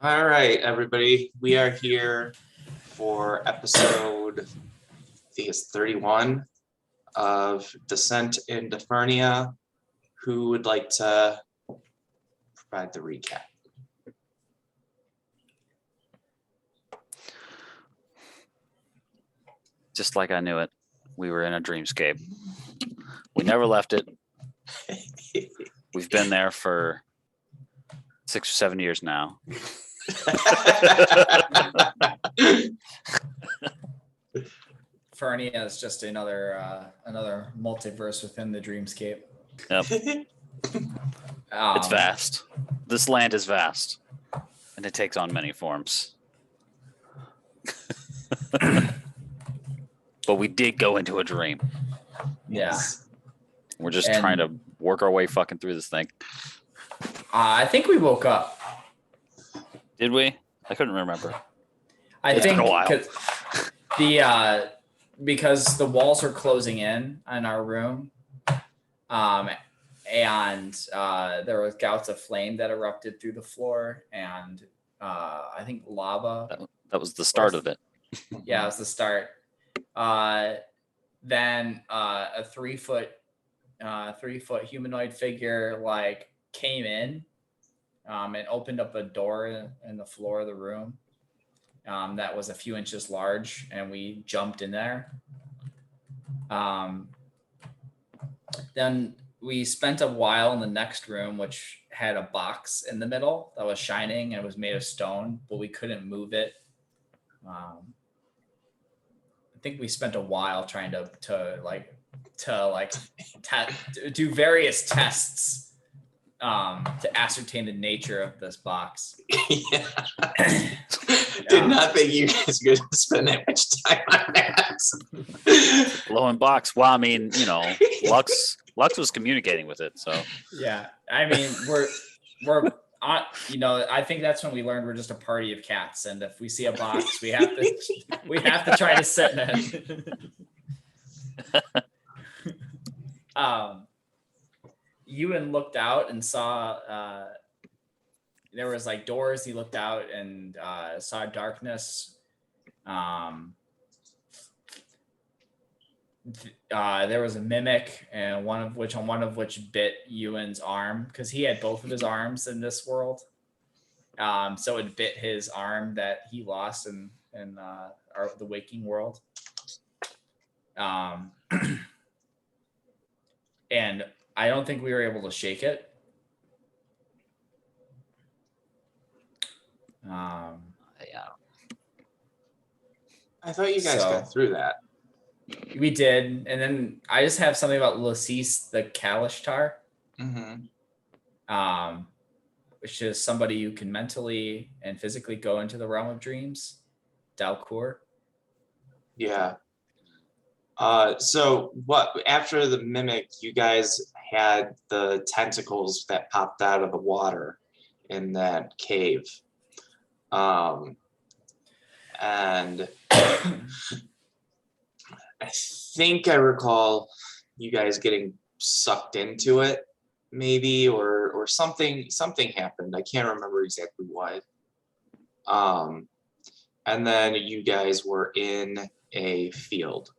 All right, everybody. We are here for episode, I think it's 31 of Descent into Fernia. Who would like to provide the recap? Just like I knew it, we were in a dreamscape. We never left it. We've been there for 6 or 7 years now. Fernia is just another multiverse within the dreamscape. Yep. It's vast. This land is vast, and it takes on many forms. But we did go into a dream. Yeah. We're just trying to work our way fucking through this thing. I think we woke up. Did we? I couldn't remember. It's been a while. Because the walls are closing in on our room, and there was gouts of flame that erupted through the floor, and I think lava. That was the start of it. Yeah, it was the start. Then a 3 foot humanoid figure came in and opened up a door in the floor of the room that was a few inches large, and we jumped in there. Then we spent a while in the next room, which had a box in the middle that was shining and it was made of stone, but we couldn't move it. I think we spent a while trying to do various tests to ascertain the nature of this box. Yeah. Did not think you guys were going to spend that much time on that. Blowing box. Well, I mean, Lux was communicating with it, so. Yeah, I mean, we're I think that's when we learned we're just a party of cats, and if we see a box, we have to try to sit in it. Ewan looked out and saw there was doors. He looked out and saw darkness. There was a mimic, and one of which bit Ewan's arm, because he had both of his arms in this world. So it bit his arm that he lost in the waking world. And I don't think we were able to shake it. Yeah. I thought you guys got through that. We did, and then I just have something about Lasis the Kalishtar, which is somebody you can mentally and physically go into the realm of dreams. Dalkur. Yeah. So what after the mimic, you guys had the tentacles that popped out of the water in that cave. And I think I recall you guys getting sucked into it, maybe, or something happened. I can't remember exactly what. And then you guys were in a field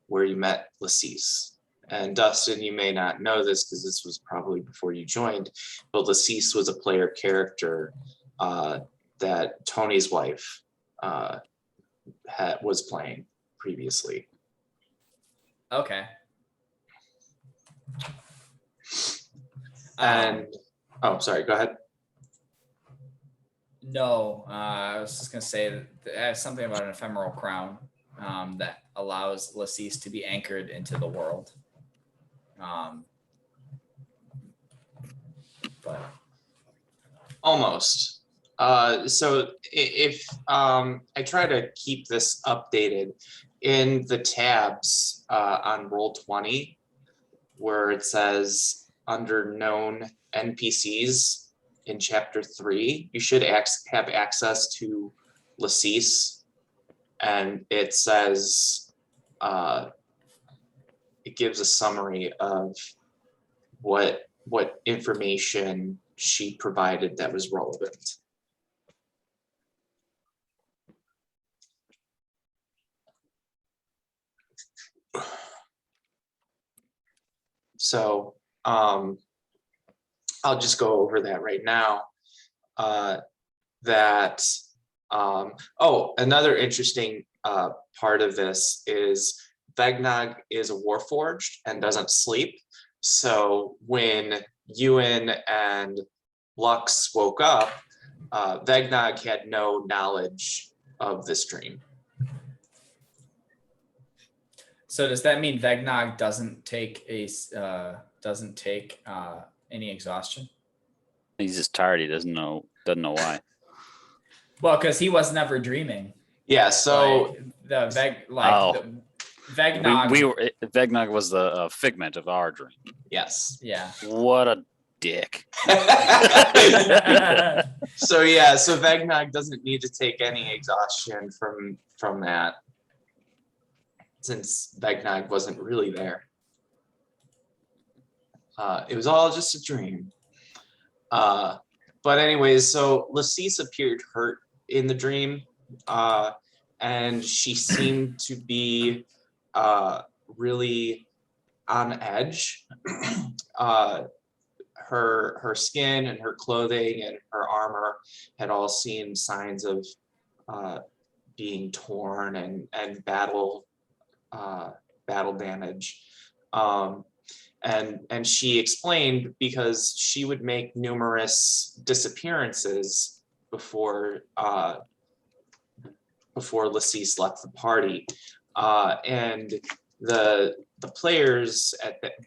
where you met Lasis. And Dustin, you may not know this because this was probably before you joined, but Lasis was a player character that Tony's wife was playing previously. Okay. And sorry, go ahead. No, I was just gonna say that it has something about an ephemeral crown that allows Lasis to be anchored into the world. But almost. So if I try to keep this updated in the tabs on Roll20, where it says under known NPCs in chapter 3, you should have access to Lasis, and it says it gives a summary of what information she provided that was relevant. So I'll just go over that right now. Another interesting part of this is Vegnog is a warforged and doesn't sleep. So when Ewan and Lux woke up, Vegnog had no knowledge of this dream. So does that mean Vegnog doesn't take any exhaustion? He's just tired. He doesn't know why. Well, because he was never dreaming. Yeah. So Vegnog. Vegnog was the figment of our dream. yes. Yeah. What a dick. So Vegnog doesn't need to take any exhaustion from that, since Vegnog wasn't really there. It was all just a dream. But anyways, so Lassice appeared hurt in the dream, and she seemed to be really on edge. Her skin and her clothing and her armor had all seen signs of being torn and battle damage. And she explained because she would make numerous disappearances before Lassice left the party, and the players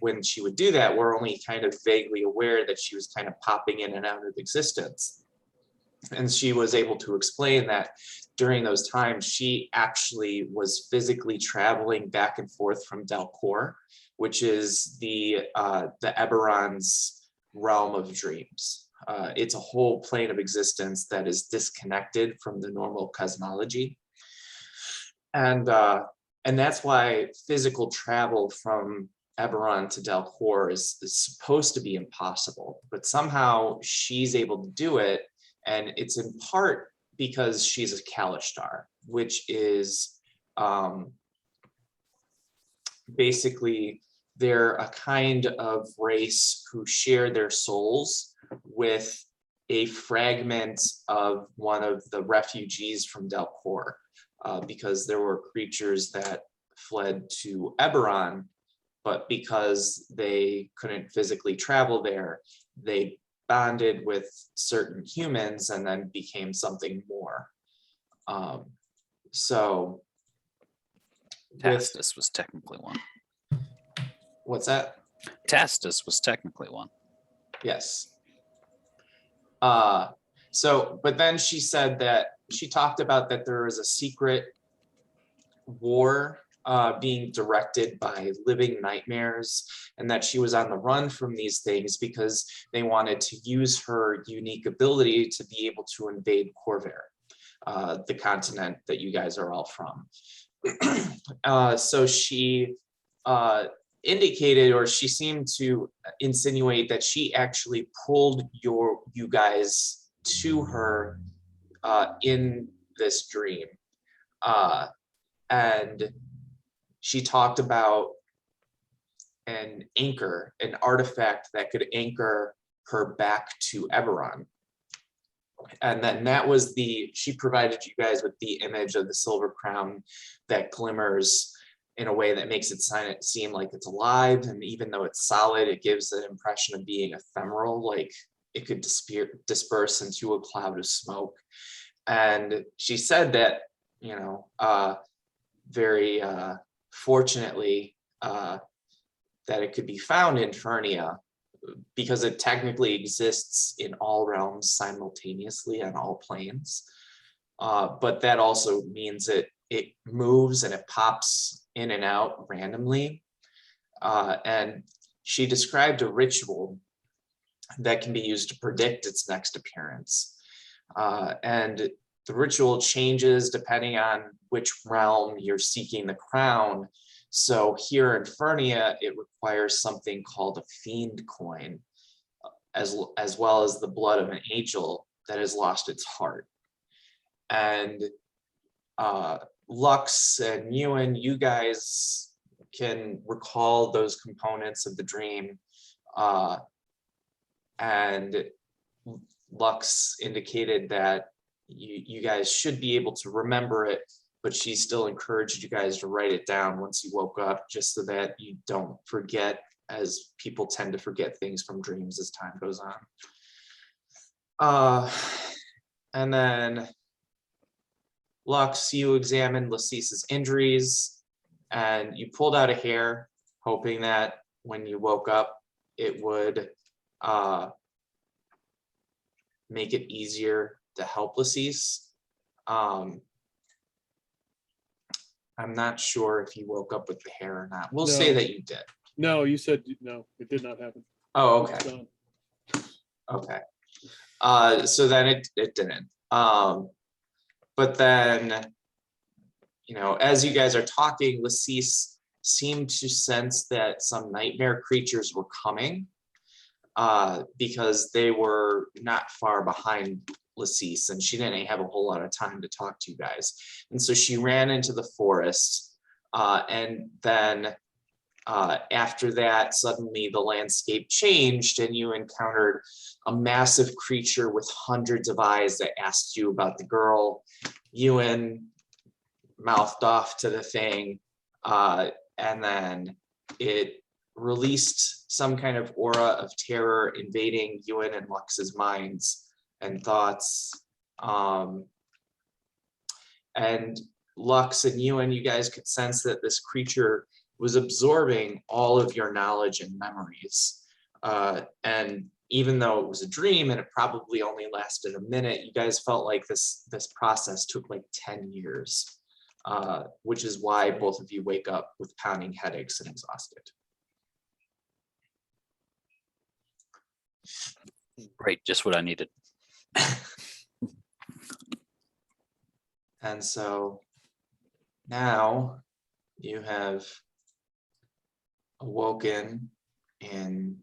when she would do that were only kind of vaguely aware that she was kind of popping in and out of existence. And she was able to explain that during those times she actually was physically traveling back and forth from Delcor, which is the Eberron's realm of dreams. It's a whole plane of existence that is disconnected from the normal cosmology. And that's why physical travel from Eberron to Delcor is supposed to be impossible, but somehow she's able to do it, and it's in part because she's a Kalishtar, which is basically they're a kind of race who share their souls with a fragment of one of the refugees from Delcor, because there were creatures that fled to Eberron, but because they couldn't physically travel there, they bonded with certain humans and then became something more. Tastus was technically one. What's that? Tastus was technically one. Yes. But then she said that she talked about that there is a secret war being directed by living nightmares, and that she was on the run from these things because they wanted to use her unique ability to be able to invade Corvair, the continent that you guys are all from. So she indicated, or she seemed to insinuate, that she actually pulled you guys to her in this dream. And she talked about an anchor, an artifact that could anchor her back to Eberron. And then that was she provided you guys with the image of the silver crown that glimmers in a way that makes it seem like it's alive. And even though it's solid, it gives an impression of being ephemeral, like it could disperse into a cloud of smoke. And she said that, very fortunately, that it could be found in Fernia, because it technically exists in all realms simultaneously on all planes. But that also means it moves and it pops in and out randomly. And she described a ritual that can be used to predict its next appearance. And the ritual changes depending on which realm you're seeking the crown. So here in Fernia, it requires something called a fiend coin, as well as the blood of an angel that has lost its heart. And Lux and Ewan, you guys can recall those components of the dream, and Lux indicated that you guys should be able to remember it, but she still encouraged you guys to write it down once you woke up, just so that you don't forget, as people tend to forget things from dreams as time goes on. And then Lux, you examined Lacissa's injuries, and you pulled out a hair, hoping that when you woke up, it would make it easier to help Lacisse. I'm not sure if you woke up with the hair or not. We'll say No. that you did. No, you said no, it did not happen. Oh, It's okay. gone. Okay. So then it didn't. But then, you know, as you guys are talking, Lacisse seemed to sense that some nightmare creatures were coming, because they were not far behind Lacisse, and she didn't have a whole lot of time to talk to you guys. And so she ran into the forest, and then after that, suddenly the landscape changed, and you encountered a massive creature with hundreds of eyes that asked you about the girl. Ewan mouthed off to the thing, and then it released some kind of aura of terror, invading Ewan and Lux's minds and thoughts. And Lux and Ewan, you guys could sense that this creature was absorbing all of your knowledge and memories. And even though it was a dream and it probably only lasted a minute, you guys felt like this process took like 10 years, which is why both of you wake up with pounding headaches and exhausted. Great, just what I needed. And so now you have awoken in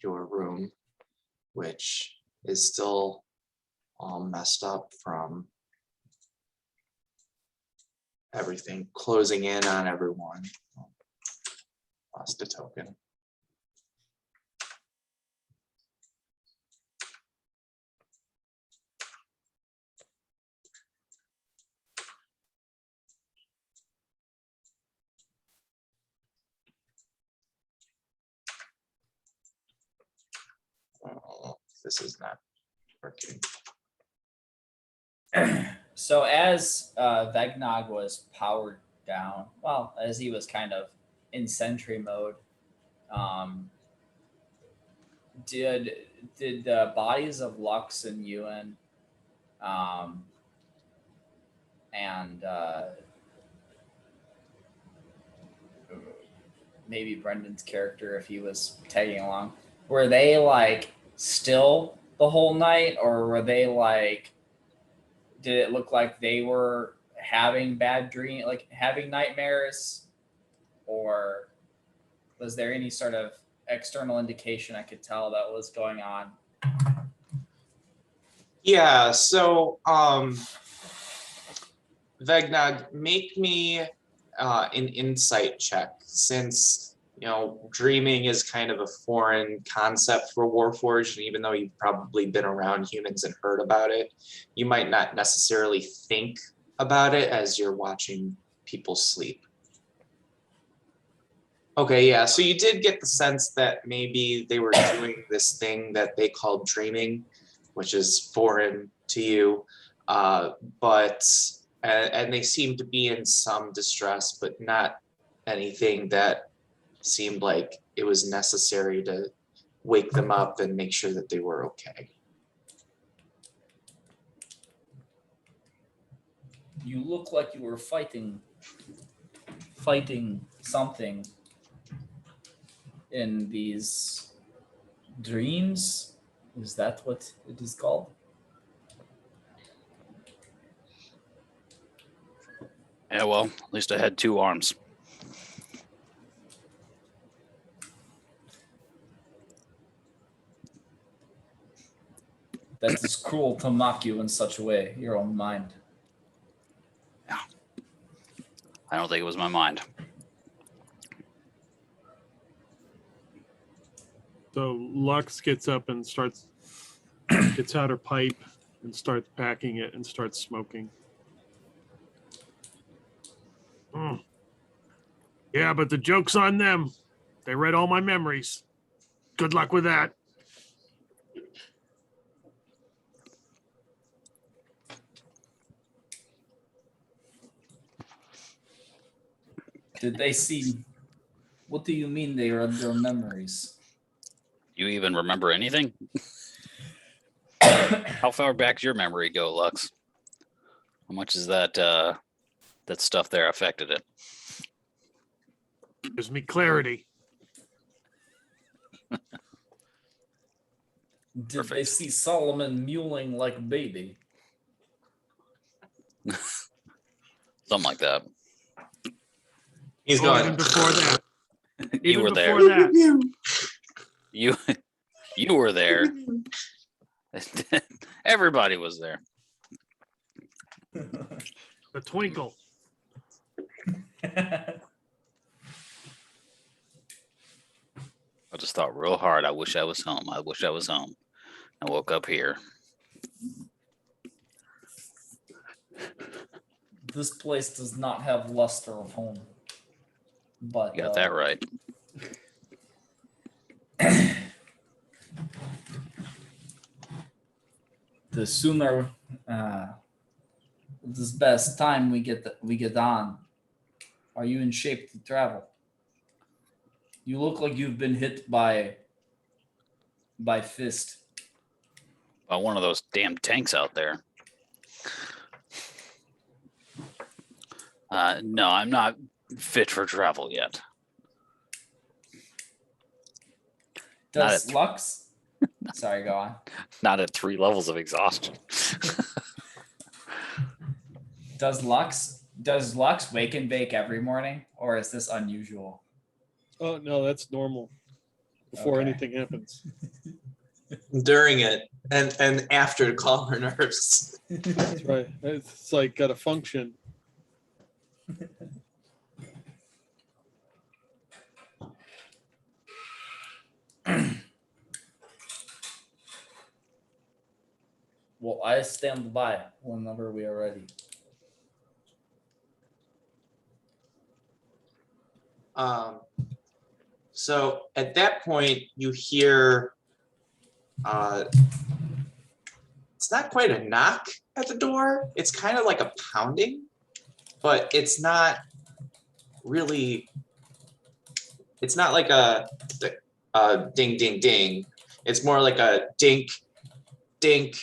your room, which is still all messed up from everything closing in on everyone. Lost a token. Oh, this is not working. So as Vegnog was powered down, well, as he was kind of in sentry mode, did the bodies of Lux and Ewan, and maybe Brendan's character, if he was tagging along, were they like still the whole night, or were they like, did it look like they were having bad dream, like having nightmares, or was there any sort of external indication I could tell that was going on? Yeah, so Vegnog, make me an insight check, since you know dreaming is kind of a foreign concept for Warforged, and even though you've probably been around humans and heard about it, you might not necessarily think about it as you're watching people sleep. Okay, yeah, so you did get the sense that maybe they were doing this thing that they called dreaming, which is foreign to you, but they seemed to be in some distress, but not anything that seemed like it was necessary to wake them up and make sure that they were okay. You look like you were fighting something in these dreams. Is that what it is called? Yeah, well, at least I had 2 arms. That is cruel to mock you in such a way, your own mind. I don't think it was my mind. So Lux gets up and gets out her pipe and starts packing it and starts smoking. Mm. Yeah, but the joke's on them. They read all my memories. Good luck with that. Did they see? What do you mean they read their memories? You even remember anything? How far back does your memory go, Lux? How much is that that stuff there affected it? Gives me clarity. Did they Perfect. see Solomon mewling like a baby? Something like that. He's Oh, going. even before that. You Even were there. before that. You were there. Everybody was there. The twinkle. I just thought real hard. I wish I was home. I wish I was home. I woke up here. This place does not have luster of home. But You got that right. The sooner this best time we get on. Are you in shape to travel? You look like you've been hit by fist. By one of those damn tanks out there. No, I'm not fit for travel yet. Not Does at- Lux? Sorry, go on. Not at 3 levels of exhaustion. Does Lux wake and bake every morning, or is this unusual? Oh, no, that's normal. Before Okay. anything happens. During it and after to calm her nerves. That's right. It's like got to function. Well, I stand by whenever we are ready. So at that point, you hear it's not quite a knock at the door. It's kind of like a pounding, but it's not really. It's not like a ding, ding, ding. It's more like a dink, dink,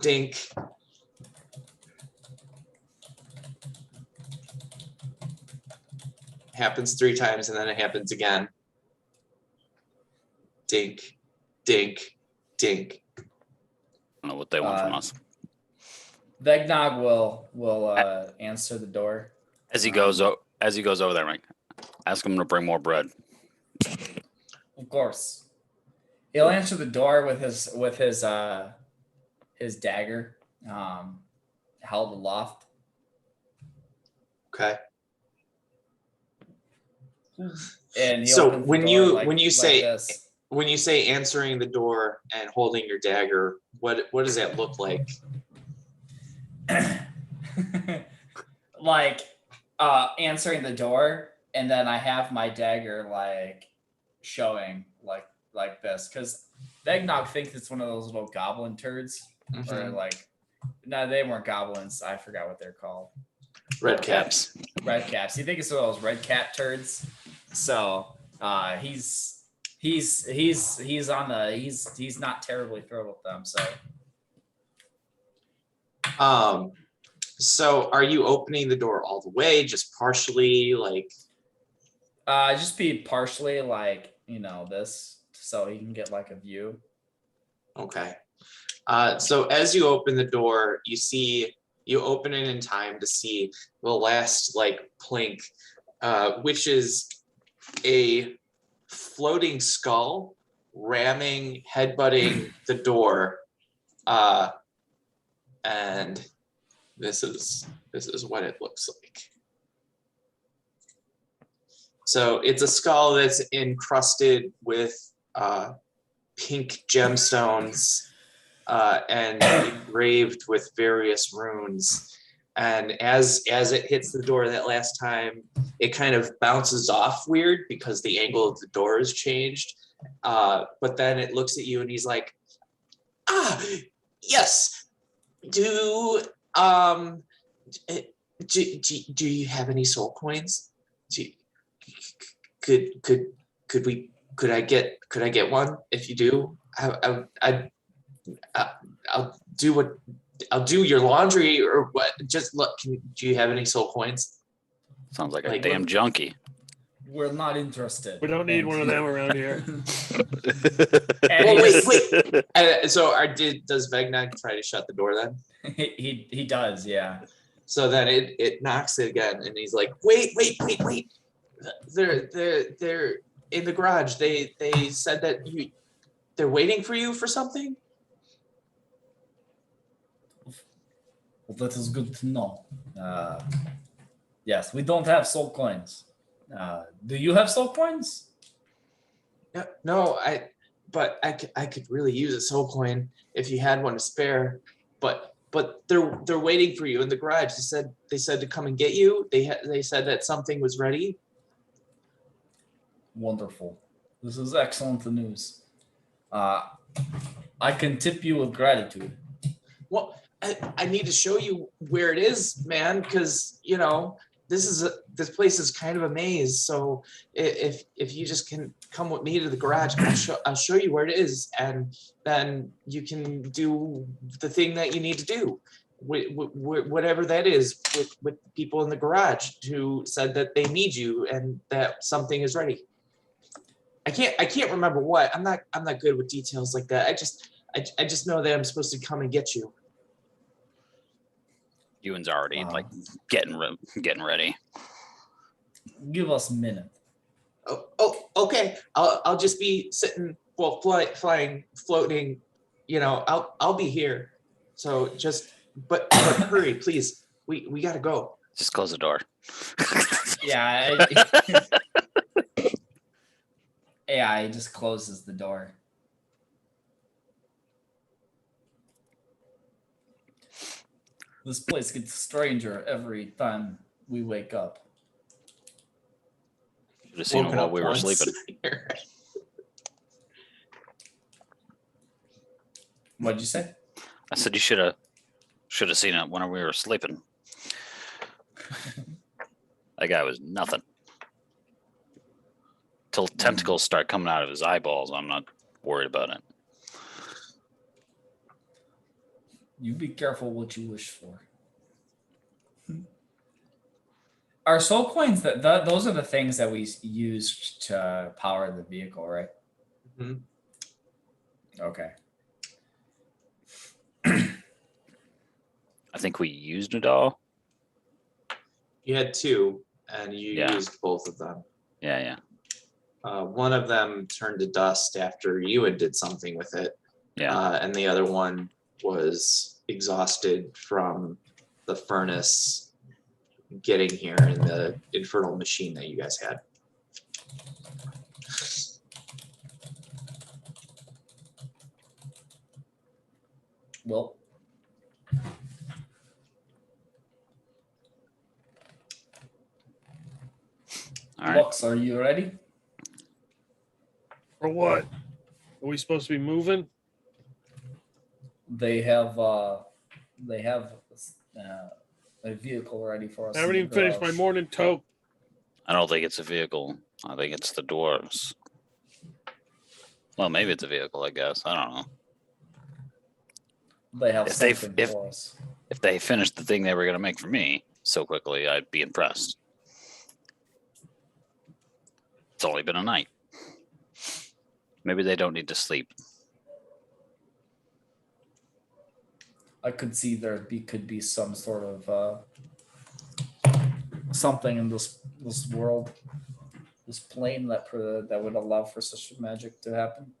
dink. Happens 3 times and then it happens again. Dink, dink, dink. I don't know what they want from us. Vegnog will answer the door. As he goes over there, Mike, ask him to bring more bread. Of course, he'll answer the door with his dagger, held aloft. Okay. And he So opens the when door you- like- when you like say- this. When you say answering the door and holding your dagger, what does that look like? like answering the door, and then I have my dagger like showing like this, because Vegnog thinks it's one of those little goblin turds, or Mhm. like, no, they weren't goblins. I forgot what they're called. Red caps. Red caps. You think it's one of those red cap turds? So he's not terribly thrilled with them. So are you opening the door all the way, just partially, like? Just be partially like, this, so he can get like a view. Okay. So as you open the door, you open it in time to see the last like plink, which is a floating skull ramming, headbutting the door. And this is what it looks like. So it's a skull that's encrusted with pink gemstones and engraved with various runes. And as it hits the door that last time, it kind of bounces off weird because the angle of the door has changed. But then it looks at you and he's like, yes. Do you have any soul coins? Could I get one? If you do, I'll do your laundry or what. Just look. Do you have any soul coins? Sounds like a Like- damn junkie. We're not interested. We don't need one of them around here. And Well, he's- wait. Does Vegna try to shut the door then? he does, yeah. So then it knocks it again, and he's like, wait. They're in the garage. They said that they're waiting for you for something. Well, that is good to know. Yes, we don't have soul coins. Do you have soul coins? No, I could really use a soul coin if you had one to spare. But they're waiting for you in the garage. They said to come and get you. They said that something was ready. Wonderful. This is excellent news. I can tip you with gratitude. Well, I need to show you where it is, man, because this place is kind of a maze. So if you just can come with me to the garage, I'll show you where it is, and then you can do the thing that you need to do, whatever that is, with people in the garage who said that they need you and that something is ready. I can't remember what. I'm not good with details like that. I just know that I'm supposed to come and get you. Ewan's already like getting ready. Give us a minute. Oh, okay. I'll just be sitting, well, flying, floating. I'll be here. So but hurry, please. We gotta go. Just close the door. Yeah. Yeah, he just closes the door. This place gets stranger every time we wake up. Should have seen it Woken while up we were once. sleeping. What'd you say? I said you should have seen it when we were sleeping. That guy was nothing. Till tentacles start coming out of his eyeballs, I'm not worried about it. You be careful what you wish for. Our soul coins, those are the things that we used to power the vehicle, right? Mhm. Okay. I think we used it all. You had two, and you Yeah. used both of them. Yeah. One of them turned to dust after Ewan did something with it. Yeah. And the other one was exhausted from the furnace getting here and the infernal machine that you guys had. Well, All right. Lux, are you ready? For what? Are we supposed to be moving? They have a vehicle ready for us. I haven't in the even finished my garage. morning toke. I don't think it's a vehicle. I think it's the dwarves. Well, maybe it's a vehicle, I guess. I don't know. They have If they- something if- for us. If they finished the thing they were going to make for me so quickly, I'd be impressed. It's only been a night. Maybe they don't need to sleep. I could see could be some sort of something in this world, this plane that would allow for such magic to happen.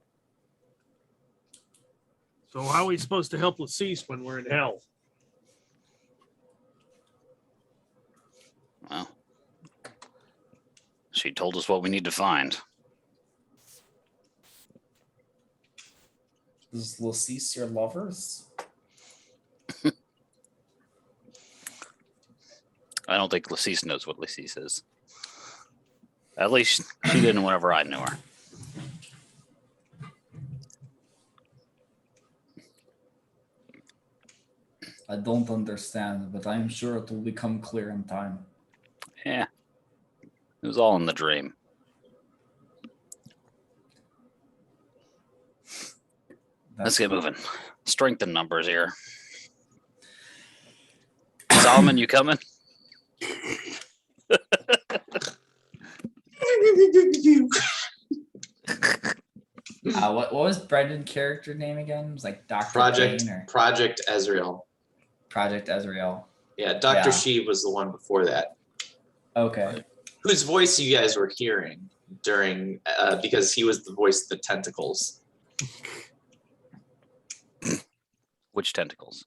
So how are we supposed to help Lacease when we're in hell? Well, she told us what we need to find. Is Lucis your lovers? I don't think Lacis knows what Lacis is. At least she didn't whenever I knew her. I don't understand, but I'm sure it will become clear in time. Yeah. It was all in the dream. Let's get moving. Strength in numbers here. Solomon, you coming? What was Brendan's character name again? It was like Dr. Jane or Project Ezreal. Project Ezreal. Yeah, Dr. Yeah. Sheev was the one before that. Okay. Whose voice you guys were hearing during, because he was the voice of the tentacles. Which tentacles?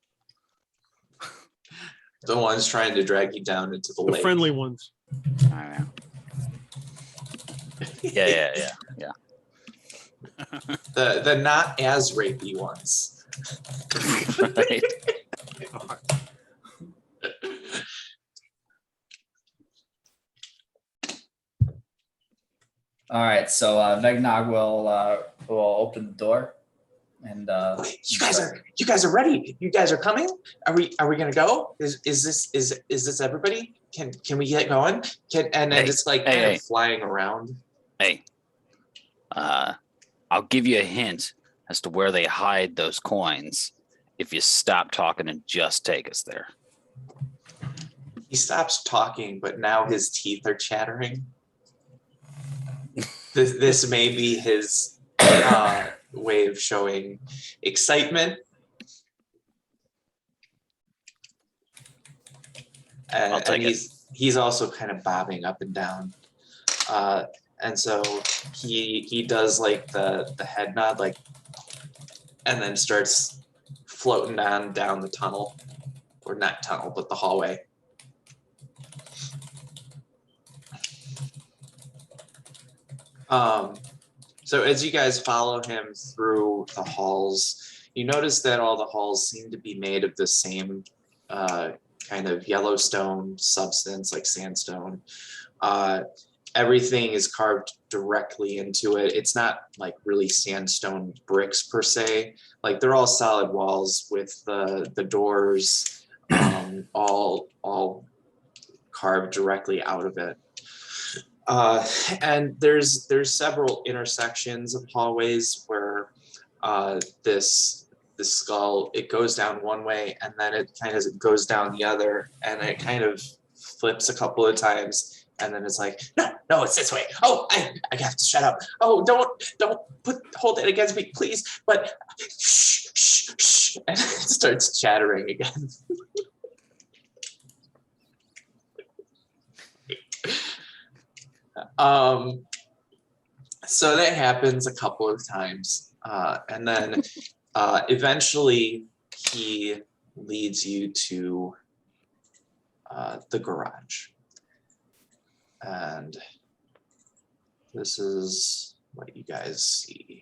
The ones trying to drag you down into the The lake. friendly ones. I know. Yeah. The not as rapey ones. Right. All right. So Vegnog will open the door, and Okay, you guys are ready. You guys are coming. Are we gonna go? Is this everybody? Can we get going? And then it's like kind of flying around. Hey, I'll give you a hint as to where they hide those coins if you stop talking and just take us there. He stops talking, but now his teeth are chattering. This may be his way of showing excitement. I'll take and he's also kind of bobbing up and down. And so he does like the head nod, like, and then starts floating down the tunnel, or not tunnel, but the hallway. So as you guys follow him through the halls, you notice that all the halls seem to be made of the same kind of yellowstone substance, like sandstone. Everything is carved directly into it. It's not like really sandstone bricks per se. Like they're all solid walls with the doors all carved directly out of it. And there's several intersections of hallways where this skull, it goes down one way and then it kind of goes down the other, and it kind of flips a couple of times, and then it's like, no, it's this way. Oh, I have to shut up. Oh, don't hold it against me, please. But shh, and it starts chattering again. So that happens a couple of times, and then eventually he leads you to the garage, and this is what you guys see.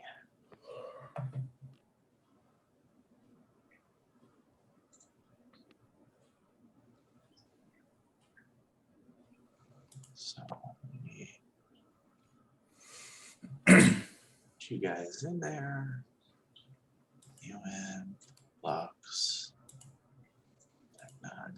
So let me get you guys in there. UN, Lux, Technog.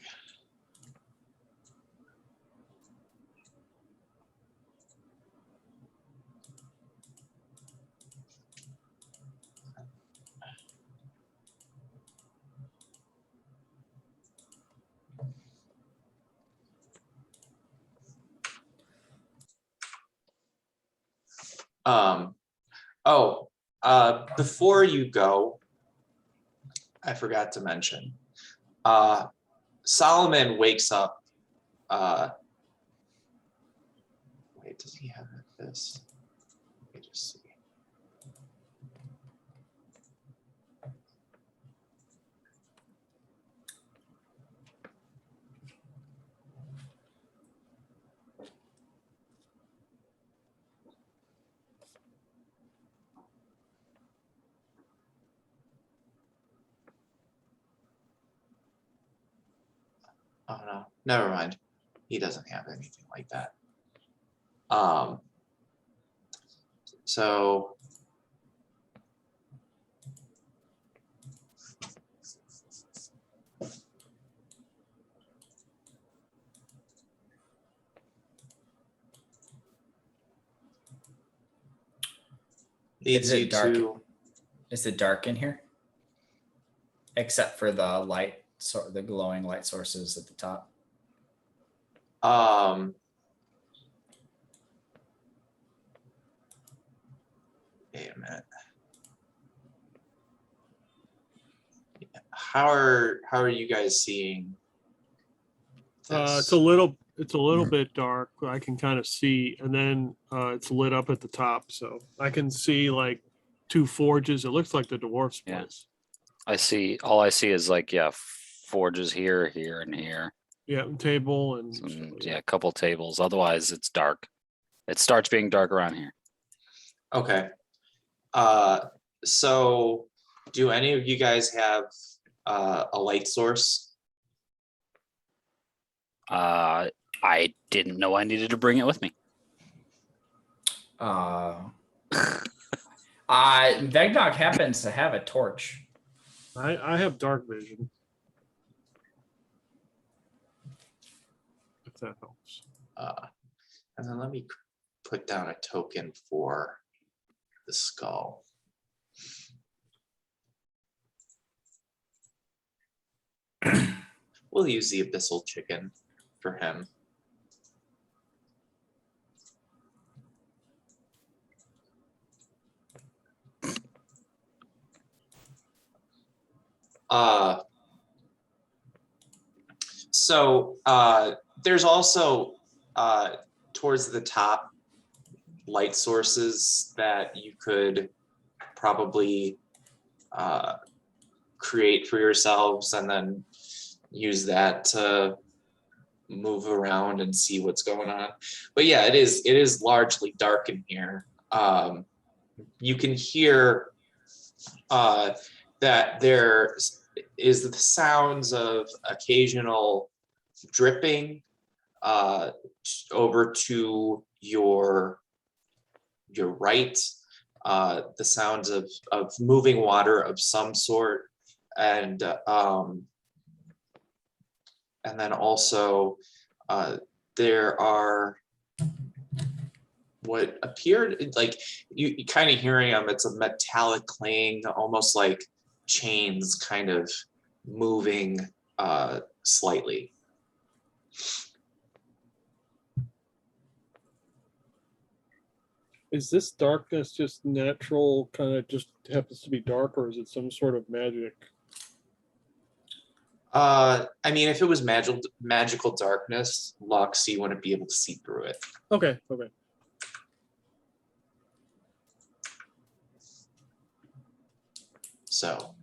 Before you go, I forgot to mention, Solomon wakes up. Wait, does he have this? Let me just see. Oh no, never mind. He doesn't have anything like that. So leads it you dark? to Is it dark in here? Except for the light, the glowing light sources at the top. wait a minute. How are you guys seeing this? It's a little bit dark. I can kind of see, and then it's lit up at the top, so I can see like 2 forges. It looks like the dwarf's Yeah. place. All I see is like, yeah, forges here, here, and here. Yeah, table and Yeah, a couple tables. Otherwise, it's dark. It starts being dark around here. Okay. So do any of you guys have a light source? I didn't know I needed to bring it with me. Vegnog happens to have a torch. I have dark vision. If that helps. And then let me put down a token for the skull. We'll use the abyssal chicken for him. So there's also towards the top light sources that you could probably create for yourselves and then use that to move around and see what's going on. But yeah, it is largely dark in here. You can hear that there is the sounds of occasional dripping over to your right, the sounds of moving water of some sort, and then also there are what appeared like you kind of hearing them. It's a metallic clang, almost like chains kind of moving slightly. Is this darkness just natural, kind of just happens to be dark, or is it some sort of magic? I mean, if it was magical darkness, Lux, you wouldn't be able to see through it. Okay. So,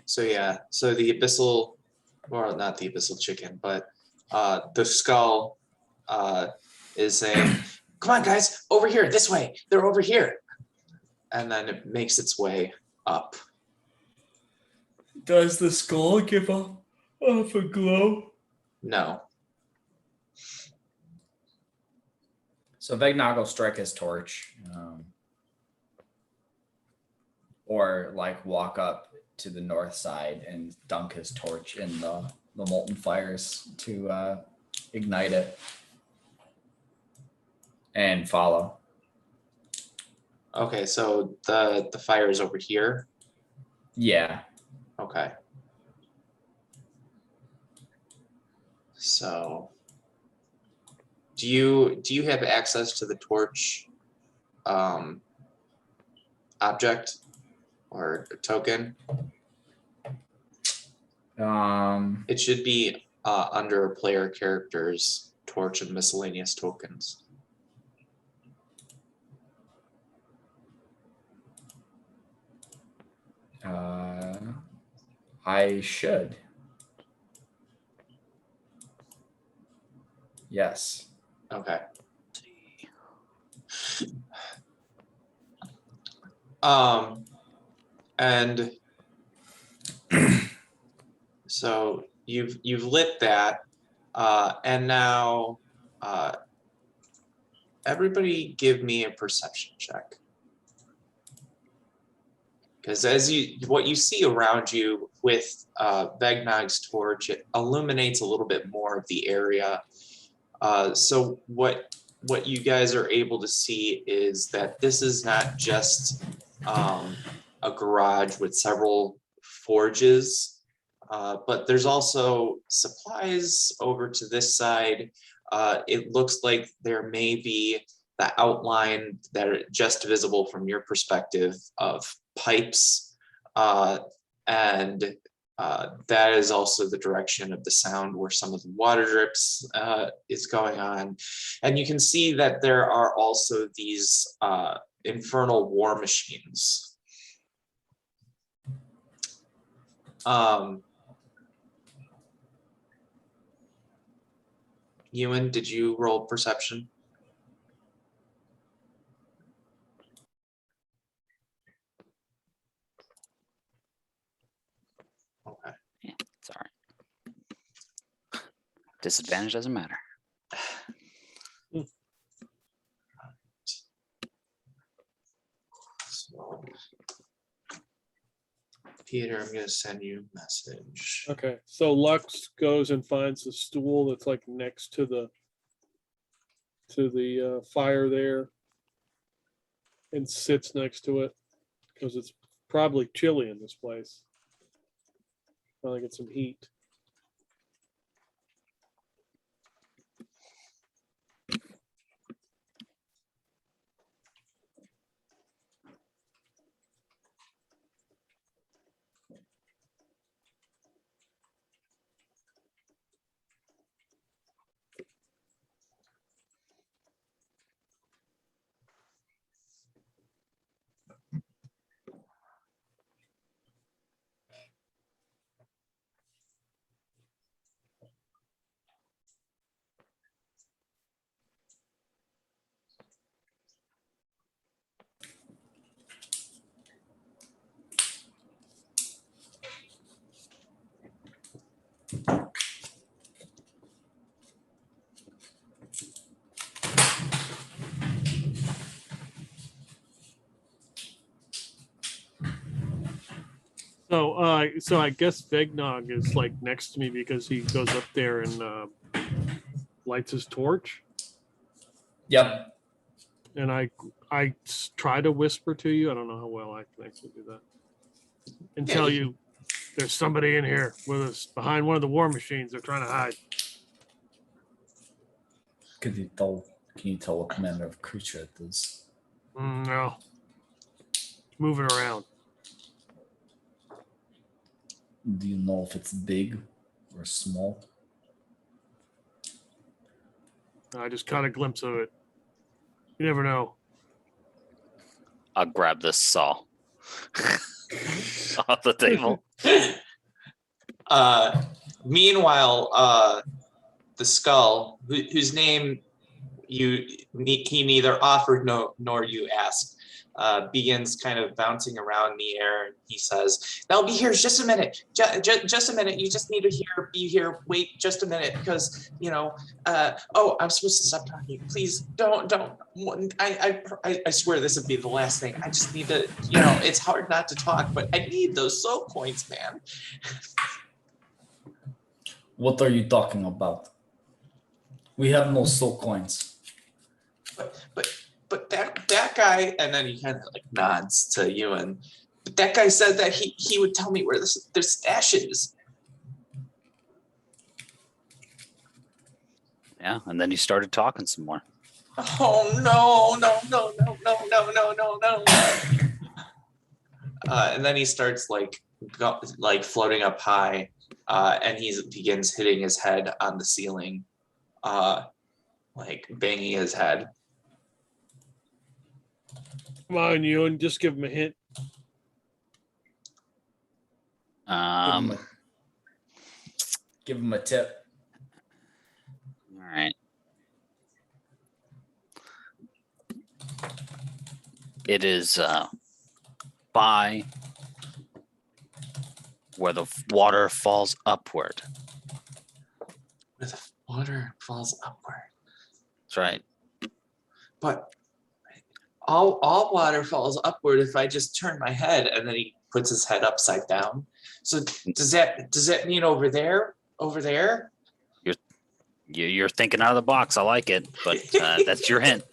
so yeah, so the abyssal, or not the abyssal chicken, but the skull is saying, "Come on, guys, over here, this way. They're over here," and then it makes its way up. Does the skull give off a glow? No. So Vegnog will strike his torch, or like walk up to the north side and dunk his torch in the molten fires to ignite it and follow. Okay, so the fire is over here. Yeah. Okay. So do you have access to the torch object or token? It should be under player characters, torch and miscellaneous tokens. I should. Yes. Okay. And So you've lit that, and now everybody give me a perception check. Because what you see around you with Vegnog's torch, it illuminates a little bit more of the area. So what you guys are able to see is that this is not just a garage with several forges, but there's also supplies over to this side. It looks like there may be the outline that are just visible from your perspective of pipes, and that is also the direction of the sound where some of the water drips is going on. And you can see that there are also these infernal war machines. Ewan, did you roll perception? Okay. Yeah, it's all right. Disadvantage doesn't matter. So, Peter, I'm gonna send you a message. Okay, so Lux goes and finds the stool that's like next to the fire there, and sits next to it because it's probably chilly in this place. Probably get some heat. So I guess Vegnog is like next to me because he goes up there and lights his torch. Yep. And I try to whisper to you. I don't know how well I can actually do that. And tell you there's somebody in here with us behind one of the war machines. They're trying to hide. Can you tell what manner of creature it is? No. It's moving around. Do you know if it's big or small? I just caught a glimpse of it. You never know. I'll grab this saw off the table. Meanwhile, the skull, whose name he neither offered nor you asked, begins kind of bouncing around in the air. He says, "They'll be here just a minute. Just a minute. You just need to be here. Wait just a minute, because oh, I'm supposed to stop talking. Please don't. I swear this would be the last thing. I just need to. It's hard not to talk, but I need those soul coins, man." What are you talking about? We have no soul coins. But that guy, and then he kind of like nods to Ewan. But that guy said that he would tell me where their stash is. Yeah, and then he started talking some more. Oh no. And then he starts like floating up high, and he begins hitting his head on the ceiling, like banging his head. Come on, Ewan, just give him a hint. Give him a tip. All right. It is by where the water falls upward. Where the water falls upward. That's right. But all water falls upward if I just turn my head, and then he puts his head upside down. So does that mean over there? Over there? You're thinking out of the box. I like it, but that's your hint.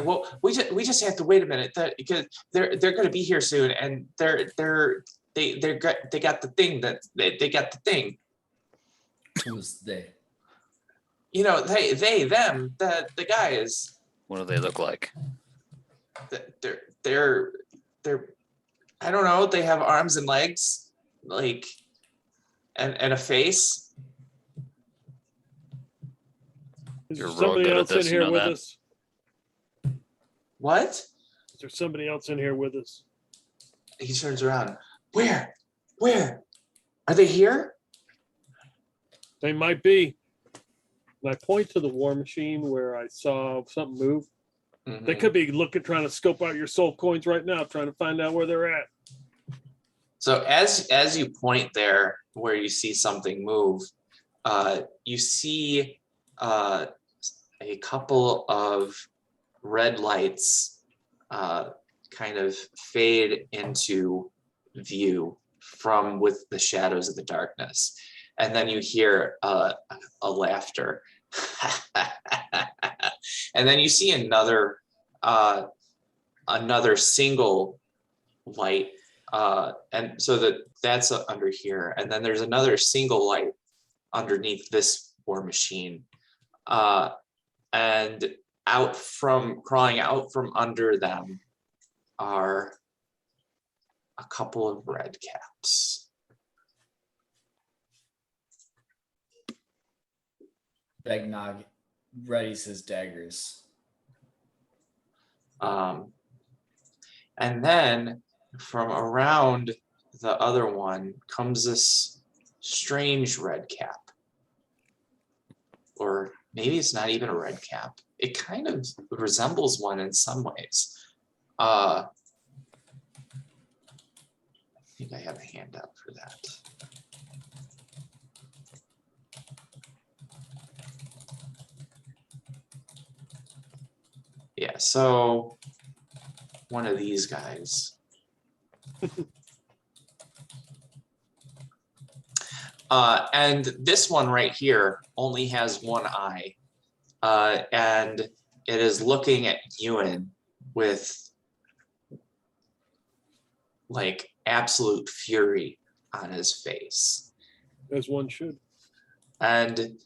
Well, we just have to wait a minute because they're going to be here soon, and they got the thing that they got the thing. Who's they? You know, them, the guys. What do they look like? They're I don't know. They have arms and legs, like, and a face. Is You're there real somebody good at else in this, you here know with that. us? What? Is there somebody else in here with us? He turns around. Where? Are they here? They might be. And I point to the war machine where I saw something move. They could be trying to scope out your soul coins right now, trying to find out where they're at. So as you point there where you see something move, you see a couple of red lights kind of fade into view from with the shadows of the darkness. And then you hear a laughter. And then you see another single light. And so that's under here. And then there's another single light underneath this war machine. And crawling out from under them are a couple of red caps. Begnog readies his daggers. And then from around the other one comes this strange red cap. Or maybe it's not even a red cap. It kind of resembles one in some ways. I think I have a handout for that. Yeah, so one of these guys. And this one right here only has one eye. And it is looking at Ewan with like absolute fury on his face. As one should. And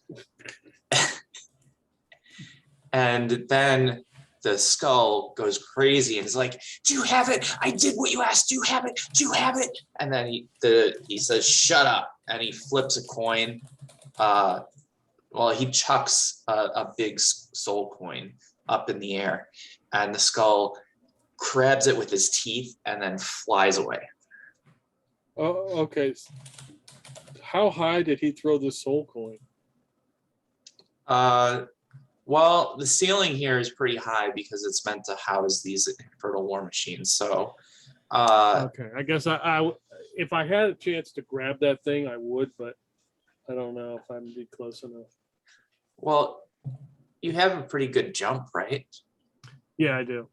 then the skull goes crazy and is like, "Do you have it? I did what you asked. Do you have it? Do you have it?" And then he says, "Shut up!" And he flips a coin. He chucks a big soul coin up in the air, and the skull grabs it with his teeth and then flies away. Oh, okay. How high did he throw the soul coin? Well, the ceiling here is pretty high because it's meant to house these infernal war machines. So, Okay, I guess I if I had a chance to grab that thing, I would, but I don't know if I'd be close enough. well, you have a pretty good jump, right? Yeah, I do.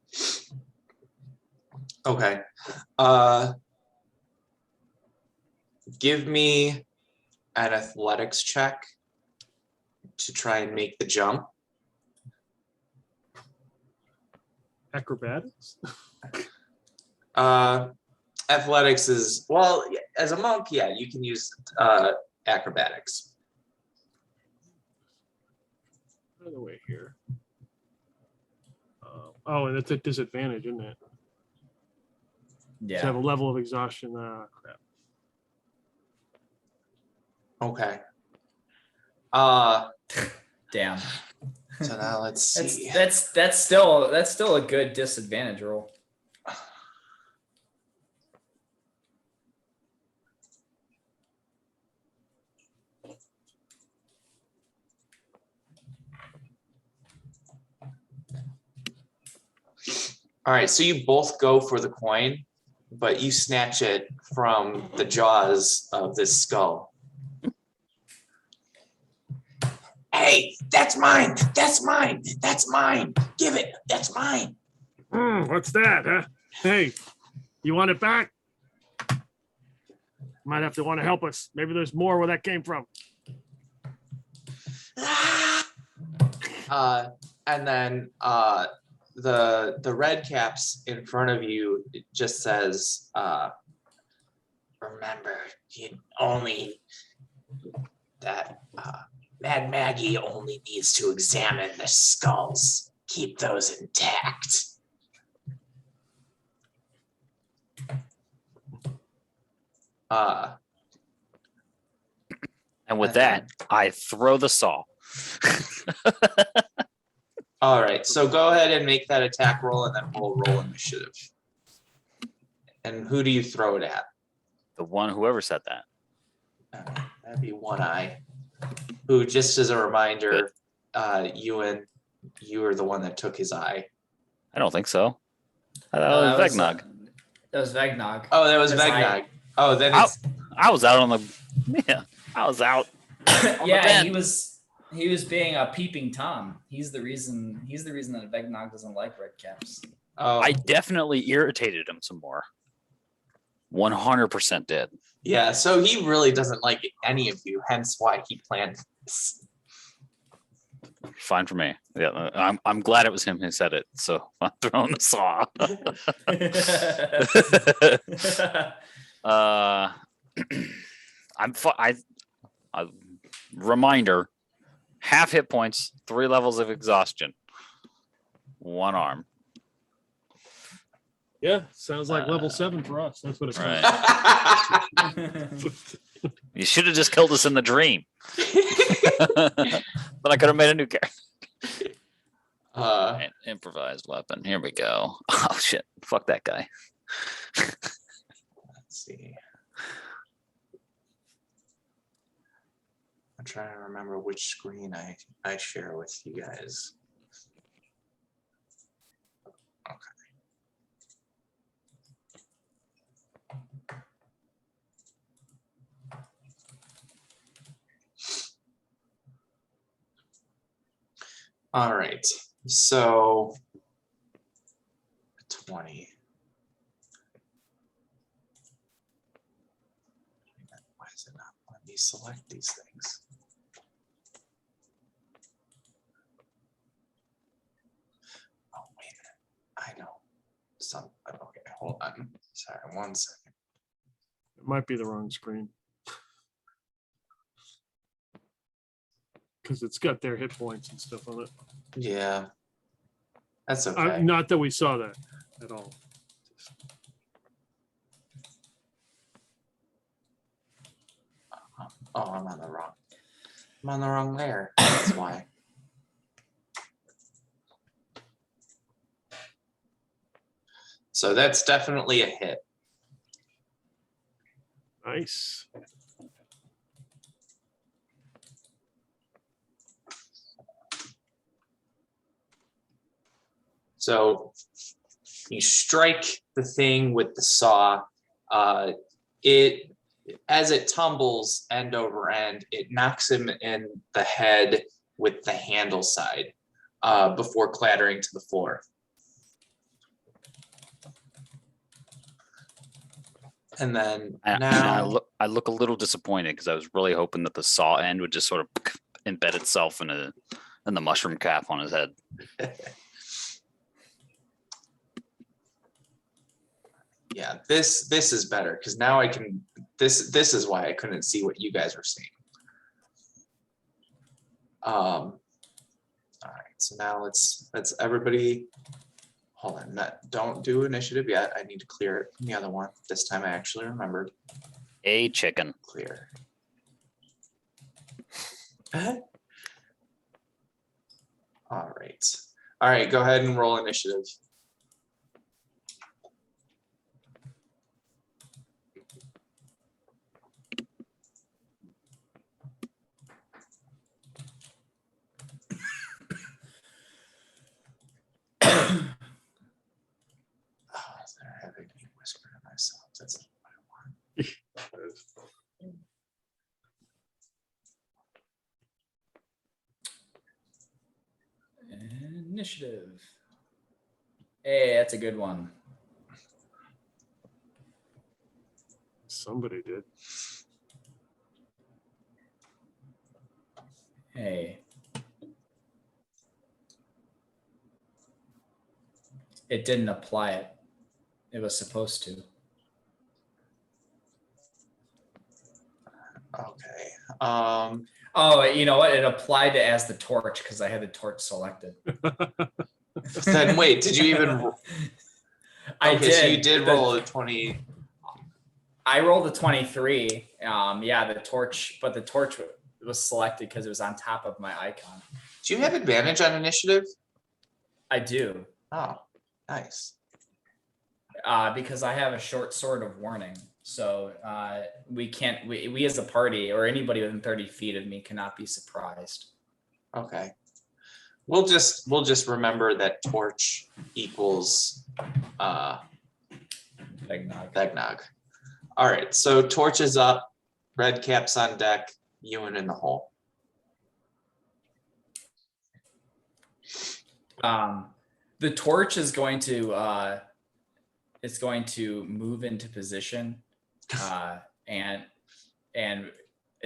Okay. Give me an athletics check to try and make the jump. Acrobatics? Athletics is, well, as a monk, yeah, you can use acrobatics. By the way, here. Oh, and it's a disadvantage, isn't it? To have a Yeah. level of exhaustion. Crap. Okay. Damn. So now let's see. That's still a good disadvantage roll. All right, so you both go for the coin. but you snatch it from the jaws of this skull. Hey, that's mine. That's mine. That's mine. Give it. That's mine. What's that, huh? Hey, you want it back? Might have to want to help us. Maybe there's more where that came from. And then the red caps in front of you, it just says, remember, you only that Mad Maggie only needs to examine the skulls. Keep those intact. And with that, I throw the saw. All right, so go ahead and make that attack roll, and then we'll roll initiative. And who do you throw it at? The one, whoever said that. That'd be One Eye. Who, just as a reminder, you were the one that took his eye. I don't think so. That was was, Vegnog. That was Vegnog. Oh, that was His Vegnog. Oh, then it's I was out on the. Yeah, I was out. on the Yeah, bed. he was being a peeping Tom. He's the reason that Vegnog doesn't like red caps. oh I definitely irritated him some more. 100% did. yeah. So he really doesn't like any of you. Hence why he planned this. Fine for me. Yeah, I'm glad it was him who said it. So I'm throwing the saw. Reminder: half hit points, 3 levels of exhaustion, 1 arm. Yeah, sounds like level 7 for us. That's what it's Right. called. You should have just killed us in the dream. Then I could have made a new character. Right, improvised weapon. Here we go. Oh shit! Fuck that guy. Let's see. I'm trying to remember which screen I share with you guys. Okay. All right, so 20. Why is it not letting me select these things? Oh, wait a minute. I know. Okay, hold on. Sorry, 1 second. It might be the wrong screen. Because it's got their hit points and stuff on it. Yeah, that's okay. Not that we saw that at all. Oh, I'm on the wrong layer. That's why. So that's definitely a hit. Nice. So you strike the thing with the saw. As it tumbles end over end, it knocks him in the head with the handle side before clattering to the floor. And then I look a little disappointed because I was really hoping that the saw end would just sort of embed itself in the mushroom cap on his head. Yeah, this is better because now I can. This is why I couldn't see what you guys were seeing. All right, so now let's everybody. Hold on, don't do initiative yet. I need to clear it from the other one. This time I actually remembered. A chicken. Clear. All right, go ahead and roll initiative. Oh, is there having a whisper in my myself. That's not what I want. Initiative. Hey, that's a good one. Somebody did. Hey. It didn't apply it. It was supposed to. Okay. Oh, you know what? It applied to as the torch because I had the torch selected. Then wait, did you even? I Okay, did. so you did roll a 20. I rolled a 23. Yeah, the torch, but the torch was selected because it was on top of my icon. Do you have advantage on initiative? I do. Oh, nice. Because I have a short sword of warning. So we as a party or anybody within 30 feet of me cannot be surprised. Okay. We'll just remember that torch equals Thegnog. All right, so torch is up, red cap's on deck, Ewan in the hole. The torch is going to move into position and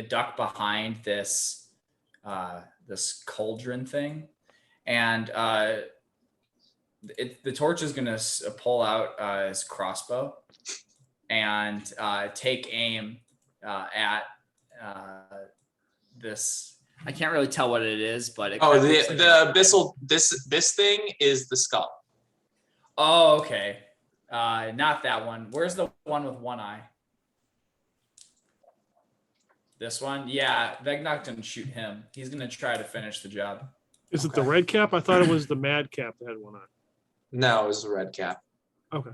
duck behind this this cauldron thing, and the torch is going to pull out his crossbow and take aim at this. I can't really tell what it is, but it Oh, looks like the abyssal, this thing is the skull. Oh, okay. Not that one. Where's the one with one eye? This one? Yeah, Vegnock didn't shoot him. He's gonna try to finish the job. Is it the Okay. red cap? I thought it was the mad cap that had one eye. No, it was the red cap. Okay.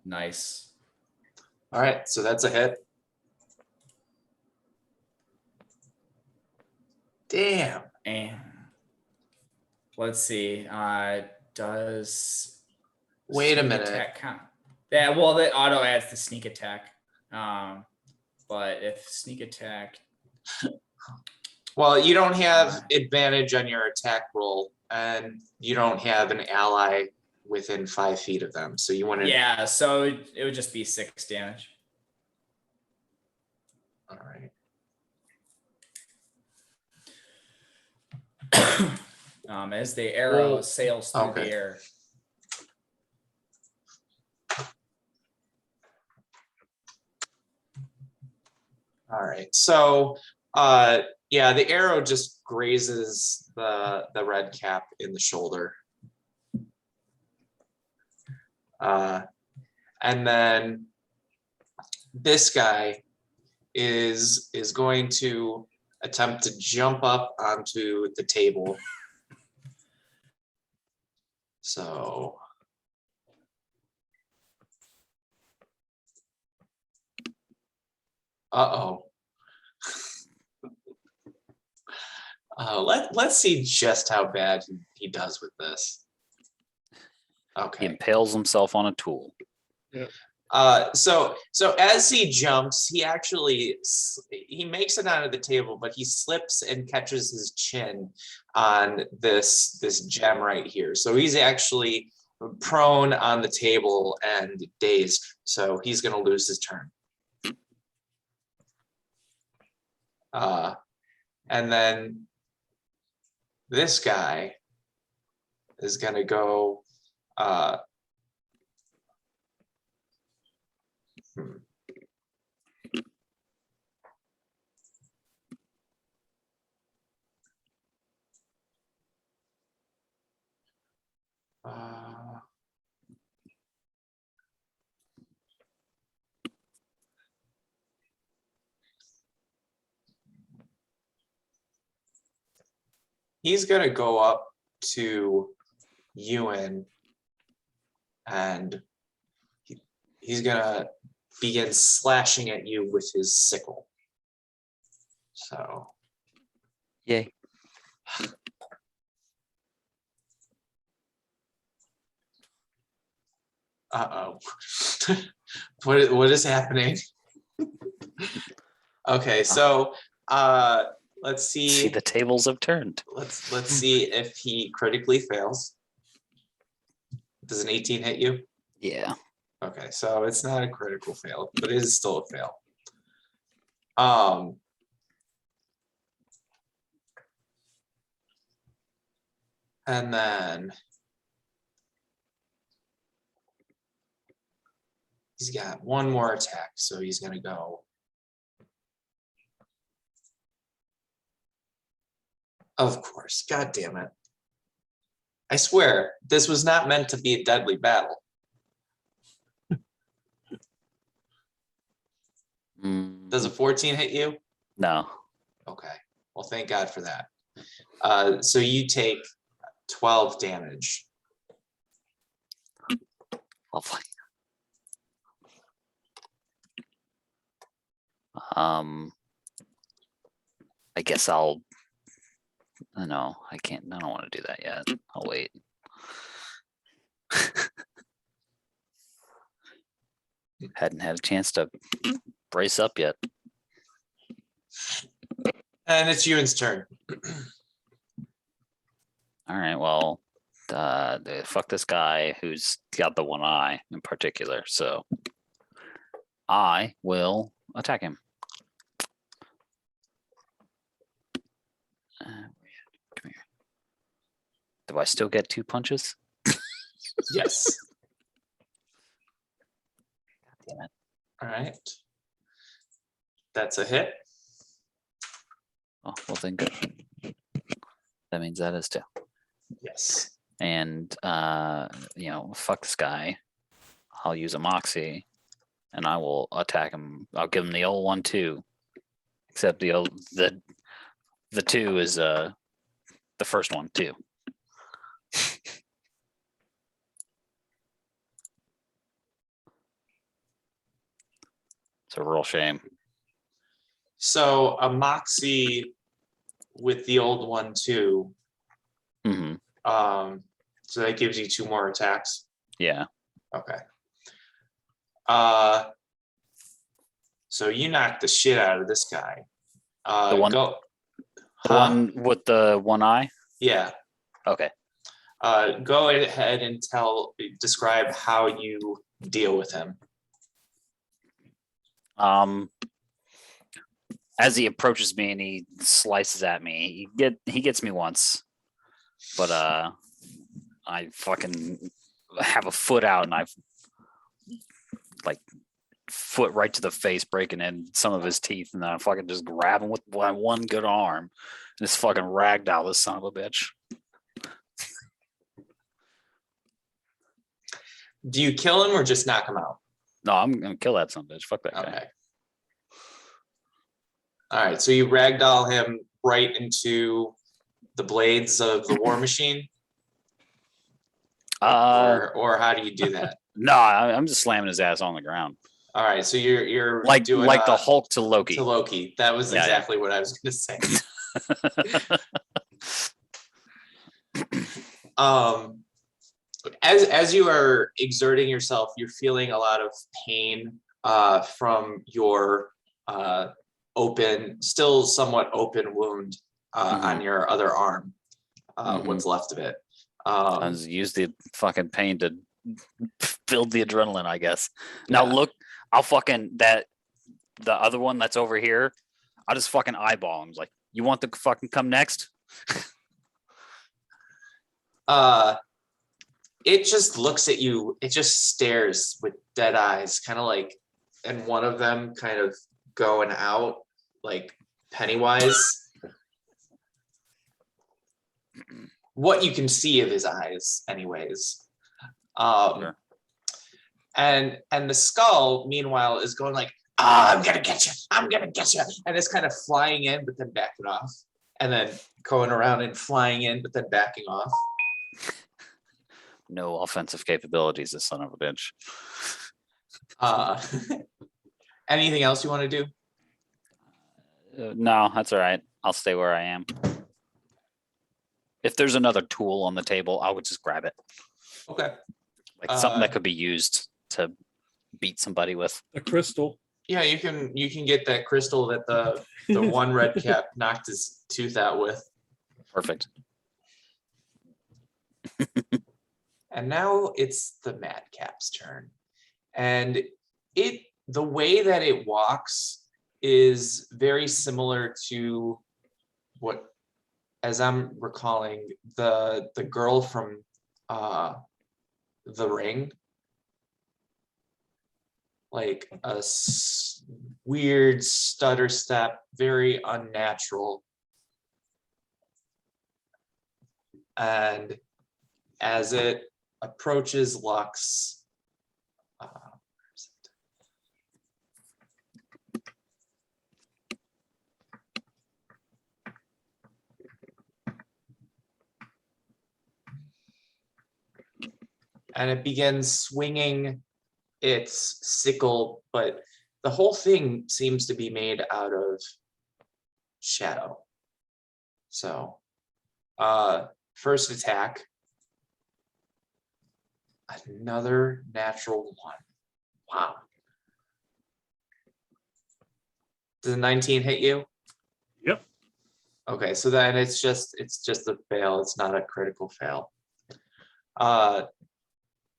Nice. All right, so that's a hit. Damn. And let's see. Does Wait a sneak minute. attack count? Yeah, well, that auto adds the sneak attack. But if sneak attack, Well, you don't have advantage on your attack roll, and you don't have an ally within 5 feet of them, so you want to. yeah, so it would just be 6 damage. All right. As the arrow Well, sails through okay. the air. All right. So, yeah, the arrow just grazes the red cap in the shoulder. And then this guy is going to attempt to jump up onto the table. So let's see just how bad he does with this. He Okay. impales himself on a tool. So as he jumps, he makes it onto the table, but he slips and catches his chin on this gem right here. So he's actually prone on the table and dazed. So he's going to lose his turn. And then this guy is going to go. He's going to go up to Ewan and he's going to begin slashing at you with his sickle. So. Yay. Uh-oh. What is happening? Okay, so let's See, see. the tables have turned. Let's see if he critically fails. Does an 18 hit you? Yeah. Okay, so it's not a critical fail, but it is still a fail. And then he's got one more attack, so he's gonna go. Of course, god damn it. I swear, this was not meant to be a deadly battle. Does a 14 hit you? No. Okay, well, thank God for that. So you take 12 damage. Lovely. I guess I'll. No, I can't. I don't want to do that yet. I'll wait. Hadn't had a chance to brace up yet. And it's Ewan's turn. All right. Well, fuck this guy who's got the one eye in particular. So I will attack him. Come here. Do I still get 2 punches? Yes. Damn it. All right. That's a hit. Oh, well then good. That means that is 2. Yes. And fuck this guy. I'll use a moxie and I will attack him. I'll give him the old one too. Except the 2 is the first one too. It's a real shame. So a moxie with the old one too. Mm-hmm. So that gives you 2 more attacks. Yeah. Okay. So you knocked the shit out of this guy. The one- Go. The one with the one eye? Yeah. Okay. Go ahead and describe how you deal with him. As he approaches me and he slices at me, he gets me once, but I fucking have a foot out and I've like foot right to the face, breaking in some of his teeth, and then I fucking just grab him with my one good arm and just fucking ragdoll this son of a bitch. Do you kill him or just knock him out? No, I'm gonna kill that son of a bitch. Fuck that guy. Okay. All right, so you ragdoll him right into the blades of the war machine, or how do you do that? No, I'm just slamming his ass on the ground. All right, so you're Like doing the Hulk to Loki. to Loki. That was Yeah, exactly what I was going to say. As you are exerting yourself, you're feeling a lot of pain from your still somewhat open wound on your other arm. What's left of it. I just use the fucking pain to build the adrenaline, I guess. Now Yeah. look, I'll fucking the other one that's over here, I'll just fucking eyeball him. Like, you want to fucking come next? It just looks at you. It just stares with dead eyes, kind of like, and one of them kind of going out like Pennywise. What you can see of his eyes, anyways. Sure. And the skull, meanwhile, is going like, I'm gonna get you. I'm gonna get you. And it's kind of flying in, but then backing off, and then going around and flying in, but then backing off. No offensive capabilities, this son of a bitch. Anything else you want to do? No, that's all right. I'll stay where I am. If there's another tool on the table, I would just grab it. Okay. Like something that could be used to beat somebody with. A crystal. Yeah, you can get that crystal that the one red cap knocked his tooth out with. Perfect. And now it's the madcap's turn. And the way that it walks is very similar to what, as I'm recalling, the girl from The Ring. Like a weird stutter step, very unnatural. And as it approaches Lux, and it begins swinging its sickle, but the whole thing seems to be made out of shadow. So, first attack, another natural one. Wow. Does a 19 hit you? Yep. Okay, so then it's just a fail. It's not a critical fail.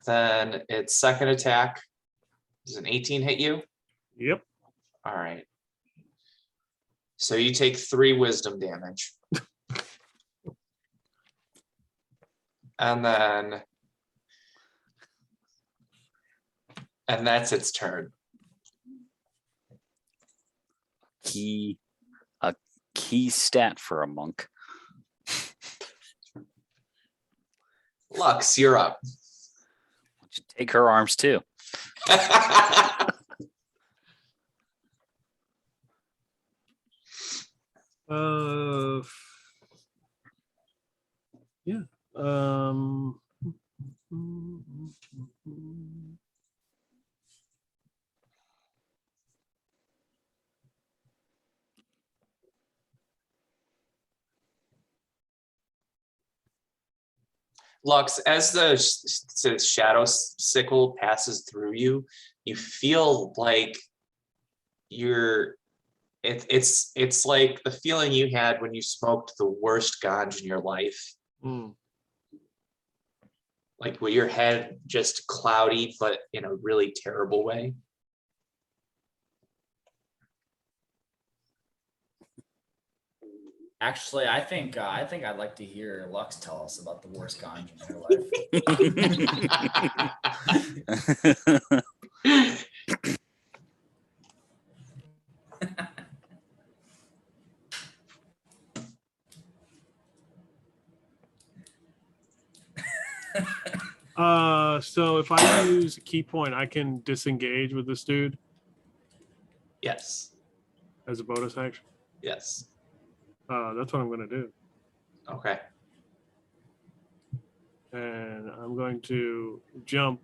Then its second attack. Does an 18 hit you? Yep. All right. So you take 3 wisdom damage. And that's its turn. A key stat for a monk. Lux, you're up. Should take her arms too. Yeah. Lux, as the shadow sickle passes through you, you feel like it's like the feeling you had when you smoked the worst ganj in your life. Like with your head just cloudy, but in a really terrible way. Actually, I think I'd like to hear Lux tell us about the worst ganj in her life. So if I use a key point, I can disengage with this dude Yes. as a bonus action. Yes. That's what I'm going to do. Okay. And I'm going to jump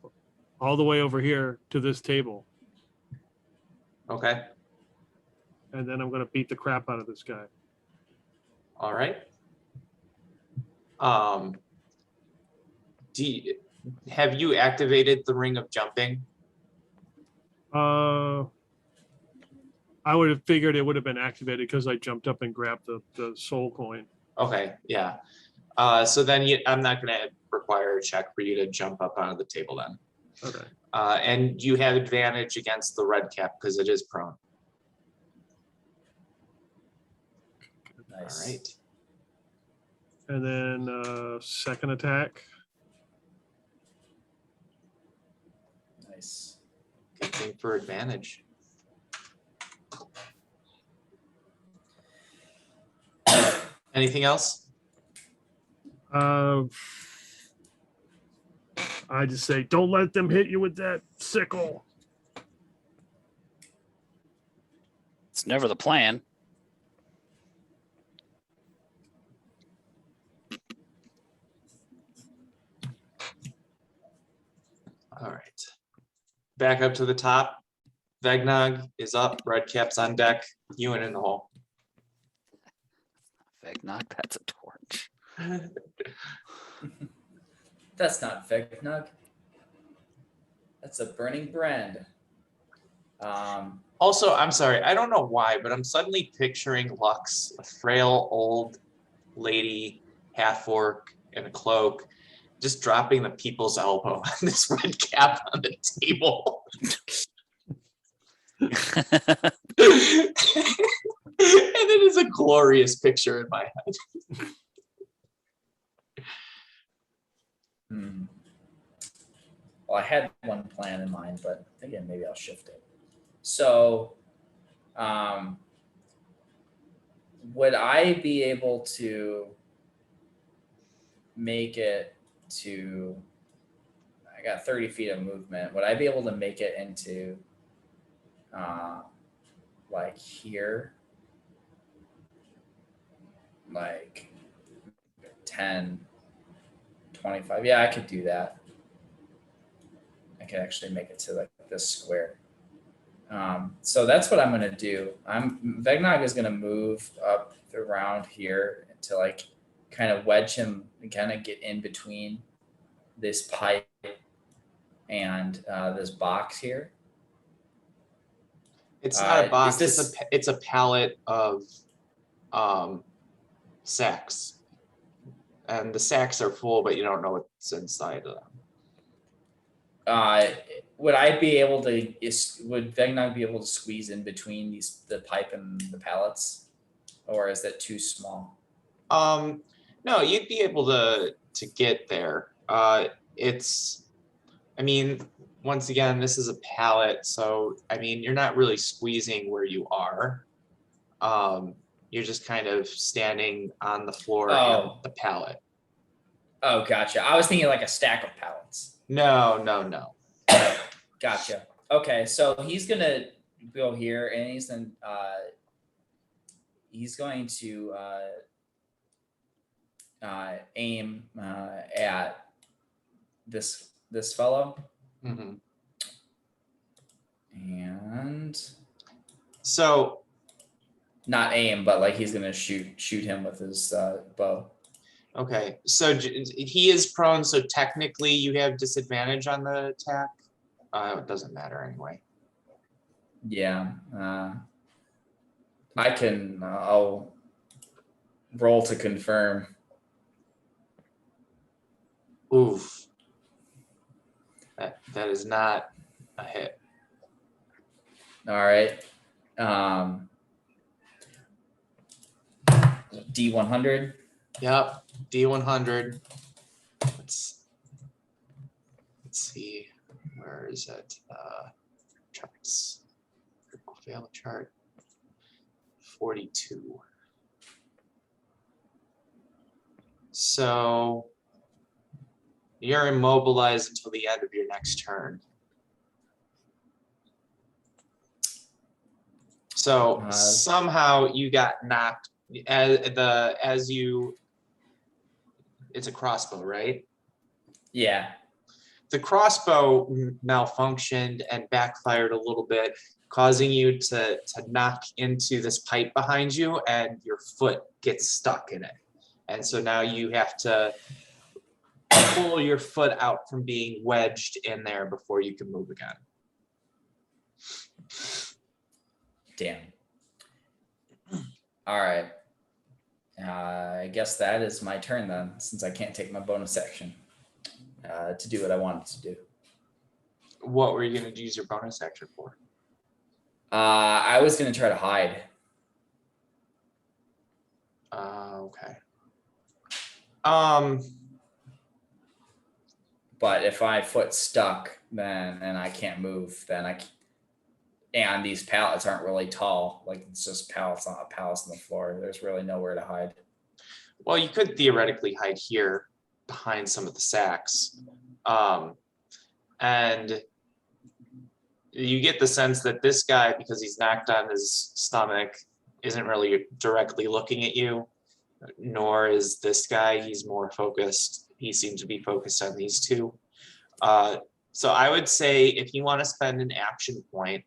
all the way over here to this table. Okay. And then I'm going to beat the crap out of this guy. All right. Have you activated the ring of jumping? I would have figured it would have been activated because I jumped up and grabbed the soul coin. Okay, yeah. So then I'm not going to require a check for you to jump up onto the table then. Okay. And you have advantage against the red cap because it is prone. Nice. All right. And then second attack. Nice. Good thing for advantage. Anything else? I just say, don't let them hit you with that sickle. It's never the plan. All right. Back up to the top. Vegnog is up. Red cap's on deck. Ewan in the hole. Vegnog, that's a torch. That's not Vegnug. It's a burning brand. Also, I'm sorry, I don't know why, but I'm suddenly picturing Lux, a frail old lady, half orc in a cloak, just dropping the people's elbow on this red cap on the table. And it is a glorious picture in my head. Well, I had one plan in mind, but again, maybe I'll shift it. So, would I be able to make it to, I got 30 feet of movement. Would I be able to make it into like here? Like 10, 25. Yeah, I could do that. I could actually make it to like this square. So that's what I'm gonna do. Vegnog is gonna move up around here to like kind of wedge him and kind of get in between this pipe and this box here. It's not a box, this- it's a pallet of sacks. And the sacks are full, but you don't know what's inside of them. Would I be able to? Would Vegnog be able to squeeze in between the pipe and the pallets, or is that too small? No, you'd be able to get there. It's, I mean, once again, this is a pallet, so I mean, you're not really squeezing where you are. You're just kind of standing on the floor and the pallet. Oh, gotcha. I was thinking like a stack of pallets. No. Gotcha. Okay, so he's gonna go here, and he's going to aim at this fellow, Mm-hmm. and So not aim, but like he's gonna shoot him with his bow. okay, so he is prone, so technically you have disadvantage on the attack. It doesn't matter anyway. Yeah, I can. I'll roll to confirm. Oof. That is not a hit. All right. D100. Yep, D100. Let's see, where is it? Charts. Critical fail chart. 42. So you're immobilized until the end of your next turn. So somehow you got knocked as you. It's a crossbow, right? Yeah. The crossbow malfunctioned and backfired a little bit, causing you to knock into this pipe behind you, and your foot gets stuck in it. And so now you have to pull your foot out from being wedged in there before you can move again. Damn. All right. I guess that is my turn then, since I can't take my bonus action to do what I wanted to do. What were you going to use your bonus action for? I was going to try to hide. Okay. But if my foot's stuck, then and I can't move, then and these pallets aren't really tall. Like it's just pallets on the floor. There's really nowhere to hide. Well, you could theoretically hide here behind some of the sacks. And you get the sense that this guy, because he's knocked on his stomach, isn't really directly looking at you, nor is this guy. He's more focused. He seems to be focused on these two. So I would say if you want to spend an action point,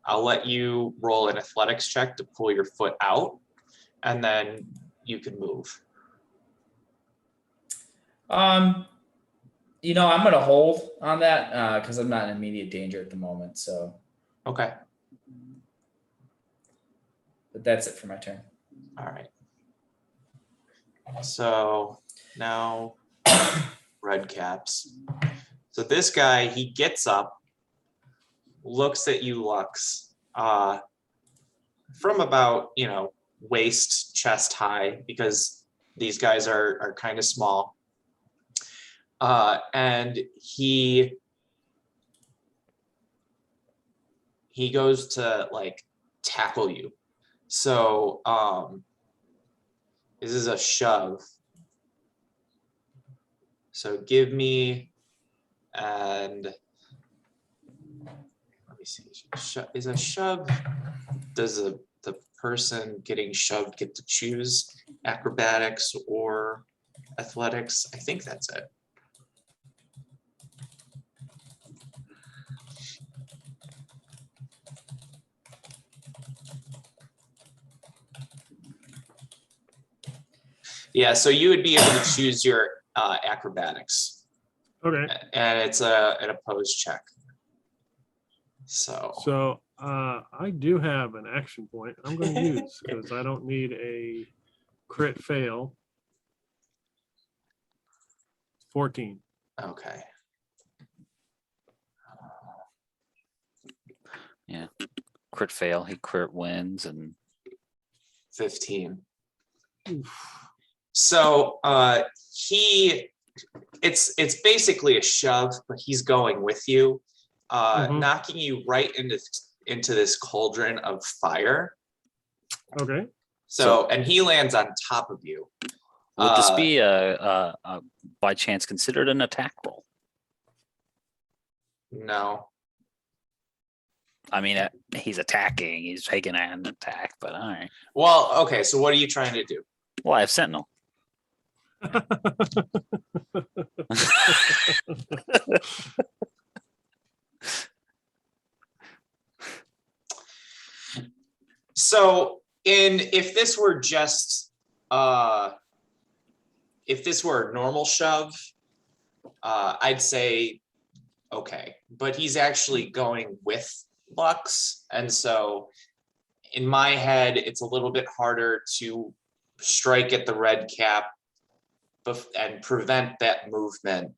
I'll let you roll an athletics check to pull your foot out, and then you can move. I'm gonna hold on that because I'm not in immediate danger at the moment. So, Okay. but that's it for my turn. All right. So now red caps. So this guy, he gets up, looks at you, Lux, from about, waist, chest high, because these guys are kind of small. And he goes to like tackle you. So this is a shove. So give me, and let me see. Is a shove? Does the person getting shoved get to choose acrobatics or athletics? I think that's it. Yeah, so you would be able to choose your acrobatics, Okay. and it's an opposed check. So I do have an action point I'm going to use because I don't need a crit fail. 14. Okay. Yeah. Crit fail, he crit wins, and 15. Oof. So it's basically a shove, but he's going with you, knocking you right into this cauldron of fire. Okay. So and he lands on top of you. would this be by chance considered an attack roll? No. I mean, he's attacking. He's taking an attack, but all right. Well, okay. So what are you trying to do? Well, I have Sentinel. So if this were just if this were a normal shove, I'd say okay, but he's actually going with Lux, and so in my head it's a little bit harder to strike at the red cap and prevent that movement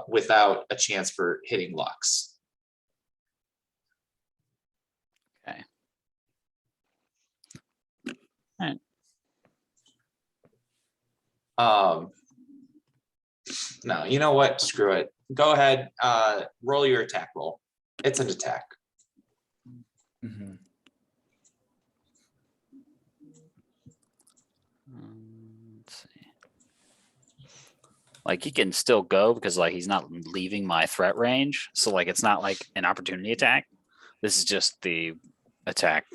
without a chance for hitting Lux. Okay. All right. No, you know what? Screw it. Go ahead. Roll your attack roll. It's an attack. Mm-hmm. Let's see. Like he can still go because like he's not leaving my threat range. So like it's not like an opportunity attack. This is just the attack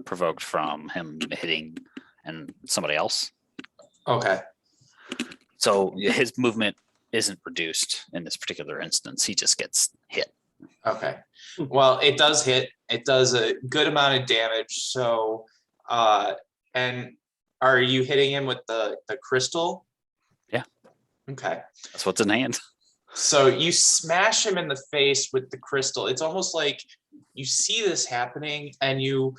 provoked from him hitting and somebody else. Okay. So his movement isn't reduced in this particular instance. He just gets hit. Okay. Well, it does hit. It does a good amount of damage. So, and are you hitting him with the crystal? Yeah. Okay. That's what's in hand. So you smash him in the face with the crystal. It's almost like you see this happening, and you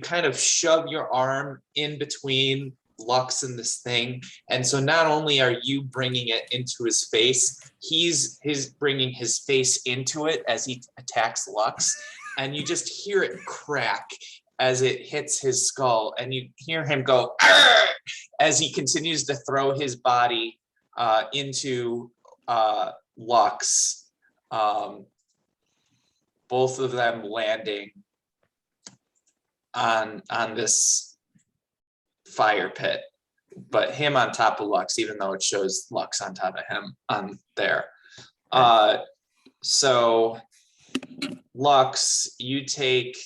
kind of shove your arm in between Lux and this thing, and so not only are you bringing it into his face, he's bringing his face into it as he attacks Lux, and you just hear it crack as it hits his skull, and you hear him go "Argh!" as he continues to throw his body into Lux, both of them landing on this fire pit, but him on top of Lux, even though it shows Lux on top of him on there. So Lux, you take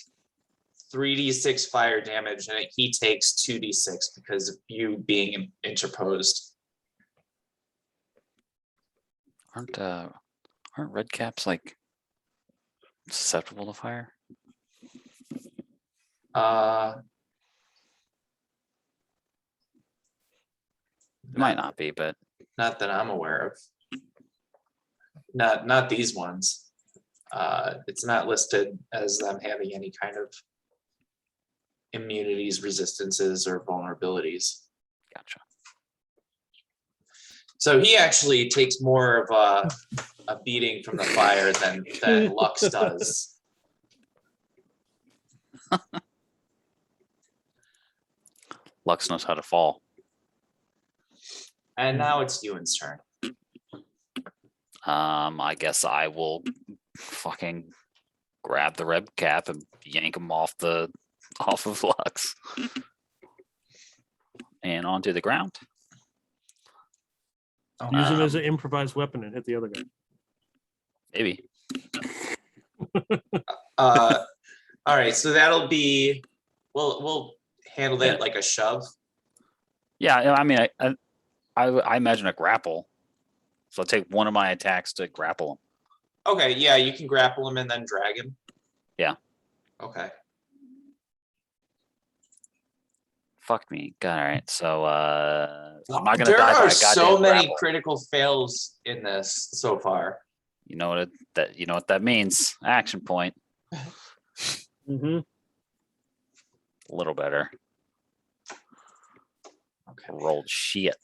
3d6 fire damage, and he takes 2d6 because of you being interposed. Aren't red caps like susceptible to fire? It might not be, but Not that I'm aware of. Not these ones. It's not listed as them having any kind of immunities, resistances, or vulnerabilities. Gotcha. So he actually takes more of a beating from the fire than Lux does. Lux knows how to fall. And now it's Ewan's turn. I guess I will fucking grab the red cap and yank him off of Lux and onto the ground. Use him as an improvised weapon and hit the other guy. Maybe. All right, so that'll be. We'll handle that like a shove. Yeah, I mean, I imagine a grapple. So I'll take one of my attacks to grapple him. Okay, yeah, you can grapple him and then drag him. Yeah. Okay. Fuck me. God, all right. So I'm not gonna There die by are a so goddamn many grapple. critical fails in this so far. You know what that means. Action point. Mm-hmm. A little better. Okay. Rolled shit.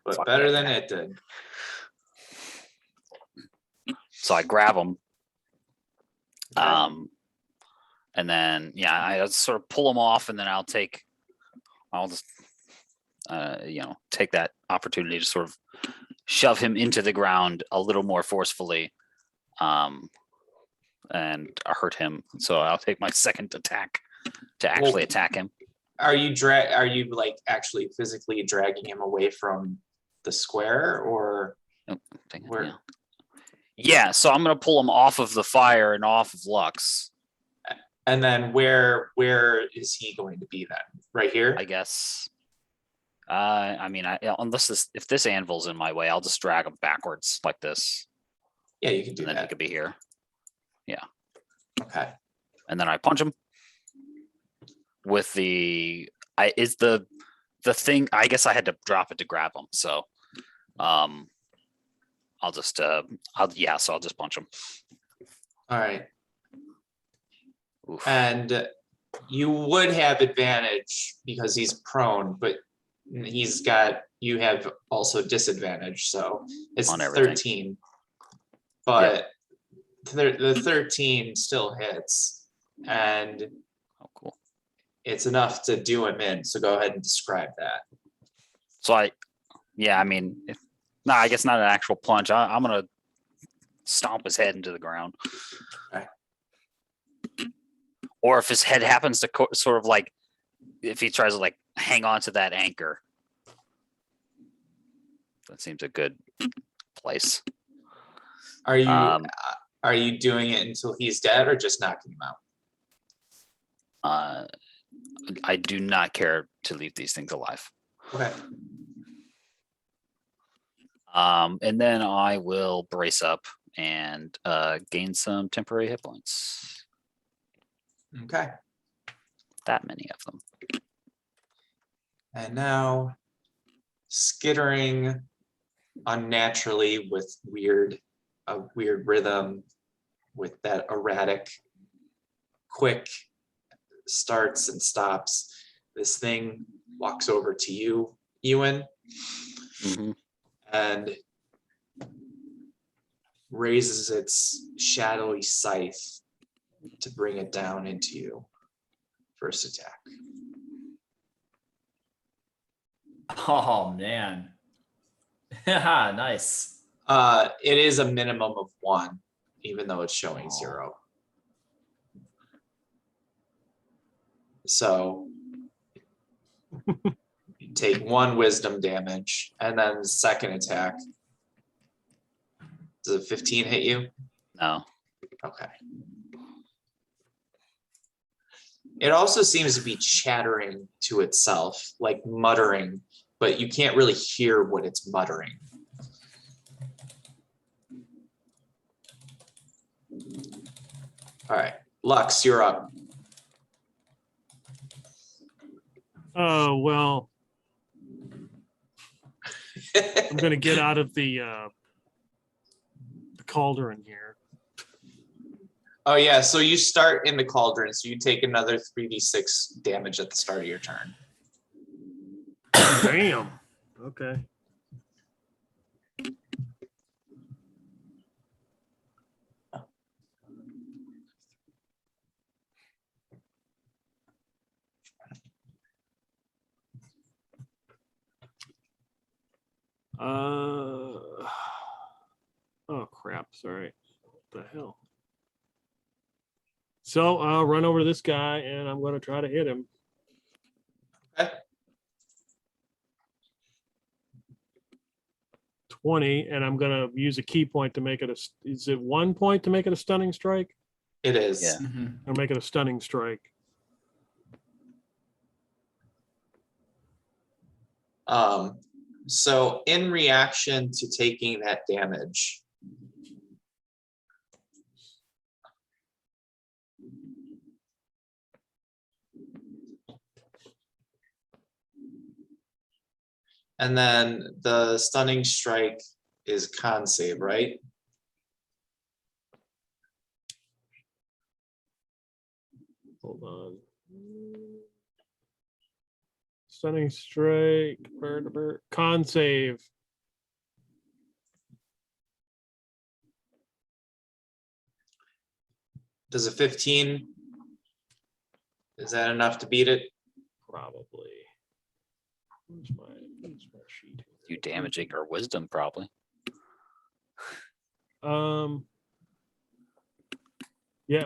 But Fuck better yeah. than it did. So I grab him. Okay. And then I sort of pull him off, and then I'll just take that opportunity to sort of shove him into the ground a little more forcefully, and hurt him. So I'll take my second attack to actually attack him. Are you like actually physically dragging him away from the square, or Dang it, where? Yeah, so I'm gonna pull him off of the fire and off of Lux. And then where is he going to be then? Right here? I guess. I mean, if this anvil's in my way, I'll just drag him backwards like this, Yeah, you can do and then he that. could be here. Okay. And then I punch him with the thing. I guess I had to drop it to grab him. So, I'll just punch him. All right. Oof. And you would have advantage because he's prone, but you have also disadvantage, so it's On everything. 13. But the 13 still hits, and Oh, cool. it's enough to do him in. So go ahead and describe that. So I mean, I guess not an actual punch. I'm gonna stomp his head into the ground. Okay. Or if his head happens to sort of like, if he tries to like hang on to that anchor, that seems a good place. Are you doing it until he's dead, or just knocking him out? I do not care to leave these things alive. Okay. And then I will brace up and gain some temporary hit points. Okay. That many of them. And now, skittering unnaturally with a weird rhythm, with that erratic, quick starts and stops, this thing walks over to you, Ewan, Mm-hmm. and raises its shadowy scythe to bring it down into you. First attack. Oh man. Haha, nice. It is a minimum of 1, even though it's showing 0. So you take 1 wisdom damage, and then the second attack. Does a 15 hit you? No. Okay. It also seems to be chattering to itself, like muttering, but you can't really hear what it's muttering. All right, Lux, you're up. Oh, well, I'm gonna get out of the cauldron here. Oh yeah, so you start in the cauldron, so you take another 3d6 damage at the start of your turn. Damn. Okay. Oh crap! Sorry. What the hell? So I'll run over to this guy and I'm going to try to hit him. Okay. 20, and I'm going to use a key point to make it a. Is it 1 point to make it a stunning strike? It is. Yeah. Or make it a stunning strike. So in reaction to taking that damage, and then the stunning strike is con save, right? Hold on. Stunning strike. Con save. Does a 15, is that enough to beat it? Probably. Where's my sheet? You damaging her wisdom, probably. Yeah,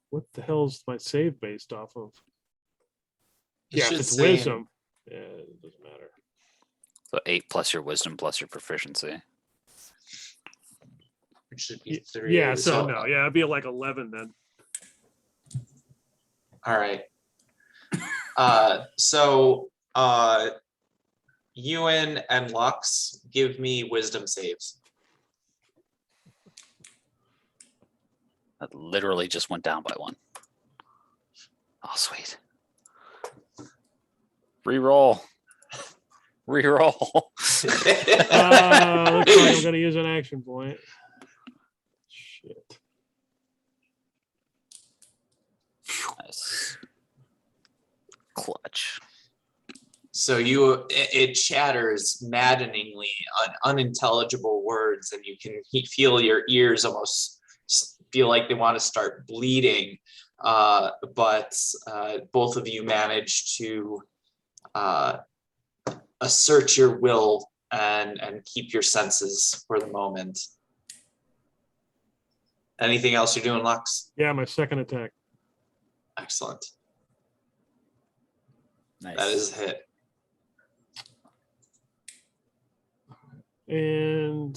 what the hell's my save based off of? It Yeah, should if it's say- wisdom. Yeah, it doesn't matter. So 8 plus your wisdom plus your proficiency. It should be 3. Yeah, so no, yeah, it'd be like 11 then. All right. So Ewan and Lux, give me wisdom saves. That literally just went down by 1. Oh, sweet. Reroll. Reroll. Looks like I'm gonna use an action point. Shit. Nice. Clutch. So it chatters maddeningly on unintelligible words, and you can feel your ears almost feel like they want to start bleeding. But both of you manage to assert your will and keep your senses for the moment. Anything else you're doing, Lux? Yeah, my second attack. Excellent. Nice. That is a hit. And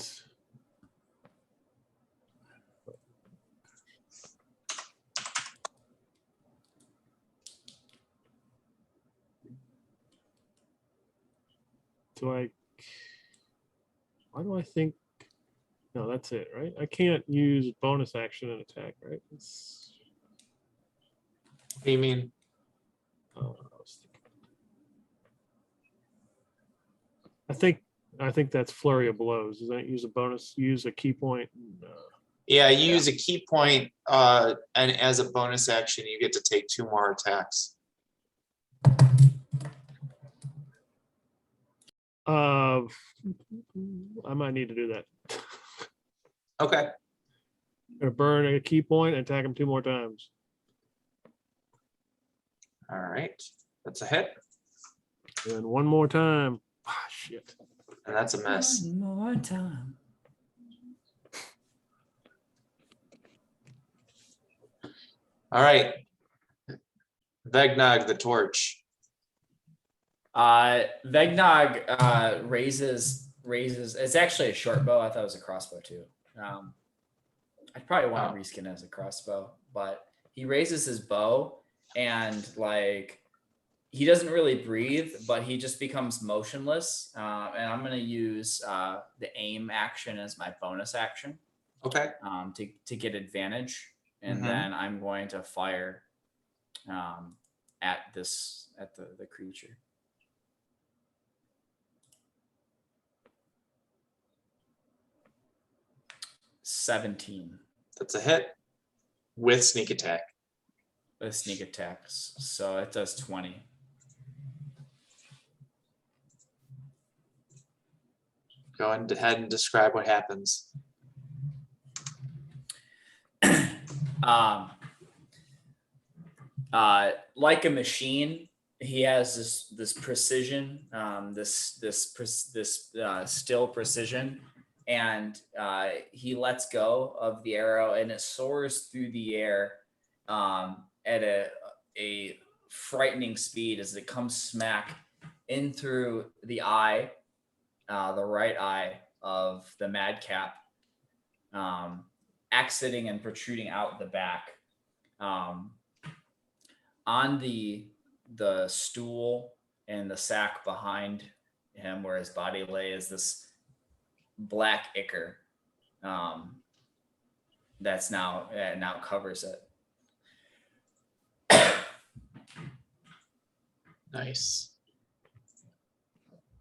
why do I think, no, that's it, right? I can't use bonus action and attack, right? What do you mean? Oh, I think that's flurry of blows. Does that use a bonus? Use a key point? Yeah, you use a key point, and as a bonus action, you get to take 2 more attacks. I might need to do that. Okay. Or burn a key point and attack him 2 more times. All right. That's a hit, And 1 more time. Ah, shit. and that's a miss. One more time. All right. Vegnog the torch. Vegnog raises. It's actually a short bow. I thought it was a crossbow too. I'd probably want to reskin it as a crossbow, but he raises his bow and like he doesn't really breathe, but he just becomes motionless. And I'm gonna use the aim action as my bonus action Okay. to get advantage, and Mhm. then I'm going to fire at the creature. 17. That's a hit with sneak attack. With sneak attacks. So it does 20. Go ahead and describe what happens. Like a machine, he has this precision, still precision, and he lets go of the arrow, and it soars through the air at a frightening speed as it comes smack in through the eye, the right eye of the madcap, exiting and protruding out the back. On the stool and the sack behind him where his body lay is this black ichor that's now covers it. Nice.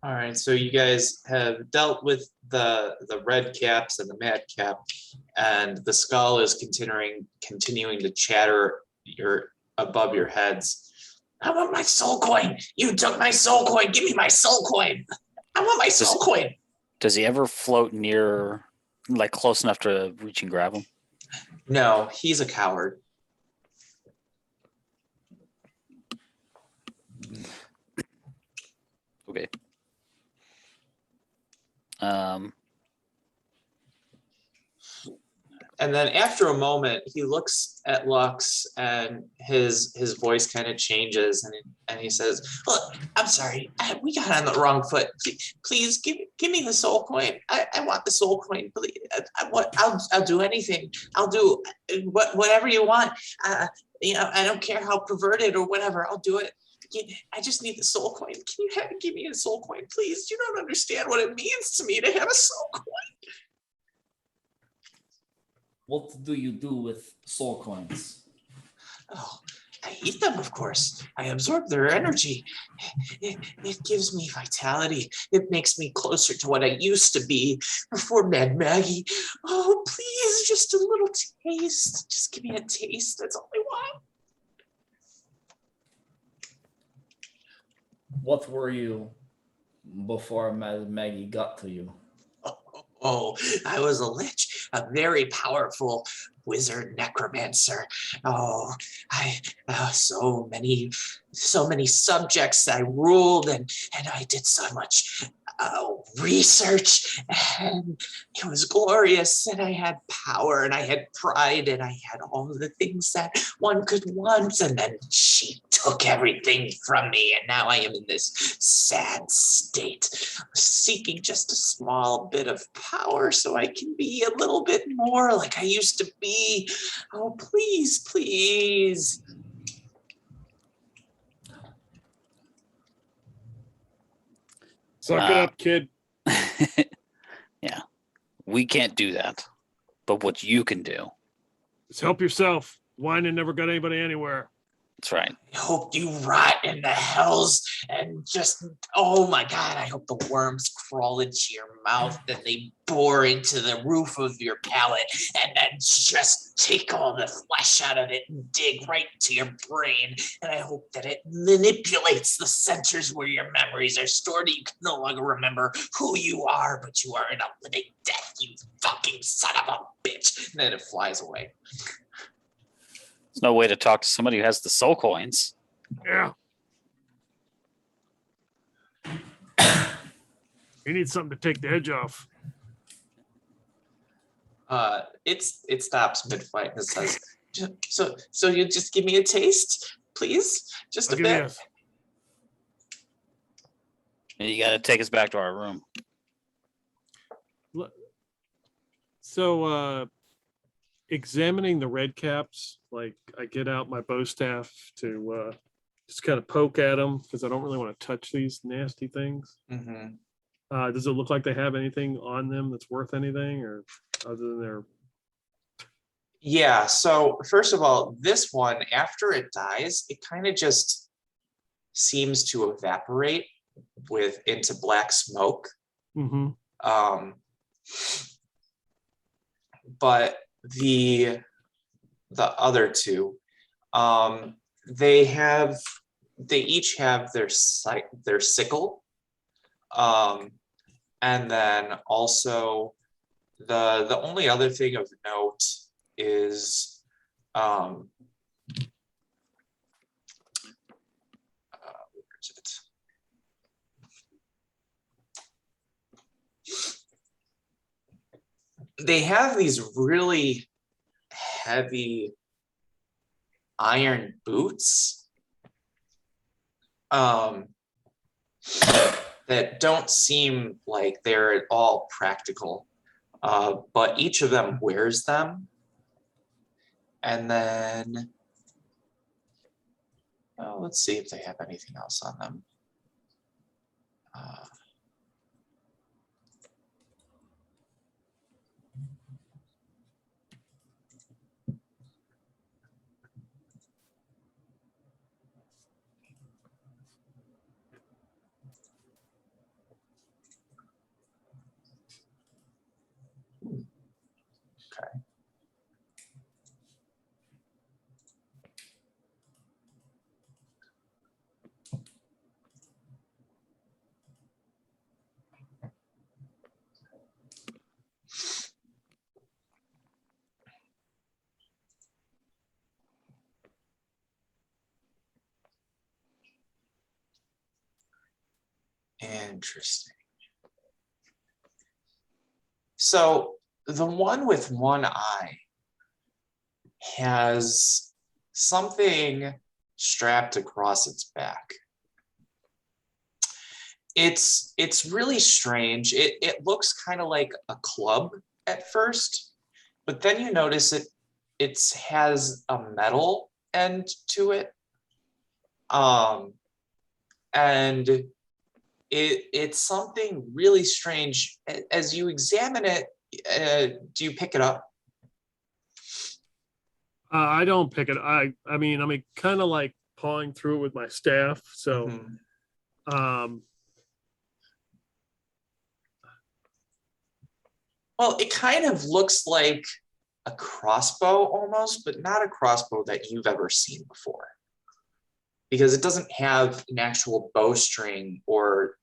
All right, so you guys have dealt with the red caps and the madcap, and the skull is continuing to chatter above your heads. I want my soul coin. You took my soul coin. Give me my soul coin. I want my soul coin. Does he ever float near, like close enough to reach and grab him? No, he's a coward. Okay. And then after a moment, he looks at Lux, and his voice kind of changes, and he says, "Look, I'm sorry, we got on the wrong foot. Please give me the soul coin. I want the soul coin. Please, I'll do anything. I'll do whatever you want. I don't care how perverted or whatever. I'll do it. I just need the soul coin. Can you give me a soul coin, please? You don't understand what it means to me to have a soul coin." What do you do with soul coins? Oh, I eat them, of course. I absorb their energy. It gives me vitality. It makes me closer to what I used to be before Mad Maggie. Oh, please, just a little taste. Just give me a taste. That's all I want. What were you before Maggie got to you? Oh, I was a lich, a very powerful wizard necromancer. Oh, so many subjects I ruled, and I did so much research, and it was glorious, and I had power, and I had pride, and I had all the things that one could want, and then she took everything from me, and now I am in this sad state, seeking just a small bit of power so I can be a little bit more like I used to be. Oh, please, please. Suck it up, kid. Yeah, we can't do that. But what you can do, Just help yourself. Whining never got anybody anywhere. that's right. I hope you rot in the hells and just, oh my God, I hope the worms crawl into your mouth and they bore into the roof of your palate and then just take all the flesh out of it and dig right into your brain. And I hope that it manipulates the centers where your memories are stored. You can no longer remember who you are, but you are in a living death, you fucking son of a bitch. And then it flies away. There's no way to talk to somebody who has the soul coins. Yeah. You need something to take the edge off. It stops mid-fight and it says, so you just give me a taste, please? Just I'll a give you bit. And you got to take us back to our room. So, examining the red caps, like I get out my bow staff to just kind of poke at them because I don't really want to touch these nasty things. Mm-hmm. Does it look like they have anything on them that's worth anything, or other than their? Yeah, so first of all, this one, after it dies, it kind of just seems to evaporate into black smoke. Mm-hmm. but the other two, they each have their sickle, and then also the only other thing of note is where is it? They have these really heavy iron boots that don't seem like they're at all practical, but each of them wears them. And then let's see if they have anything else on them. Okay. Interesting. So the one with one eye has something strapped across its back. It's really strange. It looks kind of like a club at first, but then you notice it has a metal end to it. And it's something really strange. As you examine it, do you pick it up? I don't pick it. I mean, I'm kind of like pawing through it with my staff. So, Well, it kind of looks like a crossbow almost, but not a crossbow that you've ever seen before, because it doesn't have an actual bowstring or,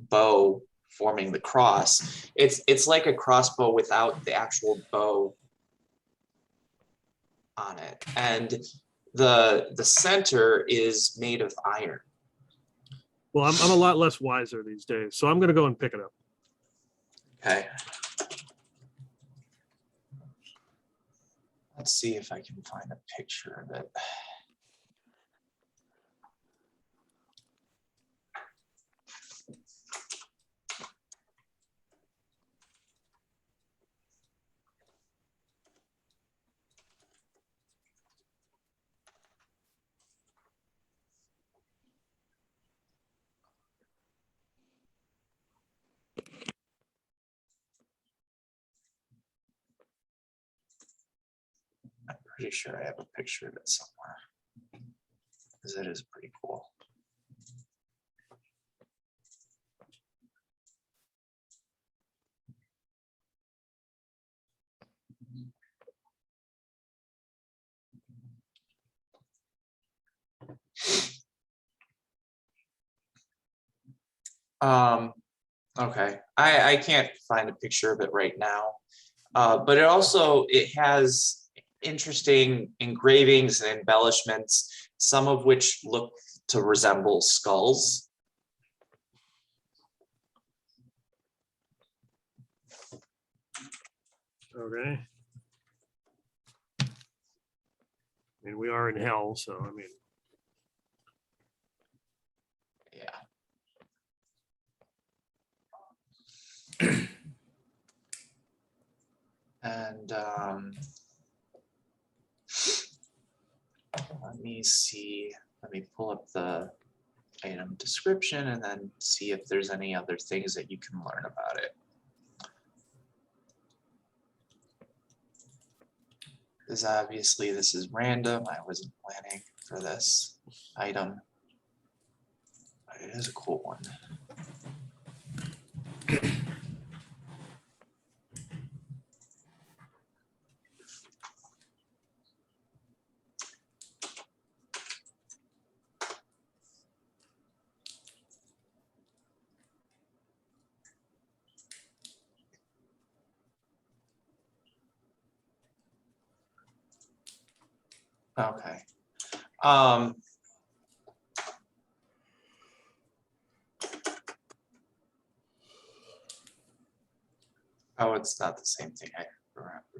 bow forming the cross. It's like a crossbow without the actual bow on it, and the center is made of iron. well, I'm a lot less wiser these days, so I'm going to go and pick it up. Okay. Let's see if I can find a picture of it. I'm pretty sure I have a picture of it somewhere, because it is pretty cool. Okay, I can't find a picture of it right now, but it has interesting engravings and embellishments, some of which look to resemble skulls. Okay. I mean, we are in hell, so I mean. Yeah. And let me see. Let me pull up the item description and then see if there's any other things that you can learn about it. Because obviously this is random. I wasn't planning for this item, but it is a cool one. Okay. Um, oh, it's not the same thing. I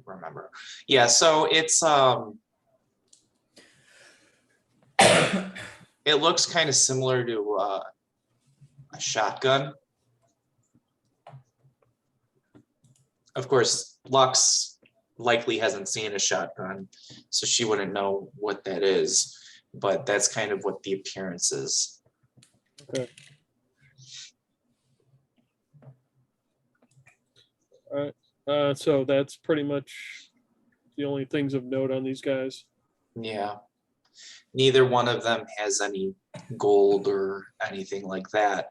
remember. Yeah, so it's it looks kind of similar to a shotgun. Of course, Lux likely hasn't seen a shotgun, so she wouldn't know what that is, but that's kind of what the appearance is. Okay. All right. So that's pretty much the only things of note on these guys. Yeah. Neither one of them has any gold or anything like that.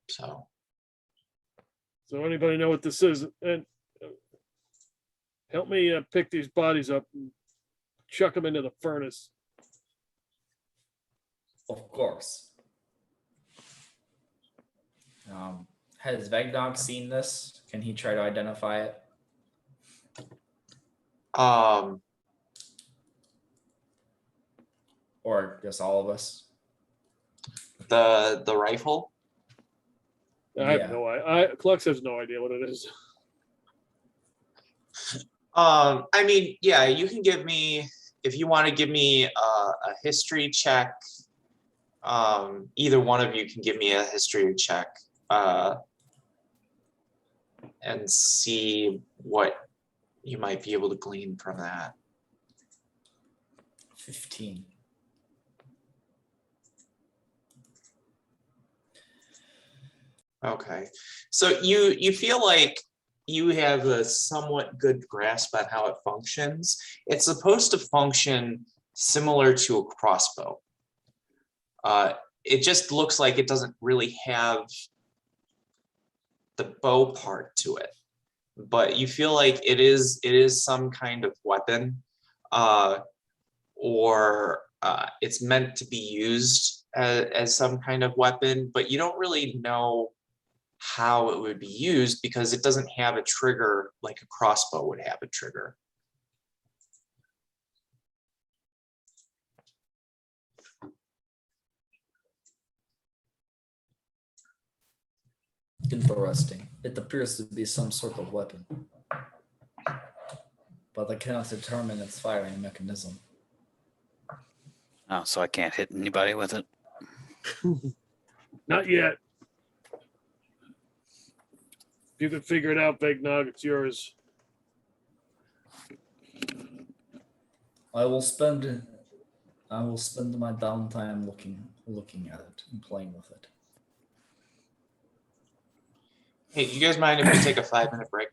So So anybody know what this is? And help me pick these bodies up and chuck them into the furnace. Of course. Has Vegnog seen this? Can he try to identify it? Or just all of us? the rifle. I have Yeah. no idea. Klux has no idea what it is. I mean, yeah, you can give me, if you want to give me a history check. Either one of you can give me a history check and see what you might be able to glean from that. 15. Okay, so you feel like you have a somewhat good grasp on how it functions. It's supposed to function similar to a crossbow. It just looks like it doesn't really have the bow part to it, but you feel like it is some kind of weapon, or it's meant to be used as some kind of weapon, but you don't really know how it would be used because it doesn't have a trigger like a crossbow would have a trigger. Interesting. It appears to be some sort of weapon, but I cannot determine its firing mechanism. Oh, so I can't hit anybody with it. Not yet. If you could figure it out, Vegnog, it's yours. I will spend my downtime looking at it and playing with it. Hey, do you guys mind if we take a 5-minute break?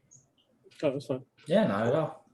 Oh, that's fine. Yeah, not at all.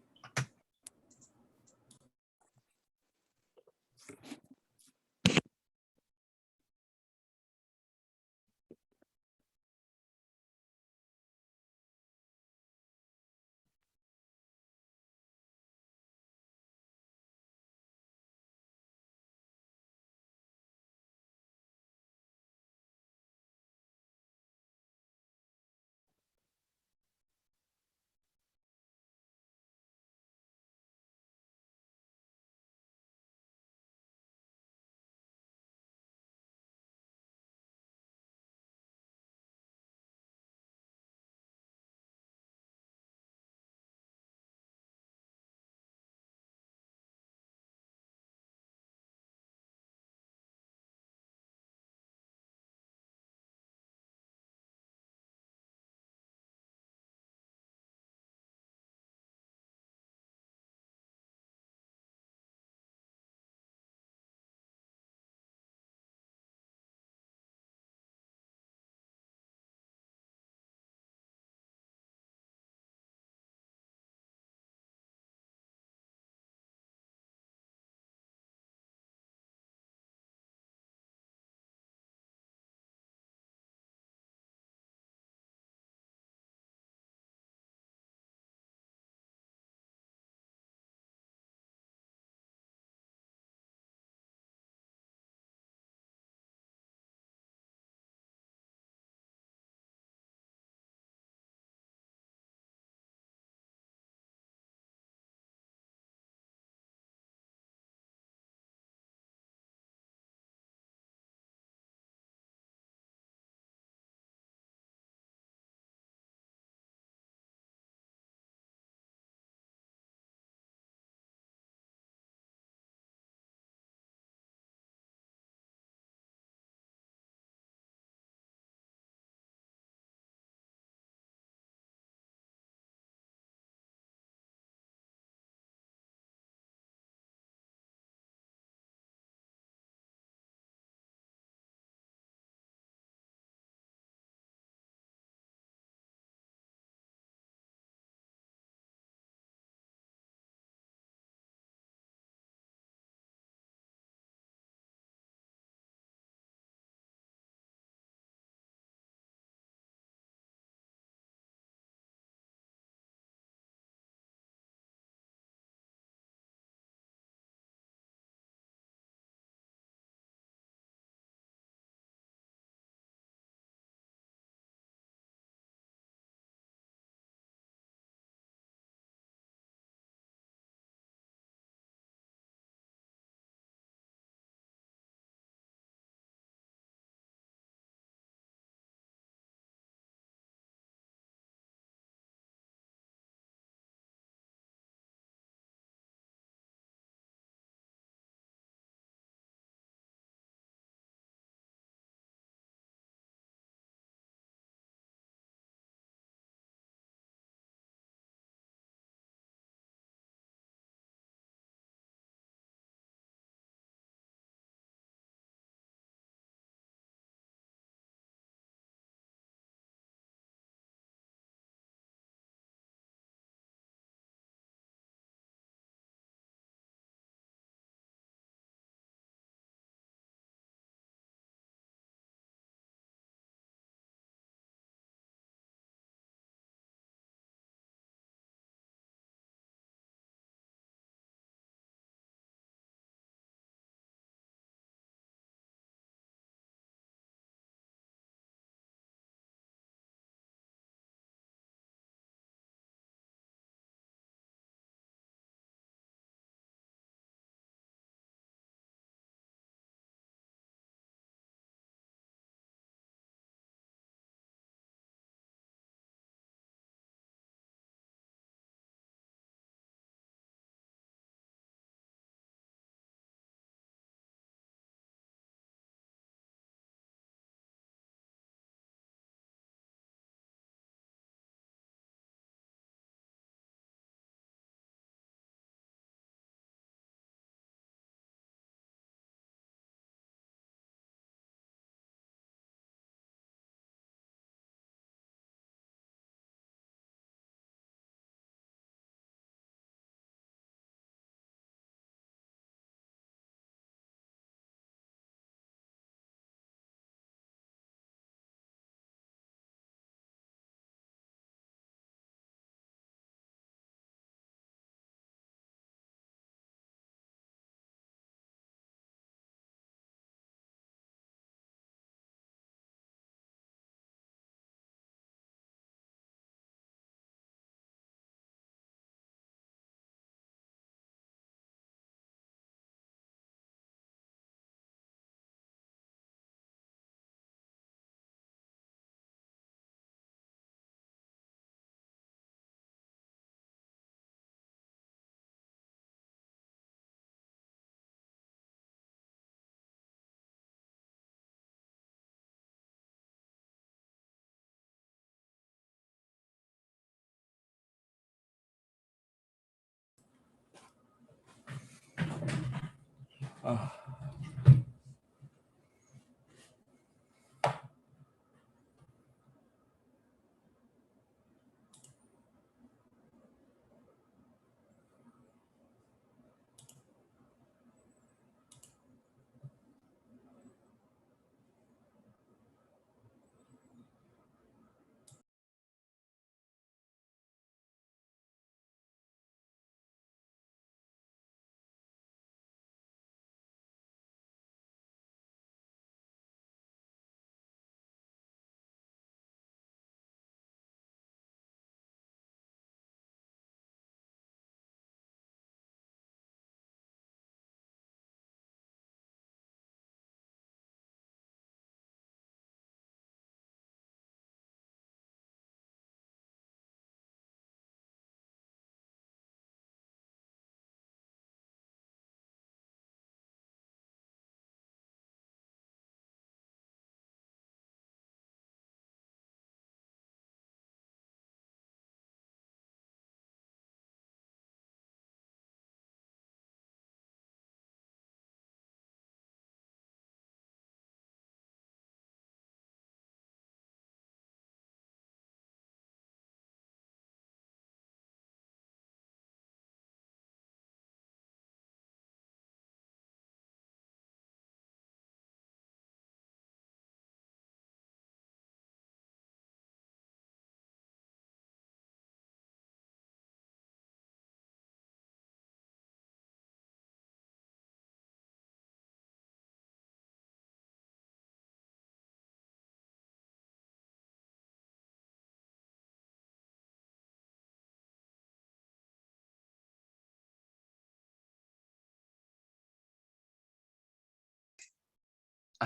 I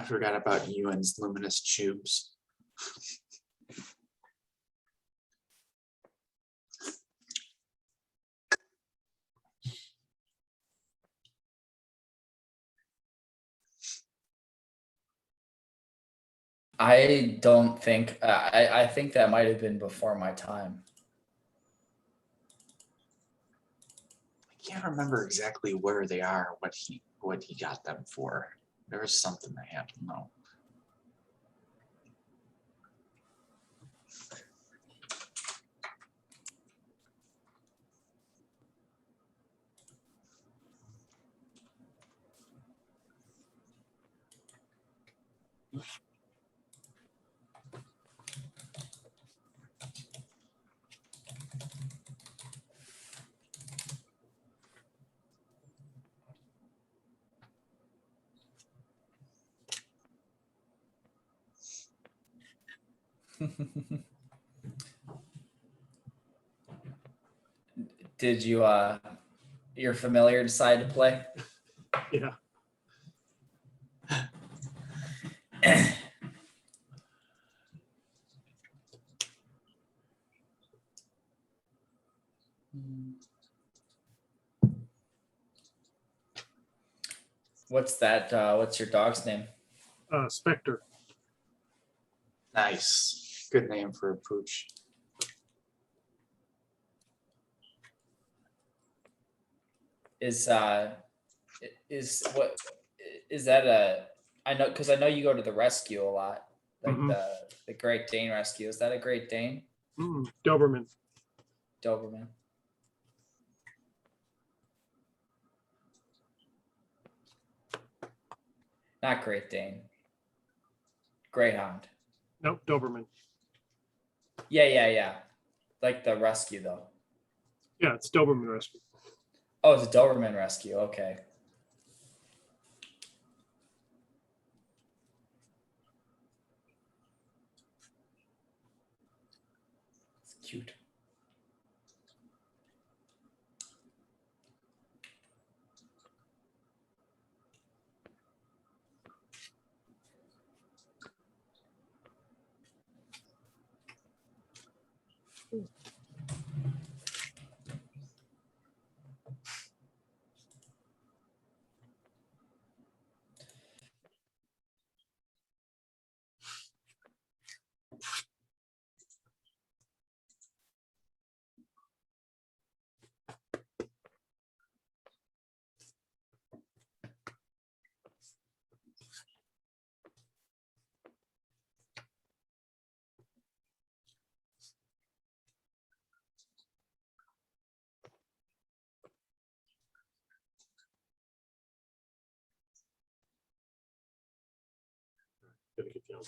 forgot about Ewan's luminous tubes. I don't think. I think that might have been before my time. I can't remember exactly where they are, what he got them for. There was something that happened though. Did you your familiar decide to play? Yeah. What's that? What's your dog's name? Spectre. Nice. Good name for a pooch. Is what is that a? I know because I know you go to the rescue a lot, like Mhm. the Great Dane rescue. Is that a Great Dane? Doberman. Doberman. Not Great Dane. Greyhound. Nope, Doberman. Yeah. Like the rescue though. Yeah, it's Doberman Rescue. Oh, it's a Doberman rescue. Okay. It's cute. Gotta get down.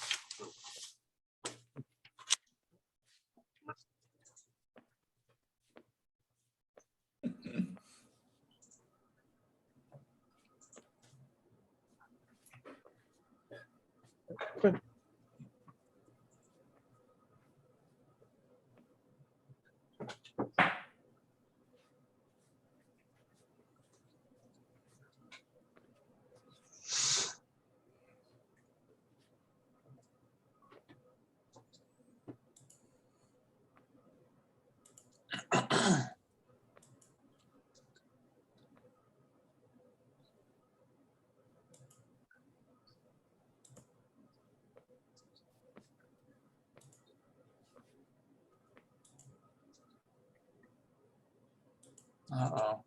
Uh-oh.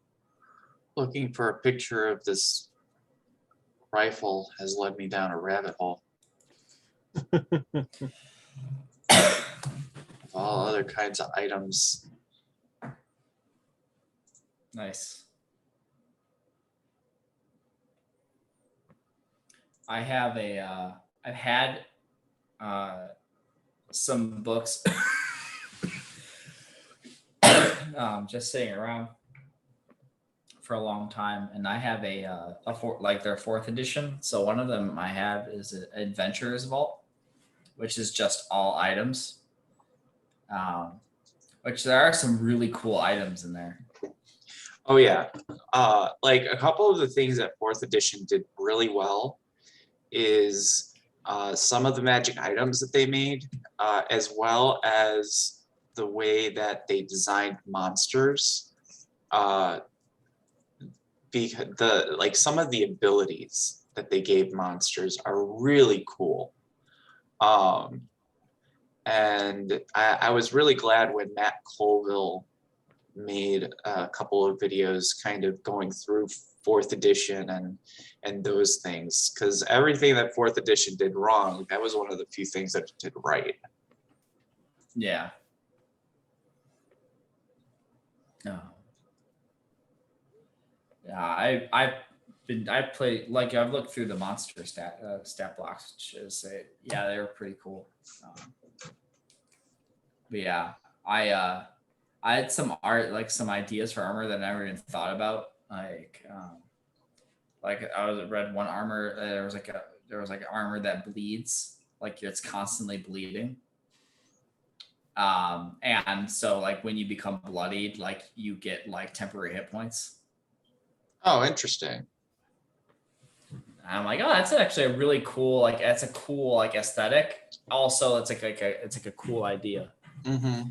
Looking for a picture of this rifle has led me down a rabbit hole of all other kinds of items. Nice. I've had some books just sitting around for a long time, and I have their fourth edition. So one of them I have is an Adventurers Vault, which is just all items. Which there are some really cool items in there. Oh yeah. Like a couple of the things that fourth edition did really well is some of the magic items that they made, as well as the way that they designed monsters. Because some of the abilities that they gave monsters are really cool. And I was really glad when Matt Colville made a couple of videos kind of going through fourth edition and those things, because everything that fourth edition did wrong, that was one of the few things that it did right. Yeah. No. Yeah, I've played, like, I've looked through the monster stat blocks, which is yeah, they were pretty cool. But yeah, I had some art, like some ideas for armor that I never even thought about. Like I read one armor. There was like armor that bleeds, like it's constantly bleeding. And so like when you become bloodied, like you get like temporary hit points. Oh, interesting. And I'm like, oh, that's actually a really cool, like that's a cool like aesthetic. Also, it's like a cool idea. Mm-hmm.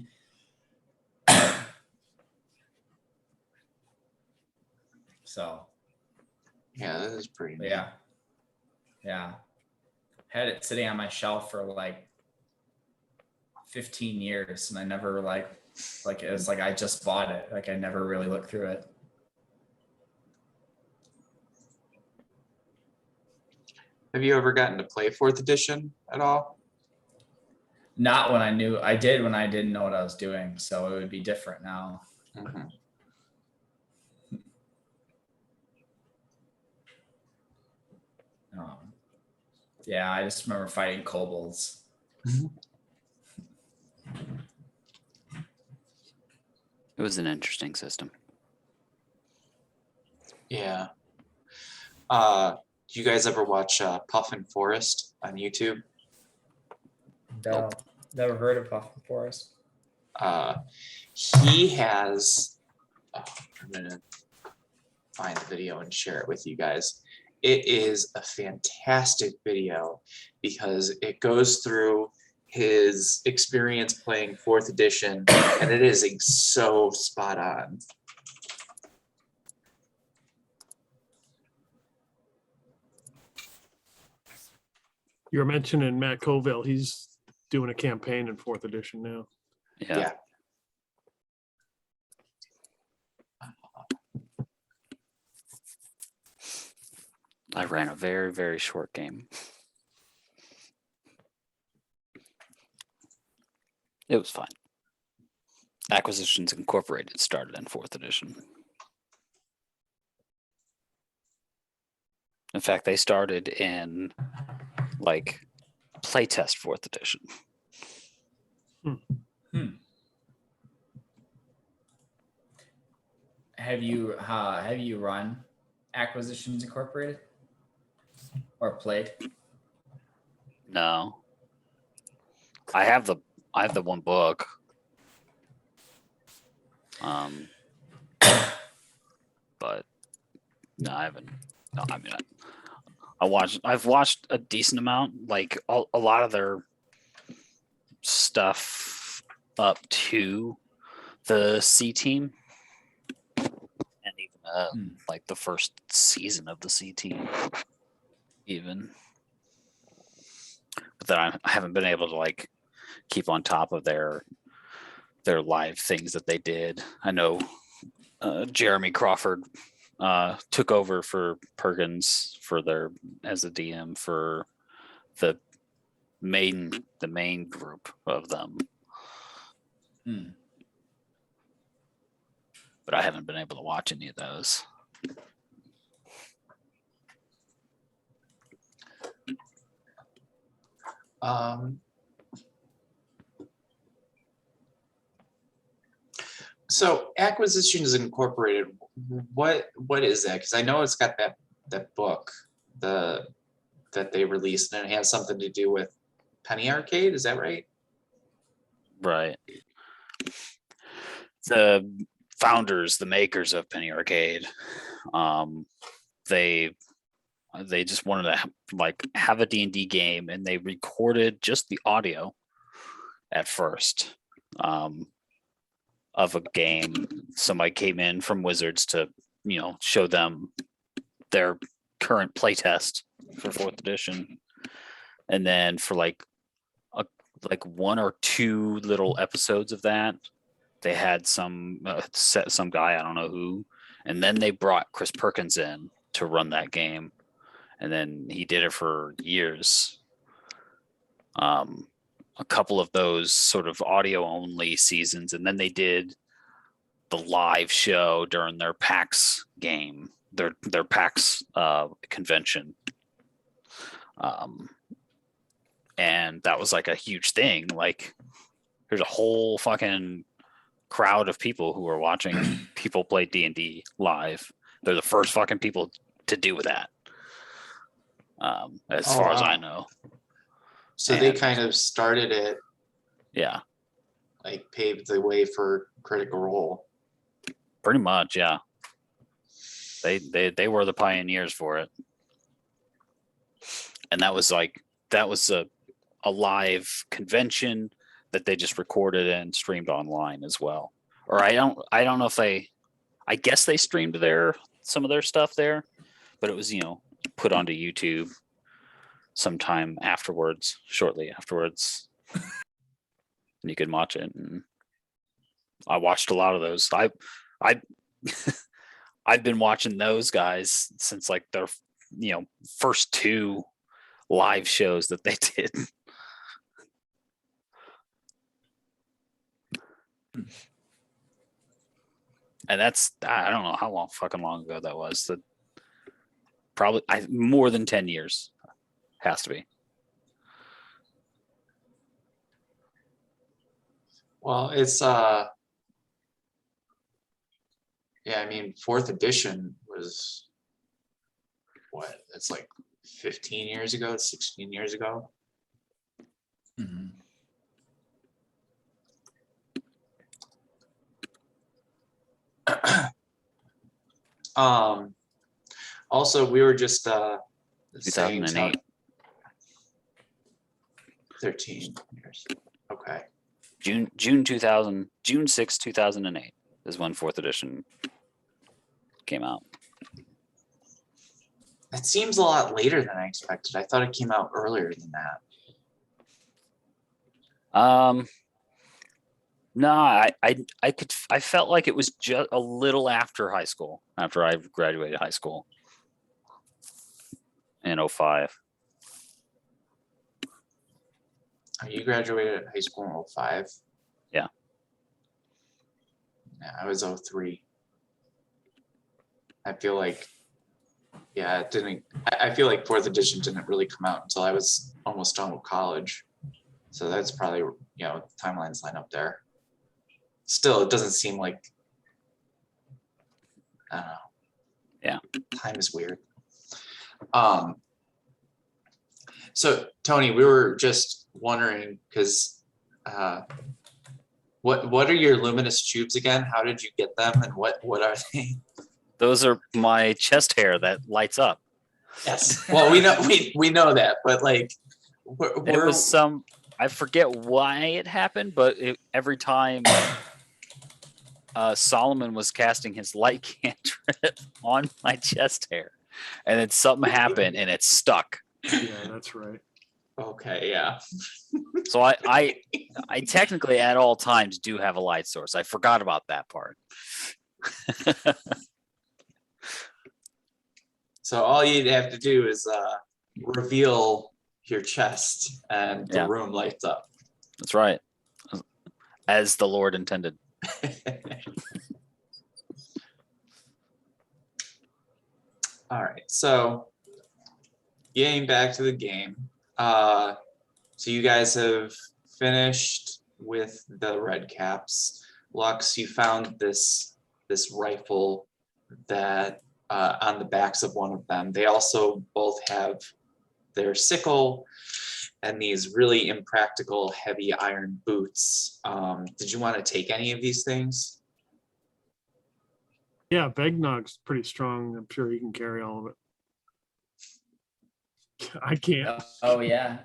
So Yeah, that is pretty neat. yeah. Had it sitting on my shelf for like 15 years, and I never like it was like I just bought it. Like I never really looked through it. Have you ever gotten to play fourth edition at all? Not when I did when I didn't know what I was doing. So it would be different now. Mm-hmm. Yeah, I just remember fighting kobolds. It was an interesting system. Yeah. Do you guys ever watch Puffin Forest on YouTube? No, never heard of Puffin Forest. He has. I'm gonna find the video and share it with you guys. It is a fantastic video because it goes through his experience playing fourth edition, and it is so spot on. You're mentioning Matt Colville. He's doing a campaign in fourth edition now. Yeah. I ran a very, very short game. It was fine. Acquisitions Incorporated started in fourth edition. In fact, they started in like playtest 4th edition. Have you run Acquisitions Incorporated or played? No. I have the one book. But no, I haven't. No, I mean, I've watched a decent amount, like a lot of their stuff up to the C team, and even like the first season of the C team, even. But then I haven't been able to like keep on top of their live things that they did. I know Jeremy Crawford took over for Perkins as a DM for the main group of them. But I haven't been able to watch any of those. So Acquisitions Incorporated, what is that? Because I know it's got that book that they released, and it has something to do with Penny Arcade. Is that right? Right. The founders, the makers of Penny Arcade, they just wanted to like have a D&D game, and they recorded just the audio at first of a game. Somebody came in from Wizards to show them their current playtest for 4th edition, and then for like 1 or 2 little episodes of that, they had some guy, I don't know who, and then they brought Chris Perkins in to run that game, and then he did it for years. A couple of those sort of audio only seasons, and then they did the live show during their PAX game, their PAX convention, and that was like a huge thing. Like, there's a whole fucking crowd of people who are watching people play D&D live. They're the first fucking people to do that, as far as I know. So they kind of started it, Yeah, like paved the way for Critical Role. pretty much, yeah. They were the pioneers for it, and that was a live convention that they just recorded and streamed online as well. Or I don't know if I guess they streamed some of their stuff there, but it was put onto YouTube sometime afterwards, shortly afterwards. And you could watch it, and I watched a lot of those. I've been watching those guys since like their first 2 live shows that they did. And that's, I don't know how long ago that was. Probably more than 10 years. Has to be. Well, it's yeah, I mean, 4th edition was what? That's like 15 years ago, 16 years ago. Also, we were just saying 2008. 13 years. Okay. June 2000, June 6, 2008 is when 4th edition came out. That seems a lot later than I expected. I thought it came out earlier than that. No, I felt like it was just a little after high school, after I graduated high school in 05. You graduated high school in 05? Yeah. Yeah, I was 03. I feel like Yeah, it didn't. I feel like fourth edition didn't really come out until I was almost done with college. So that's probably, timelines line up there. Still, it doesn't seem like, I don't know. Yeah. Time is weird. So Tony, we were just wondering, because what are your luminous tubes again? How did you get them, and what are they? Those are my chest hair that lights up. Yes. Well, we know that, but like, There was some, I forget why it happened, but every time Solomon was casting his light cantrip on my chest hair, and then something happened and it stuck. Yeah, that's right. Okay, yeah. So I technically at all times do have a light source. I forgot about that part. So all you'd have to do is reveal your chest, and the Yeah. room lights up. That's right. As the Lord intended. All right, so getting back to the game. So you guys have finished with the red caps. Lux, you found this rifle that on the backs of one of them. They also both have their sickle and these really impractical heavy iron boots. Did you want to take any of these things? Yeah, Begnog's pretty strong. I'm sure he can carry all of it. I can't. Oh yeah.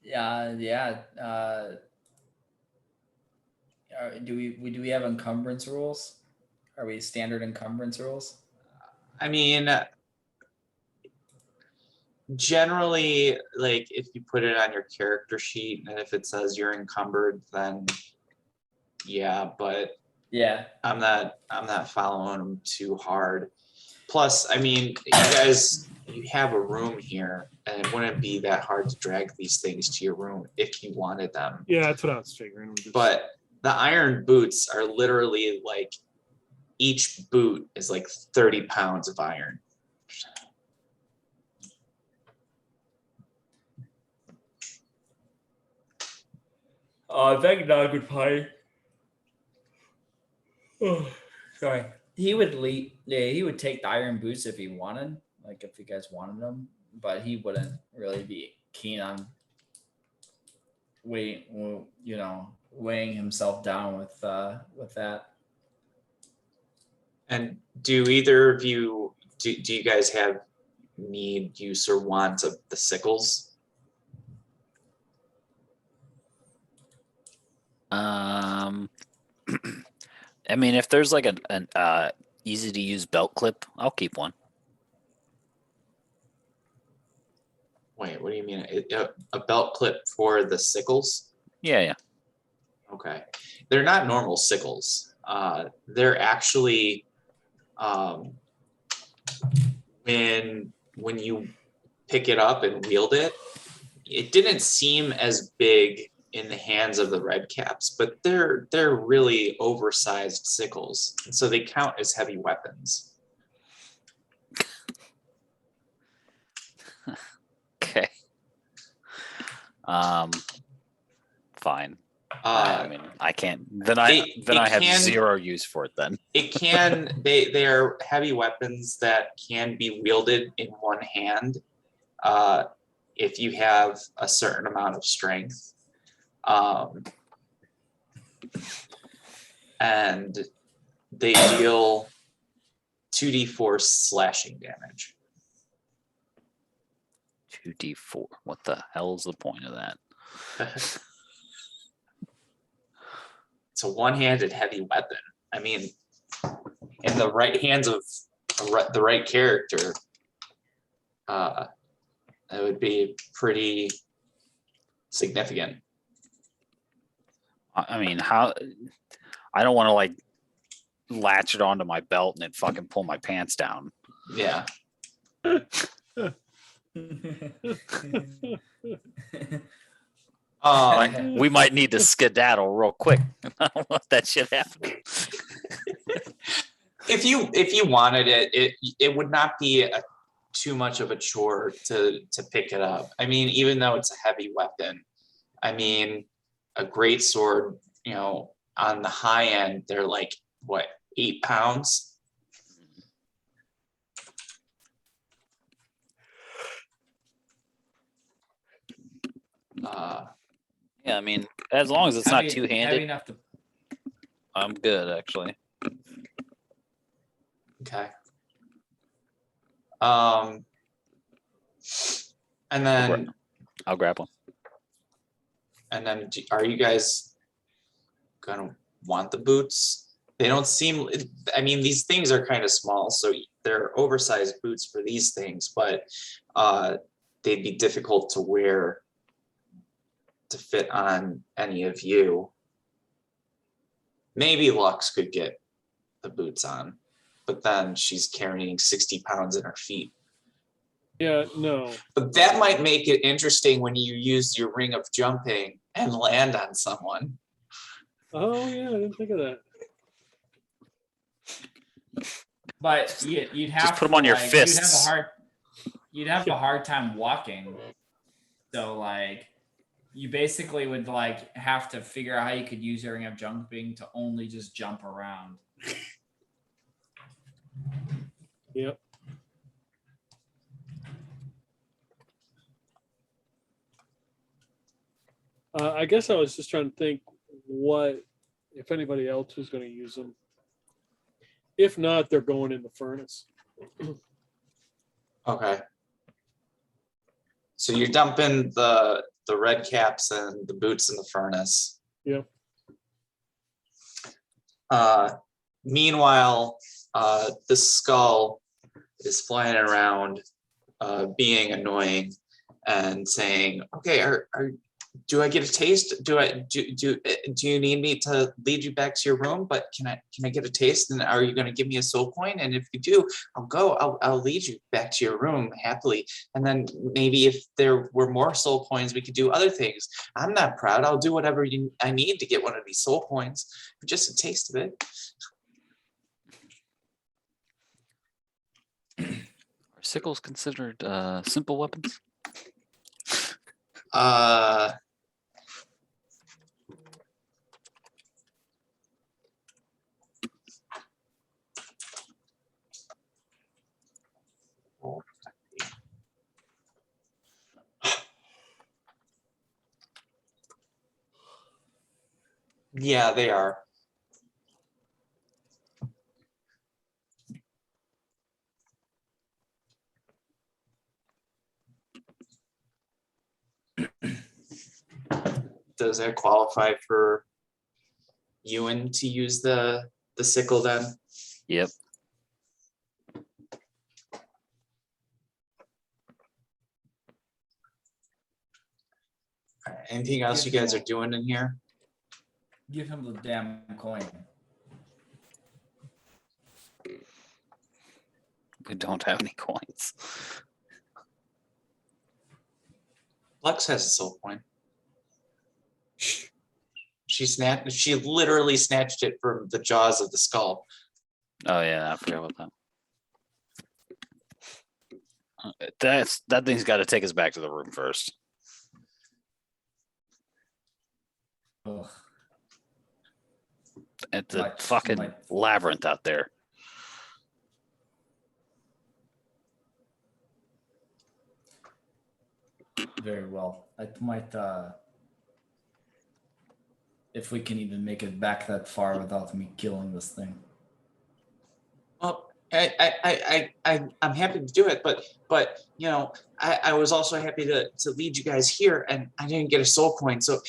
Yeah. Do we have encumbrance rules? Are we standard encumbrance rules? I mean, generally, like if you put it on your character sheet and if it says you're encumbered, then yeah, but Yeah. I'm not following them too hard. Plus, I mean, you have a room here, and it wouldn't be that hard to drag these things to your room if you wanted them. Yeah, that's what I was figuring. But the iron boots are literally like, each boot is like 30 pounds of iron. Vegnog would probably. Oh, sorry. He would lead. Yeah, he would take the iron boots if he wanted, like if you guys wanted them, but he wouldn't really be keen on weighing himself down with that. And do either of you do you guys have need, use, or want of the sickles? I mean, if there's like an easy to use belt clip, I'll keep one. Wait, what do you mean? A belt clip for the sickles? Yeah. Okay. They're not normal sickles. They're actually, when you pick it up and wield it, it didn't seem as big in the hands of the red caps, but they're really oversized sickles, and so they count as heavy weapons. Okay. Fine. I mean, I can't. Then I have zero use for it. Then it can. They are heavy weapons that can be wielded in one hand, if you have a certain amount of strength. And they deal 2d4 slashing damage. 2d4. What the hell is the point of that? It's a one-handed heavy weapon. I mean, in the right hands of the right character, it would be pretty significant. I mean, how? I don't want to like latch it onto my belt and then fucking pull my pants down. Yeah. We might need to skedaddle real quick. I don't want that shit happening. If you wanted it would not be too much of a chore to pick it up. I mean, even though it's a heavy weapon, I mean, a great sword, you know, on the high end, they're like what, 8 pounds? Yeah, I mean, as long as it's not Heavy two-handed, enough to. I'm good actually. Okay. And then I'll grab one. And then are you guys gonna want the boots? They don't seem, I mean, these things are kind of small, so they're oversized boots for these things, but they'd be difficult to wear to fit on any of you. Maybe Lux could get the boots on, but then she's carrying 60 pounds in her feet. Yeah, no. But that might make it interesting when you use your ring of jumping and land on someone. Oh yeah, I didn't think of that. But you'd have put 'em on your like, fists. You'd have a hard time walking. So like, you basically would like have to figure out how you could use your ring of jumping to only just jump around. Yep. I guess I was just trying to think what, if anybody else was going to use them. If not, they're going in the furnace. Okay. So you're dumping the red caps and the boots in the furnace. Yeah. Meanwhile, the skull is flying around, being annoying and saying, "Okay, do I get a taste? Do you need me to lead you back to your room? But can I get a taste? And are you going to give me a soul coin? And if you do, I'll lead you back to your room happily. And then maybe if there were more soul coins, we could do other things. I'm not proud. I'll do whatever I need to get one of these soul coins for just a taste of it." Are sickles considered simple weapons? Yeah, they are. Does that qualify for Ewan to use the sickle then? Yep. Anything else you guys are doing in here? Give him the damn coin. We don't have any coins. Lux has a soul coin. She literally snatched it from the jaws of the skull. Oh yeah, I forgot about that. That thing's got to take us back to the room first. Ugh. At the Like, fucking like- labyrinth out there. Very well. I might, if we can even make it back that far without me killing this thing. Well, I'm happy to do it, but you know, I was also happy to lead you guys here, and I didn't get a soul coin. So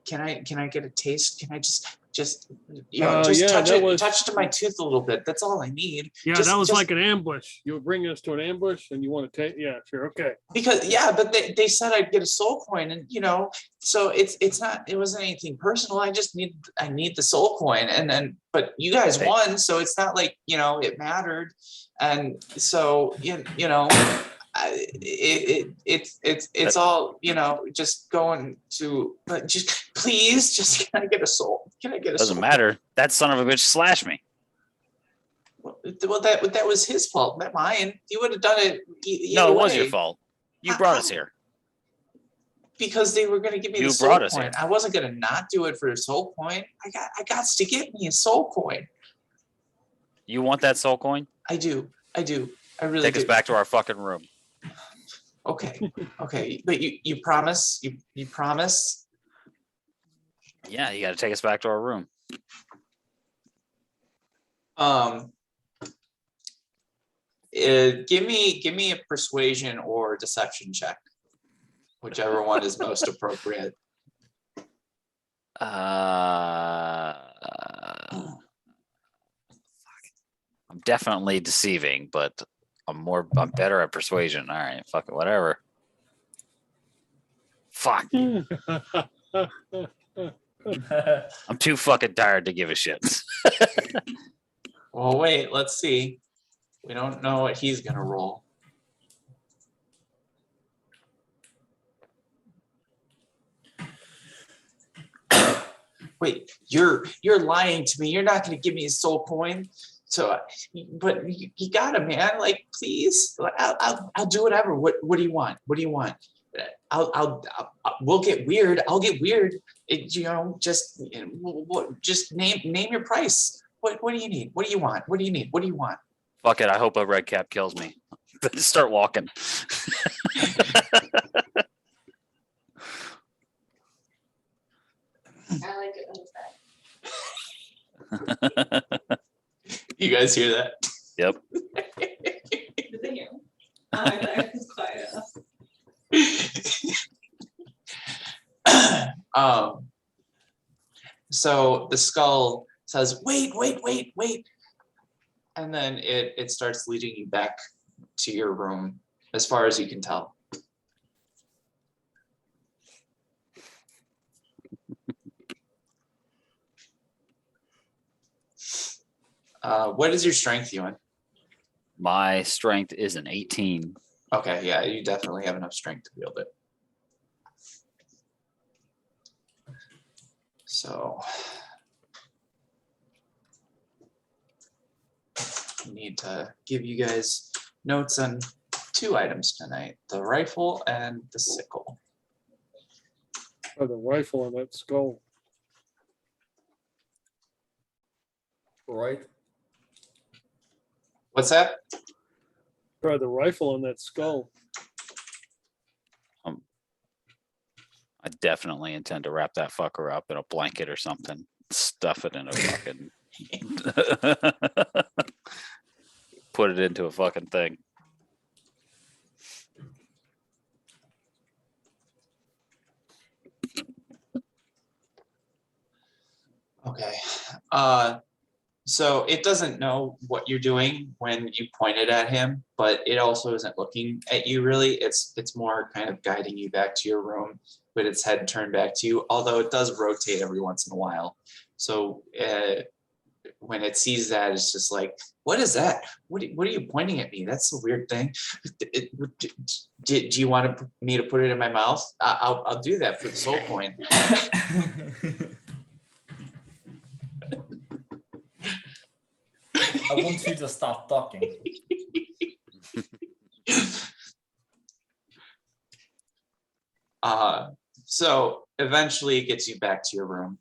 can I get a taste? Can I just you know, just yeah, touch that it, was- touch to my tooth a little bit? That's all I need. Yeah, Just- that was just- like an ambush. You were bringing us to an ambush, and you want to take? Yeah, sure, okay. Because yeah, but they said I'd get a soul coin, and you know, so it wasn't anything personal. I need the soul coin, and then but you guys Hey. won, so it's not like, you know, it mattered, and so you know, it's all, you know, just going to, but just please, just can I get a soul? Can I get a Doesn't soul? matter. That son of a bitch slashed me. Well, that was his fault, not mine. You would have done it. No, either it was your way. fault. You How- brought how- us here. Because they were going to give me You the soul brought us coin. here. I wasn't going to not do it for a soul coin. I got to get me a soul coin. You want that soul coin? I do. I really Take do. us back to our fucking room. Okay. But you promise? You promise? Yeah, you got to take us back to our room. Give me a persuasion or deception check, whichever one is most appropriate. I'm definitely deceiving, but I'm better at persuasion. All right, fuck it, whatever. Fuck. I'm too fucking tired to give a shit. Well, wait. Let's see. We don't know what he's gonna roll. Wait, you're lying to me. You're not gonna give me a soul coin. So, but you got him, man. Like, please, I'll do whatever. What do you want? What do you want? We'll get weird. I'll get weird. Just name your price. What do you need? What do you want? What do you need? What do you want? Fuck it, I hope a red cap kills me. Start walking. I like it. You guys hear that? Yep. Did they hear me? Oh, I thought it was quiet enough. So the skull says, wait. And then it starts leading you back to your room as far as you can tell. What is your strength, Ewan? My strength is an 18. Okay, yeah, you definitely have enough strength to wield it. So I need to give you guys notes on 2 items tonight, the rifle and the sickle. Oh, the rifle on that skull. Right. What's that? Try the rifle on that skull. I definitely intend to wrap that fucker up in a blanket or something. Stuff it in a fucking. Put it into a fucking thing. Okay. So it doesn't know what you're doing when you point it at him, but it also isn't looking at you really. It's more kind of guiding you back to your room with its head turned back to you, although it does rotate every once in a while. So when it sees that, it's just like, what is that? What are you pointing at me? That's a weird thing. Do you want me to put it in my mouth? I'll do that for the soul coin. I want you to stop talking. So eventually it gets you back to your room.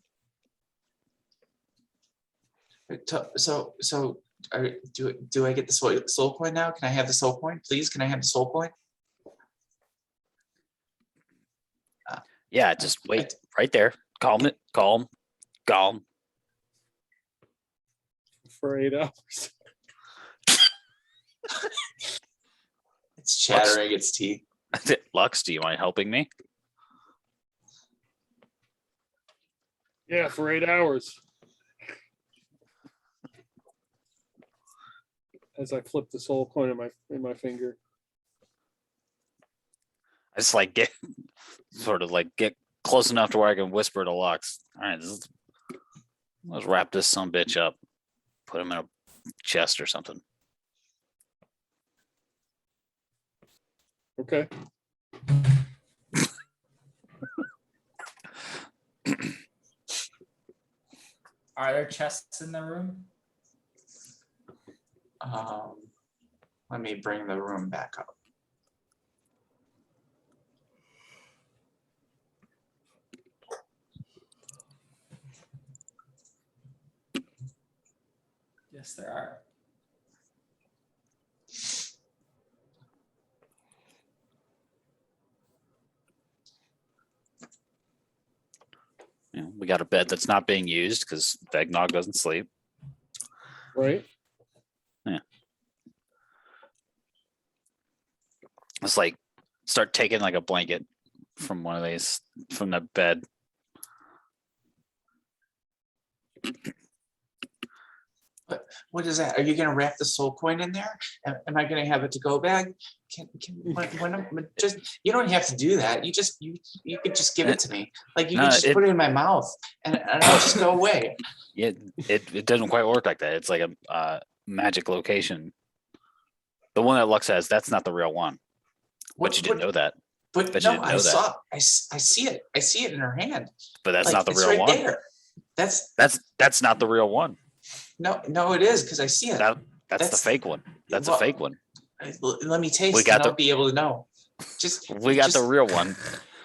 So do I get the soul coin now? Can I have the soul coin, please? Can I have the soul coin? Yeah, just wait right there. Calm. For 8 hours. It's chattering its teeth. Lux, do you mind helping me? Yeah, for 8 hours. As I flip the soul coin in my finger. I just like get close enough to where I can whisper to Lux. All right, let's wrap this some bitch up. Put him in a chest or something. Okay. Are there chests in the room? Let me bring the room back up. Yes, there are. You know, we got a bed that's not being used because Vegnog doesn't sleep. Right. It's like start taking like a blanket from one of these from the bed. What is that? Are you gonna wrap the soul coin in there? Am I gonna have a to-go bag? Just you don't have to do that. You could just give it to me. Like you No, could just put it in my mouth and I'll just go away. Yeah, it doesn't quite work like that. It's like a magic location. The one that Lux has, that's not the real one. But you didn't know that. But Bet you no, didn't I know saw. that. I see it. I see it in her hand. But that's Like, not the it's real right one. there. That's not the real one. no, it is because I see it. That's the fake one. That's well, a fake one. Let me taste. We got and I'll be able to know. We got the real one.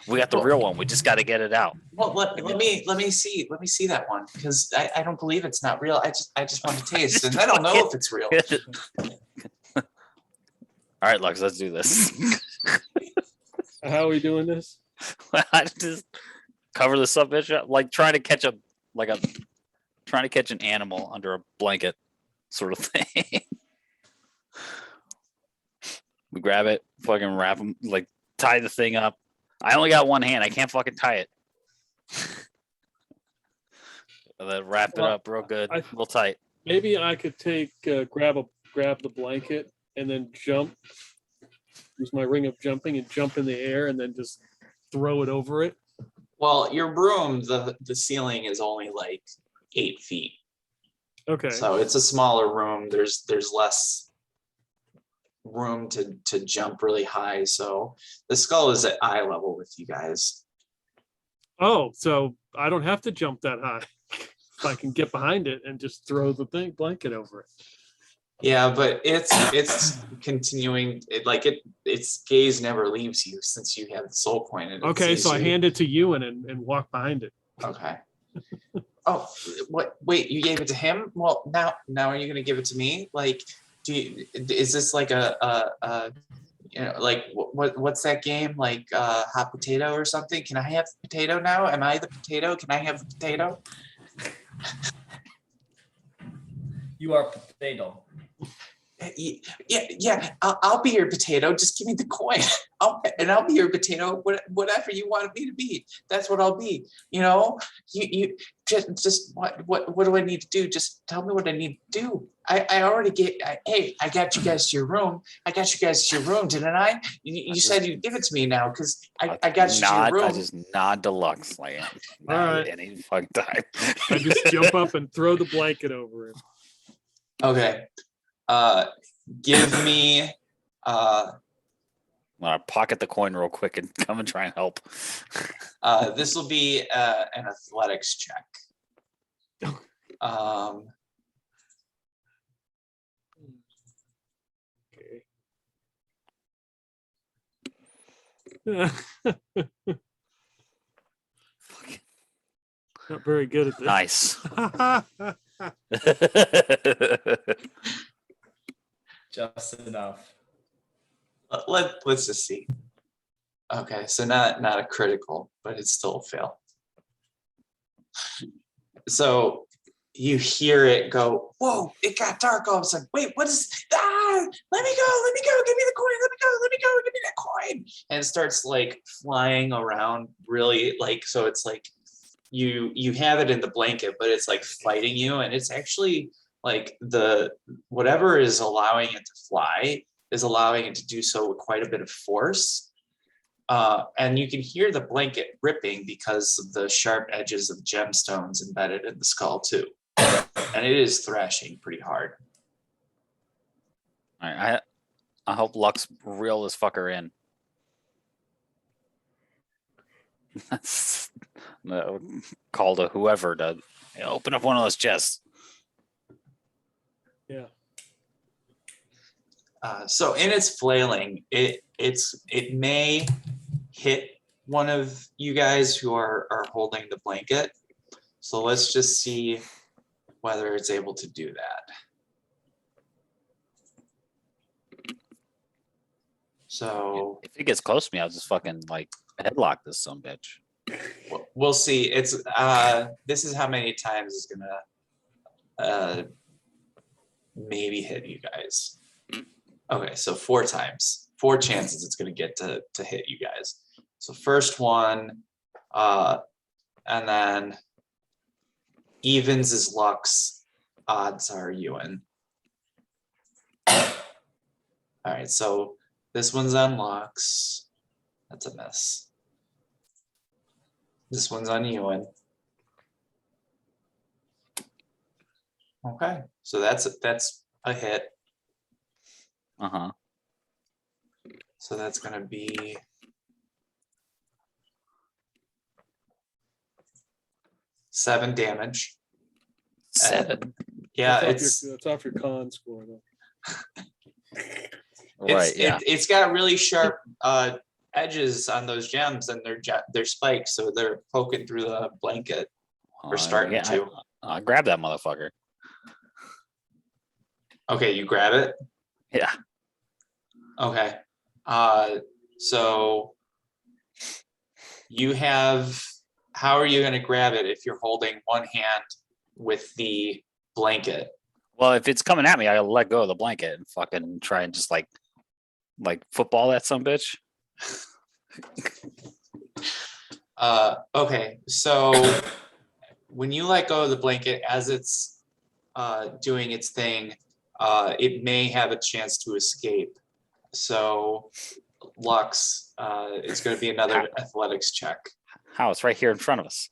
We got the real one. We just got to get it out. Well, let me see that one because I don't believe it's not real. I just want to taste and then I'll know if it's real. All right, Lux, let's do this. How are we doing this? I just cover the sub bitch up, like trying to catch an animal under a blanket, sort of thing. We grab it, fucking wrap them, like tie the thing up. I only got one hand. I can't fucking tie it. And then wrap it up real good, real tight. Maybe I could grab the blanket and then jump. Use my ring of jumping and jump in the air and then just throw it over it. Well, your room, the ceiling is only like 8 feet. Okay. So it's a smaller room. There's less room to jump really high. So the skull is at eye level with you guys. Oh, so I don't have to jump that high. If I can get behind it and just throw the blanket over it. Yeah, but it's continuing. Its gaze never leaves you since you have the soul coin. And Okay, so I hand it to you and walk behind it. Okay. Oh, what? Wait, you gave it to him? Well, now are you gonna give it to me? Like, is this like a like what's that game? Like hot potato or something? Can I have the potato now? Am I the potato? Can I have the potato? You are potato. Yeah. I'll be your potato. Just give me the coin. I'll be your potato. Whatever you want me to be, that's what I'll be. You know, you just what do I need to do? Just tell me what I need to do. I already hey, I got you guys to your room. I got you guys to your room, didn't I? You said you'd give it to me now because I got you to your room. I just nod deluxe like all right. Any fucking time. I just jump up and throw the blanket over him. Okay. Give me I'll pocket the coin real quick and come and try and help. this will be an athletics check. Okay. Not very good at this. Nice. Just enough. Let's just see. Okay, so not a critical, but it's still a fail. So you hear it go, whoa, it got dark all of a sudden. Wait, what is, let me go, give me the coin, give me that coin. And it starts like flying around really like, so it's like you have it in the blanket, but it's like fighting you. And it's actually like whatever is allowing it to fly is allowing it to do so with quite a bit of force. And you can hear the blanket ripping because of the sharp edges of gemstones embedded in the skull too. And it is thrashing pretty hard. All right, I hope Lux reel this fucker in. Call to whoever to open up one of those chests. Yeah. So in its flailing, it may hit one of you guys who are holding the blanket. So let's just see whether it's able to do that. So If it gets close to me, I'll just fucking like headlock this some bitch. we'll see. It's this is how many times it's gonna maybe hit you guys. Okay, so 4 times, 4 chances it's gonna get to hit you guys. So first one, and then evens is Lux, odds are Ewan. All right, so this one's on Lux. That's a miss. This one's on Ewan. Okay, so that's a hit. Uh-huh. So that's gonna be 7 damage. 7. Yeah, that's off your con score though. Right, yeah. It's got really sharp edges on those gems, and they're spikes, so they're poking through the blanket. We're starting yeah, to. I grab that motherfucker. Okay, you grab it. Yeah. Okay. So you have. How are you going to grab it if you're holding one hand with the blanket? Well, if it's coming at me, I'll let go of the blanket and fucking try and just like football that some bitch. Okay, so when you let go of the blanket as it's doing its thing, it may have a chance to escape. So Lux, it's going to be another athletics check. How? It's right here in front of us.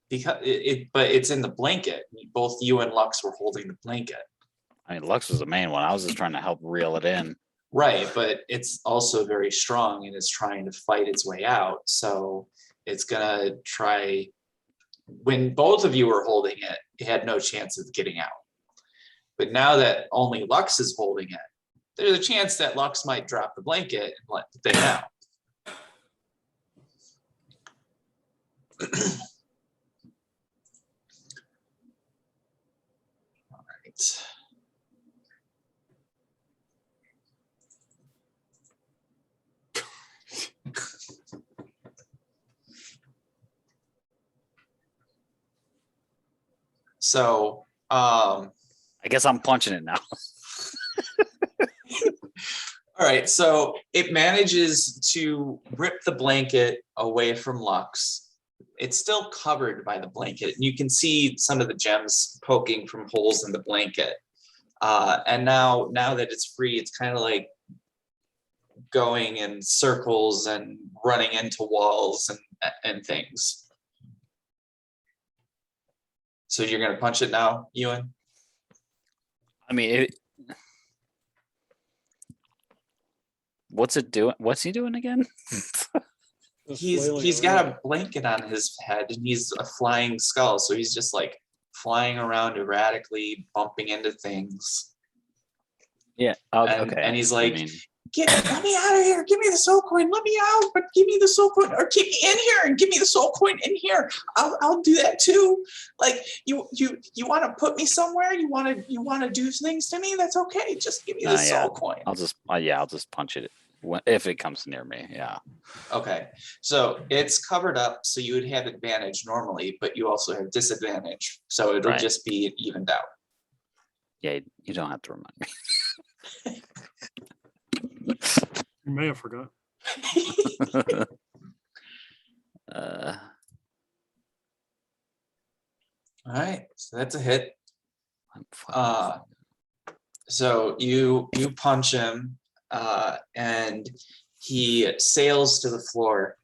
Because but it's in the blanket. Both you and Lux were holding the blanket. I mean, Lux was the main one. I was just trying to help reel it in. Right, but it's also very strong and it's trying to fight its way out. So it's gonna try. When both of you were holding it, it had no chance of getting out. But now that only Lux is holding it, there's a chance that Lux might drop the blanket and let the thing out. All right. So, I guess I'm punching it now. all right, so it manages to rip the blanket away from Lux. It's still covered by the blanket, and you can see some of the gems poking from holes in the blanket. And now that it's free, it's kind of like going in circles and running into walls and things. So you're gonna punch it now, Ewan? I mean, what's it doing? What's he doing again? He's got a blanket on his head and he's a flying skull, so he's just like flying around erratically, bumping into things. Yeah. Okay. And he's like, I mean, let me out of here, give me the soul coin, let me out, but give me the soul coin, or keep me in here and give me the soul coin in here. I'll do that too. Like you want to put me somewhere, you want to do things to me, that's okay, just give me the soul coin. I'll just punch it if it comes near me. Yeah. Okay, so it's covered up, so you would have advantage normally, but you also have disadvantage, so it'll just be evened out. Yeah, you don't have to remind me. You may have forgot. All right, so that's a hit. So you punch him, and he sails to the floor,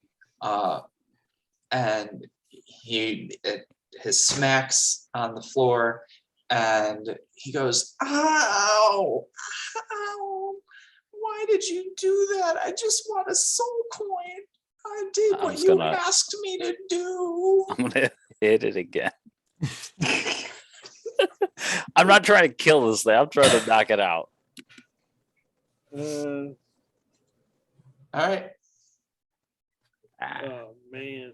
and his smacks on the floor, and he goes, "Ow! Ow! Why did you do that? I just want a soul coin. I did what you asked me to do." I'm gonna hit it again. I'm not trying to kill this thing. I'm trying to knock it out. All right. Oh man.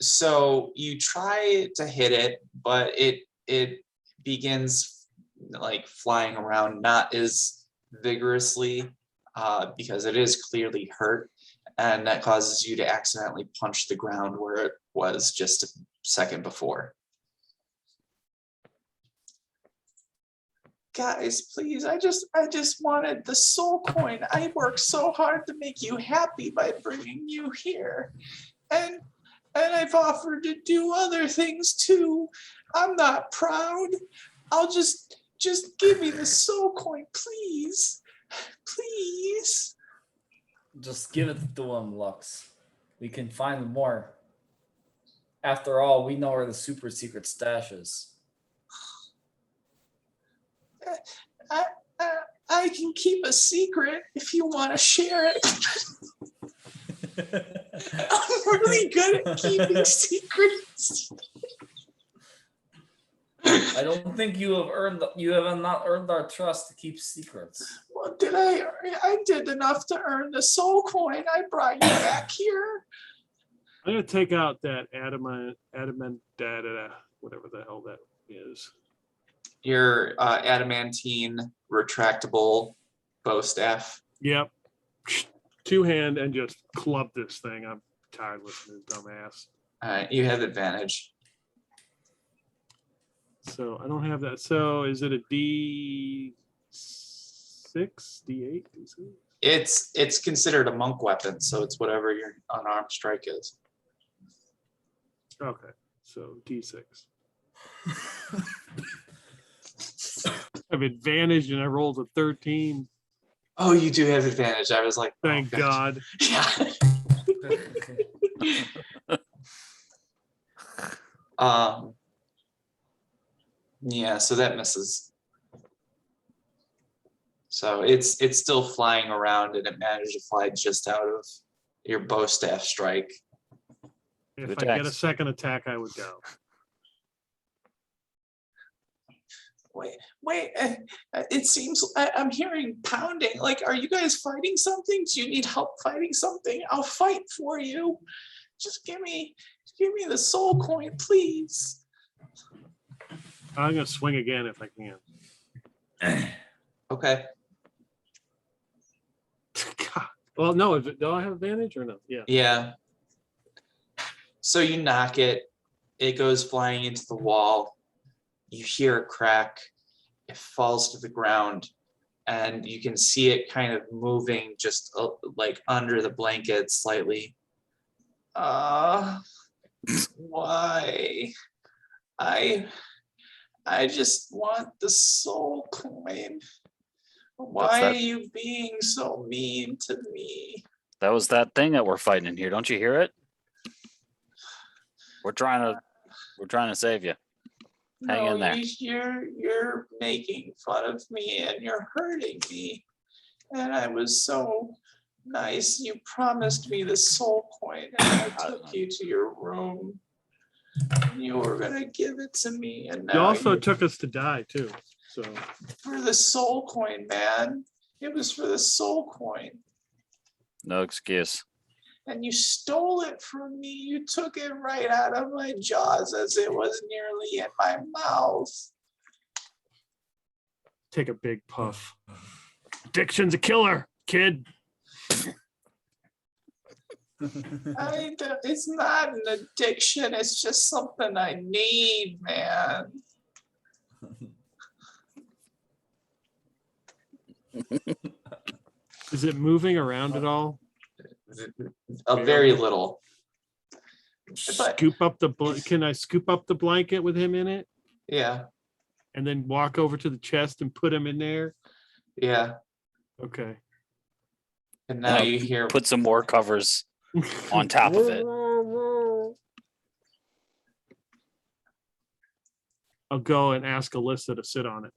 So you try to hit it, but it begins like flying around, not as vigorously, because it is clearly hurt, and that causes you to accidentally punch the ground where it was just a second before. Guys, please, I just wanted the soul coin. I worked so hard to make you happy by bringing you here. And I've offered to do other things too. I'm not proud. I'll just give me the soul coin, please. Please. Just give it to him, Lux. We can find more. After all, we know where the super secret stash is. I can keep a secret if you want to share it. I'm really good at keeping secrets. I don't think you have not earned our trust to keep secrets. Well, did I did enough to earn the soul coin. I brought you back here. I'm gonna take out that adamant, whatever the hell that is. Your adamantine retractable bow staff. Yep. Two-hand and just club this thing. I'm tired listening to his dumb ass. You have advantage. So I don't have that. So is it a D6, D8? It's considered a monk weapon, so it's whatever your unarmed strike is. Okay, so D6. I have advantage and I rolled a 13. Oh, you do have advantage. I was like, Thank oh, God. Yeah. Yeah, so that misses. So it's still flying around, and it managed to fly just out of your bow staff strike. If It I get a attacks. second attack, I would go. Wait, it seems I'm hearing pounding. Like, are you guys fighting something? Do you need help fighting something? I'll fight for you. Just give me the soul coin, please. I'm gonna swing again if I can. Okay. God. Well, no. Do I have advantage or no? Yeah. Yeah. So you knock it. It goes flying into the wall. You hear a crack. It falls to the ground, and you can see it kind of moving just like under the blanket slightly. Why? I just want the soul coin. Why are you being so mean to me? That was that thing that we're fighting in here. Don't you hear it? We're trying to save you. Hang in there. You're making fun of me and you're hurting me. And I was so nice. You promised me the soul coin, and I took you to your room. And you were gonna give it to me, and now You also took us to die too. So for the soul coin, man. It was for the soul coin. No excuse. And you stole it from me. You took it right out of my jaws as it was nearly in my mouth. take a big puff. Addiction's a killer, kid. It's not an addiction. It's just something I need, man. Is it moving around at all? Very little. But Scoop up the can I scoop up the blanket with him in it yeah, and then walk over to the chest and put him in there? yeah. Okay. And now you hear Put some more covers on top of it. I'll go and ask Alyssa to sit on it.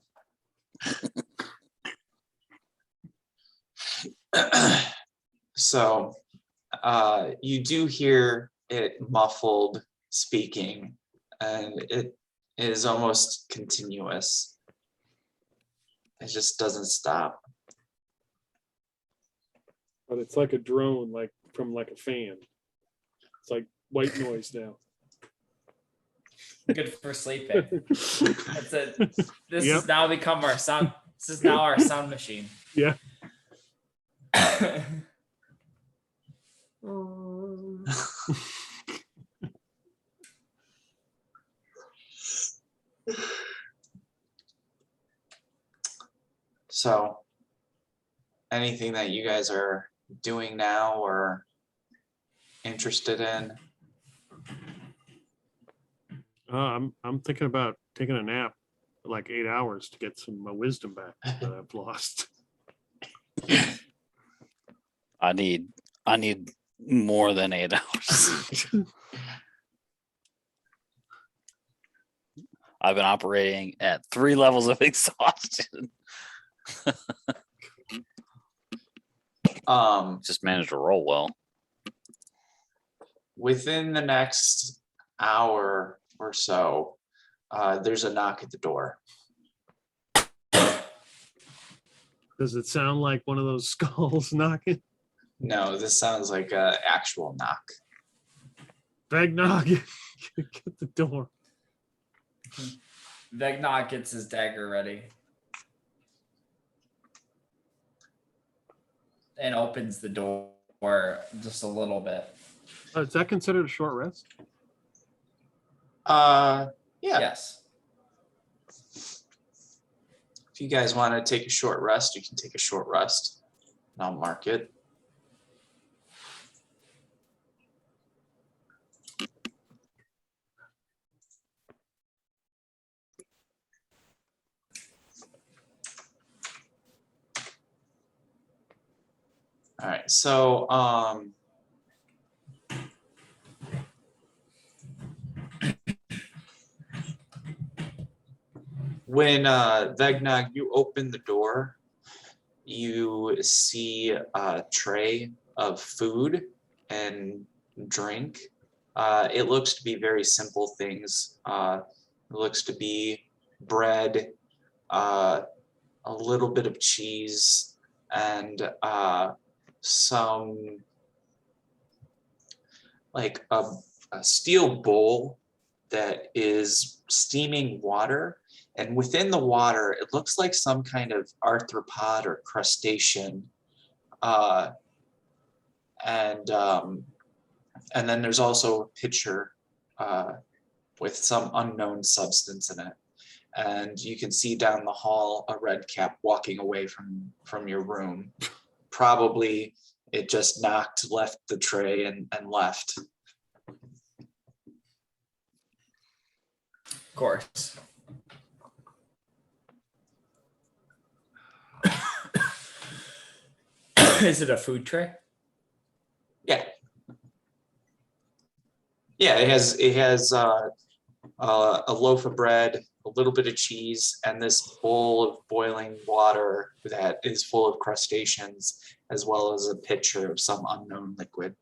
so you do hear it muffled speaking, and it is almost continuous. It just doesn't stop. But it's like a drone, like from like a fan. It's like white noise now. Good for sleeping. That's it. This Yep. has now become our sound. This is now our sound machine. Yeah. So, anything that you guys are doing now or interested in? I'm thinking about taking a nap for like 8 hours to get some wisdom back that I've lost. I need more than 8 hours. I've been operating at 3 levels of exhaustion. Just managed to roll well. Within the next hour or so, there's a knock at the door. Does it sound like one of those skulls knocking? No, this sounds like an actual knock. Vegnog, get the door. Vegnog gets his dagger ready and opens the door just a little bit. Is that considered a short rest? Yeah. Yes. If you guys want to take a short rest, you can take a short rest. I'll mark it. All right, so when Vegnog, you open the door, you see a tray of food and drink. It looks to be very simple things. It looks to be bread, a little bit of cheese, and some like a steel bowl that is steaming water, and within the water it looks like some kind of arthropod or crustacean, and then there's also a pitcher with some unknown substance in it, and you can see down the hall a red cap walking away from your room. Probably it just left the tray and left. Of course. Is it a food tray? Yeah. Yeah, it has a loaf of bread, a little bit of cheese, and this bowl of boiling water that is full of crustaceans, as well as a pitcher of some unknown liquid.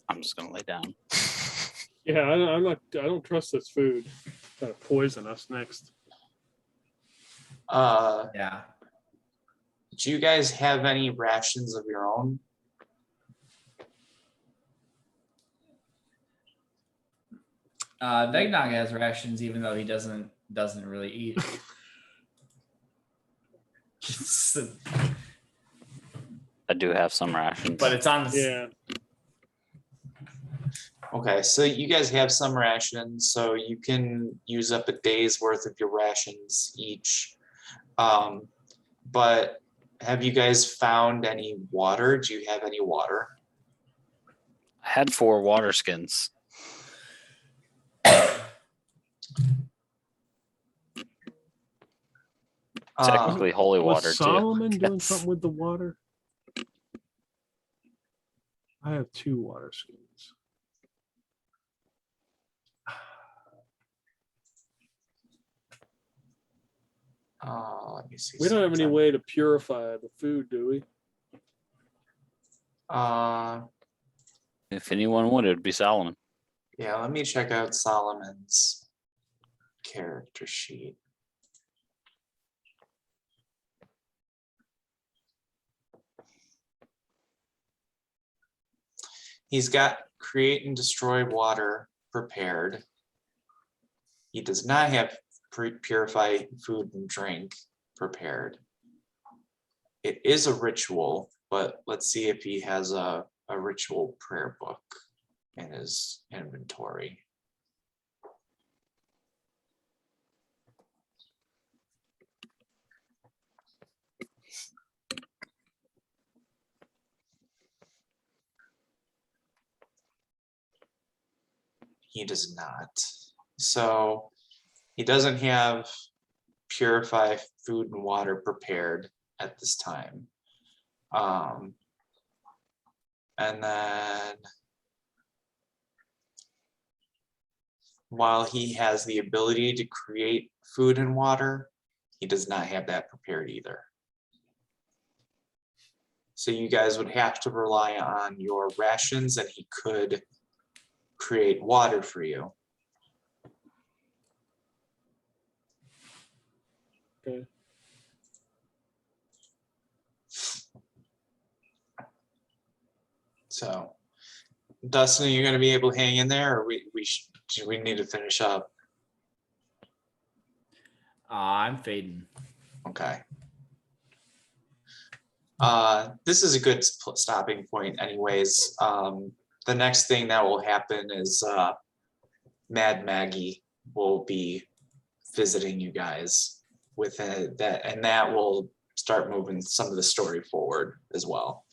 I'm just gonna lay down. Yeah, I'm not. I don't trust this food. Try to poison us next. Yeah. Do you guys have any rations of your own? Vegnog has rations, even though he doesn't really eat. I do have some rations. But it's on the Yeah. Okay, so you guys have some rations, so you can use up a day's worth of your rations each. But have you guys found any water? Do you have any water? I had 4 water skins. Technically holy water Was too. Solomon doing Yes. something with the water? I have 2 water skins. Let me see. We don't have any something. way to purify the food, do we? If anyone would, it'd be Solomon. Yeah, let me check out Solomon's character sheet. He's got create and destroy water prepared. He does not have purify food and drink prepared. It is a ritual, but let's see if he has a ritual prayer book in his inventory. He does not. So he doesn't have purify food and water prepared at this time. And then while he has the ability to create food and water, he does not have that prepared either. So you guys would have to rely on your rations, and he could create water for you. Okay. So, Dustin, are you going to be able to hang in there, or do we need to finish up? I'm fading. Okay. This is a good stopping point anyways. The next thing that will happen is Mad Maggie will be visiting you guys with that, and that will start moving some of the story forward as well.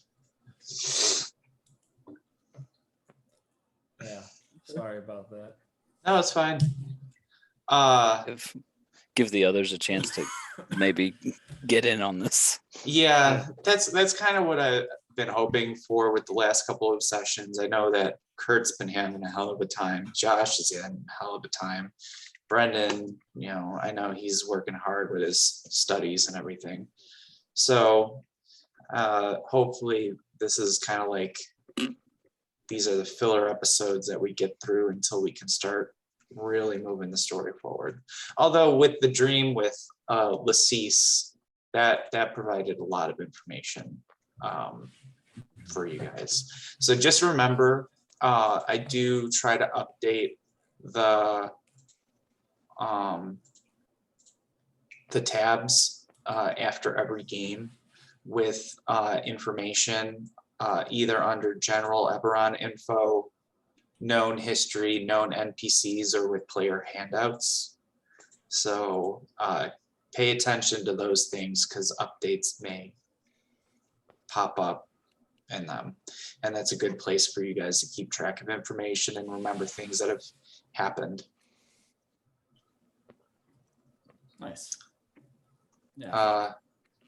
Yeah. Sorry about that. No, it's fine. Give the others a chance to maybe get in on this. Yeah, that's kind of what I've been hoping for with the last couple of sessions. I know that Kurt's been having a hell of a time. Josh is having a hell of a time. Brendan, I know he's working hard with his studies and everything. So hopefully this is kind of like, these are the filler episodes that we get through until we can start really moving the story forward. Although with the dream with Lacease, that provided a lot of information for you guys. So just remember, I do try to update the tabs after every game with information either under general Eberron info, known history, known NPCs, or with player handouts. So pay attention to those things because updates may pop up in them. And that's a good place for you guys to keep track of information and remember things that have happened. Nice. Yeah.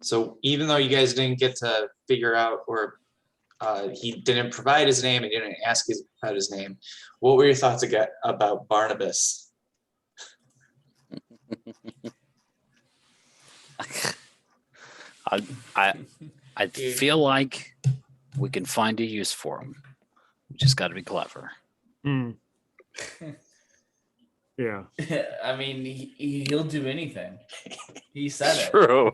So even though you guys didn't get to figure out, or he didn't provide his name and didn't ask about his name, what were your thoughts about Barnabas? I feel like we can find a use for him. We just got to be clever. Yeah. I mean, he'll do anything. He said it. True.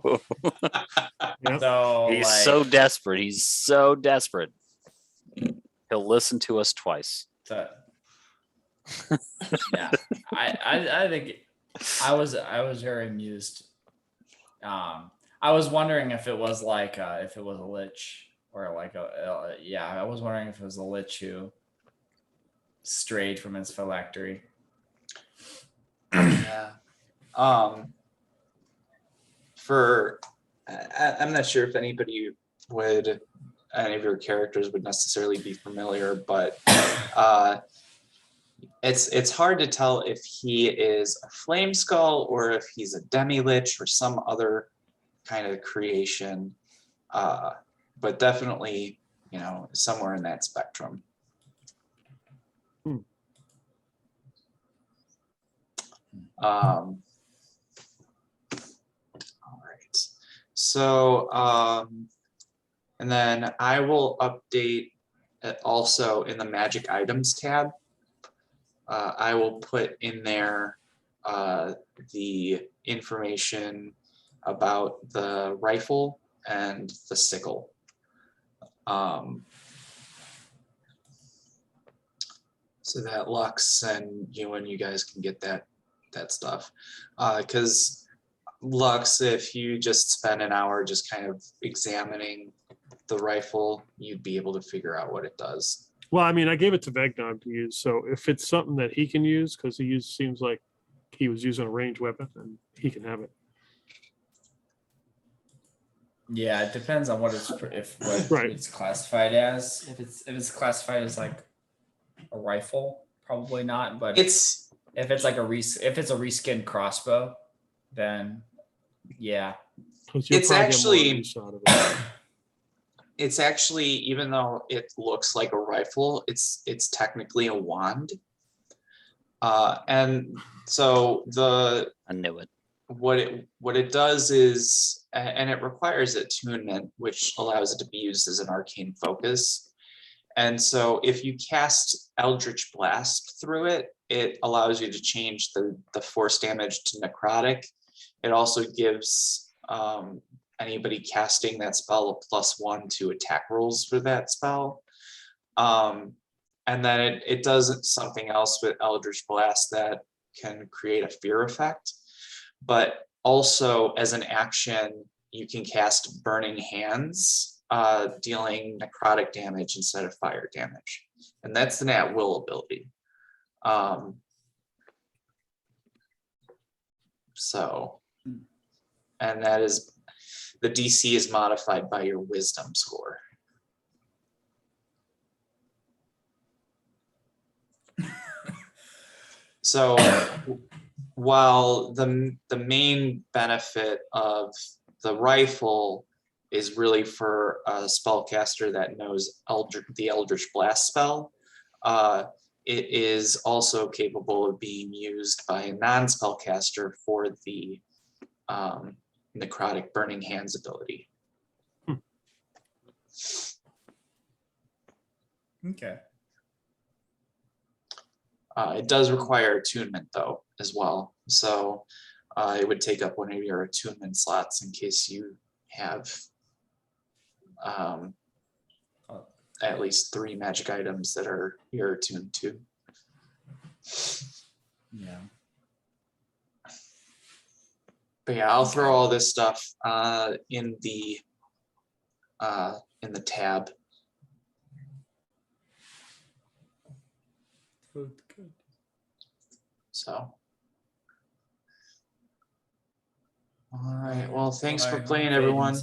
Yep. So He's so desperate. He's so desperate. He'll listen to us twice. Yeah, I think I was very amused. I was wondering if it was like if it was a lich or like I was wondering if it was a lich who strayed from his phylactery. Yeah. I'm not sure if any of your characters would necessarily be familiar, but it's hard to tell if he is a flame skull or if he's a demi-lich or some other kind of creation. But definitely you know, somewhere in that spectrum. Hmm. All right. So, and then I will update also in the magic items tab. I will put in there the information about the rifle and the sickle. So that Lux and you guys can get that stuff. Because Lux, if you just spend an hour just kind of examining the rifle, you'd be able to figure out what it does. Well, I mean, I gave it to Vegnog to use, so if it's something that he can use, because seems like he was using a ranged weapon, and he can have it. Yeah, it depends on what what Right. it's classified as. If it's classified as like a rifle, probably not. But It's if it's like if it's a reskinned crossbow, then yeah. 'Cause you'll It's probably get more actually- use out of it. it's actually, even though it looks like a rifle, it's technically a wand. And so I knew it. what it does is, and it requires attunement, which allows it to be used as an arcane focus. And so if you cast Eldritch Blast through it, it allows you to change the force damage to necrotic. It also gives anybody casting that spell a +1 to attack rolls for that spell. And then it does something else with Eldritch Blast that can create a fear effect. But also as an action, you can cast Burning Hands, dealing necrotic damage instead of fire damage. And that's an at-will ability. So, and that is, the DC is modified by your wisdom score. So while the main benefit of the rifle is really for a spellcaster that knows the Eldritch Blast spell, it is also capable of being used by a non-spellcaster for the necrotic Burning Hands ability. Okay. It does require attunement though as well, so it would take up one of your attunement slots in case you have at least 3 magic items that you're attuned to. Yeah. But yeah, I'll throw all this stuff in the tab. So, all right. Well, thanks for playing, everyone.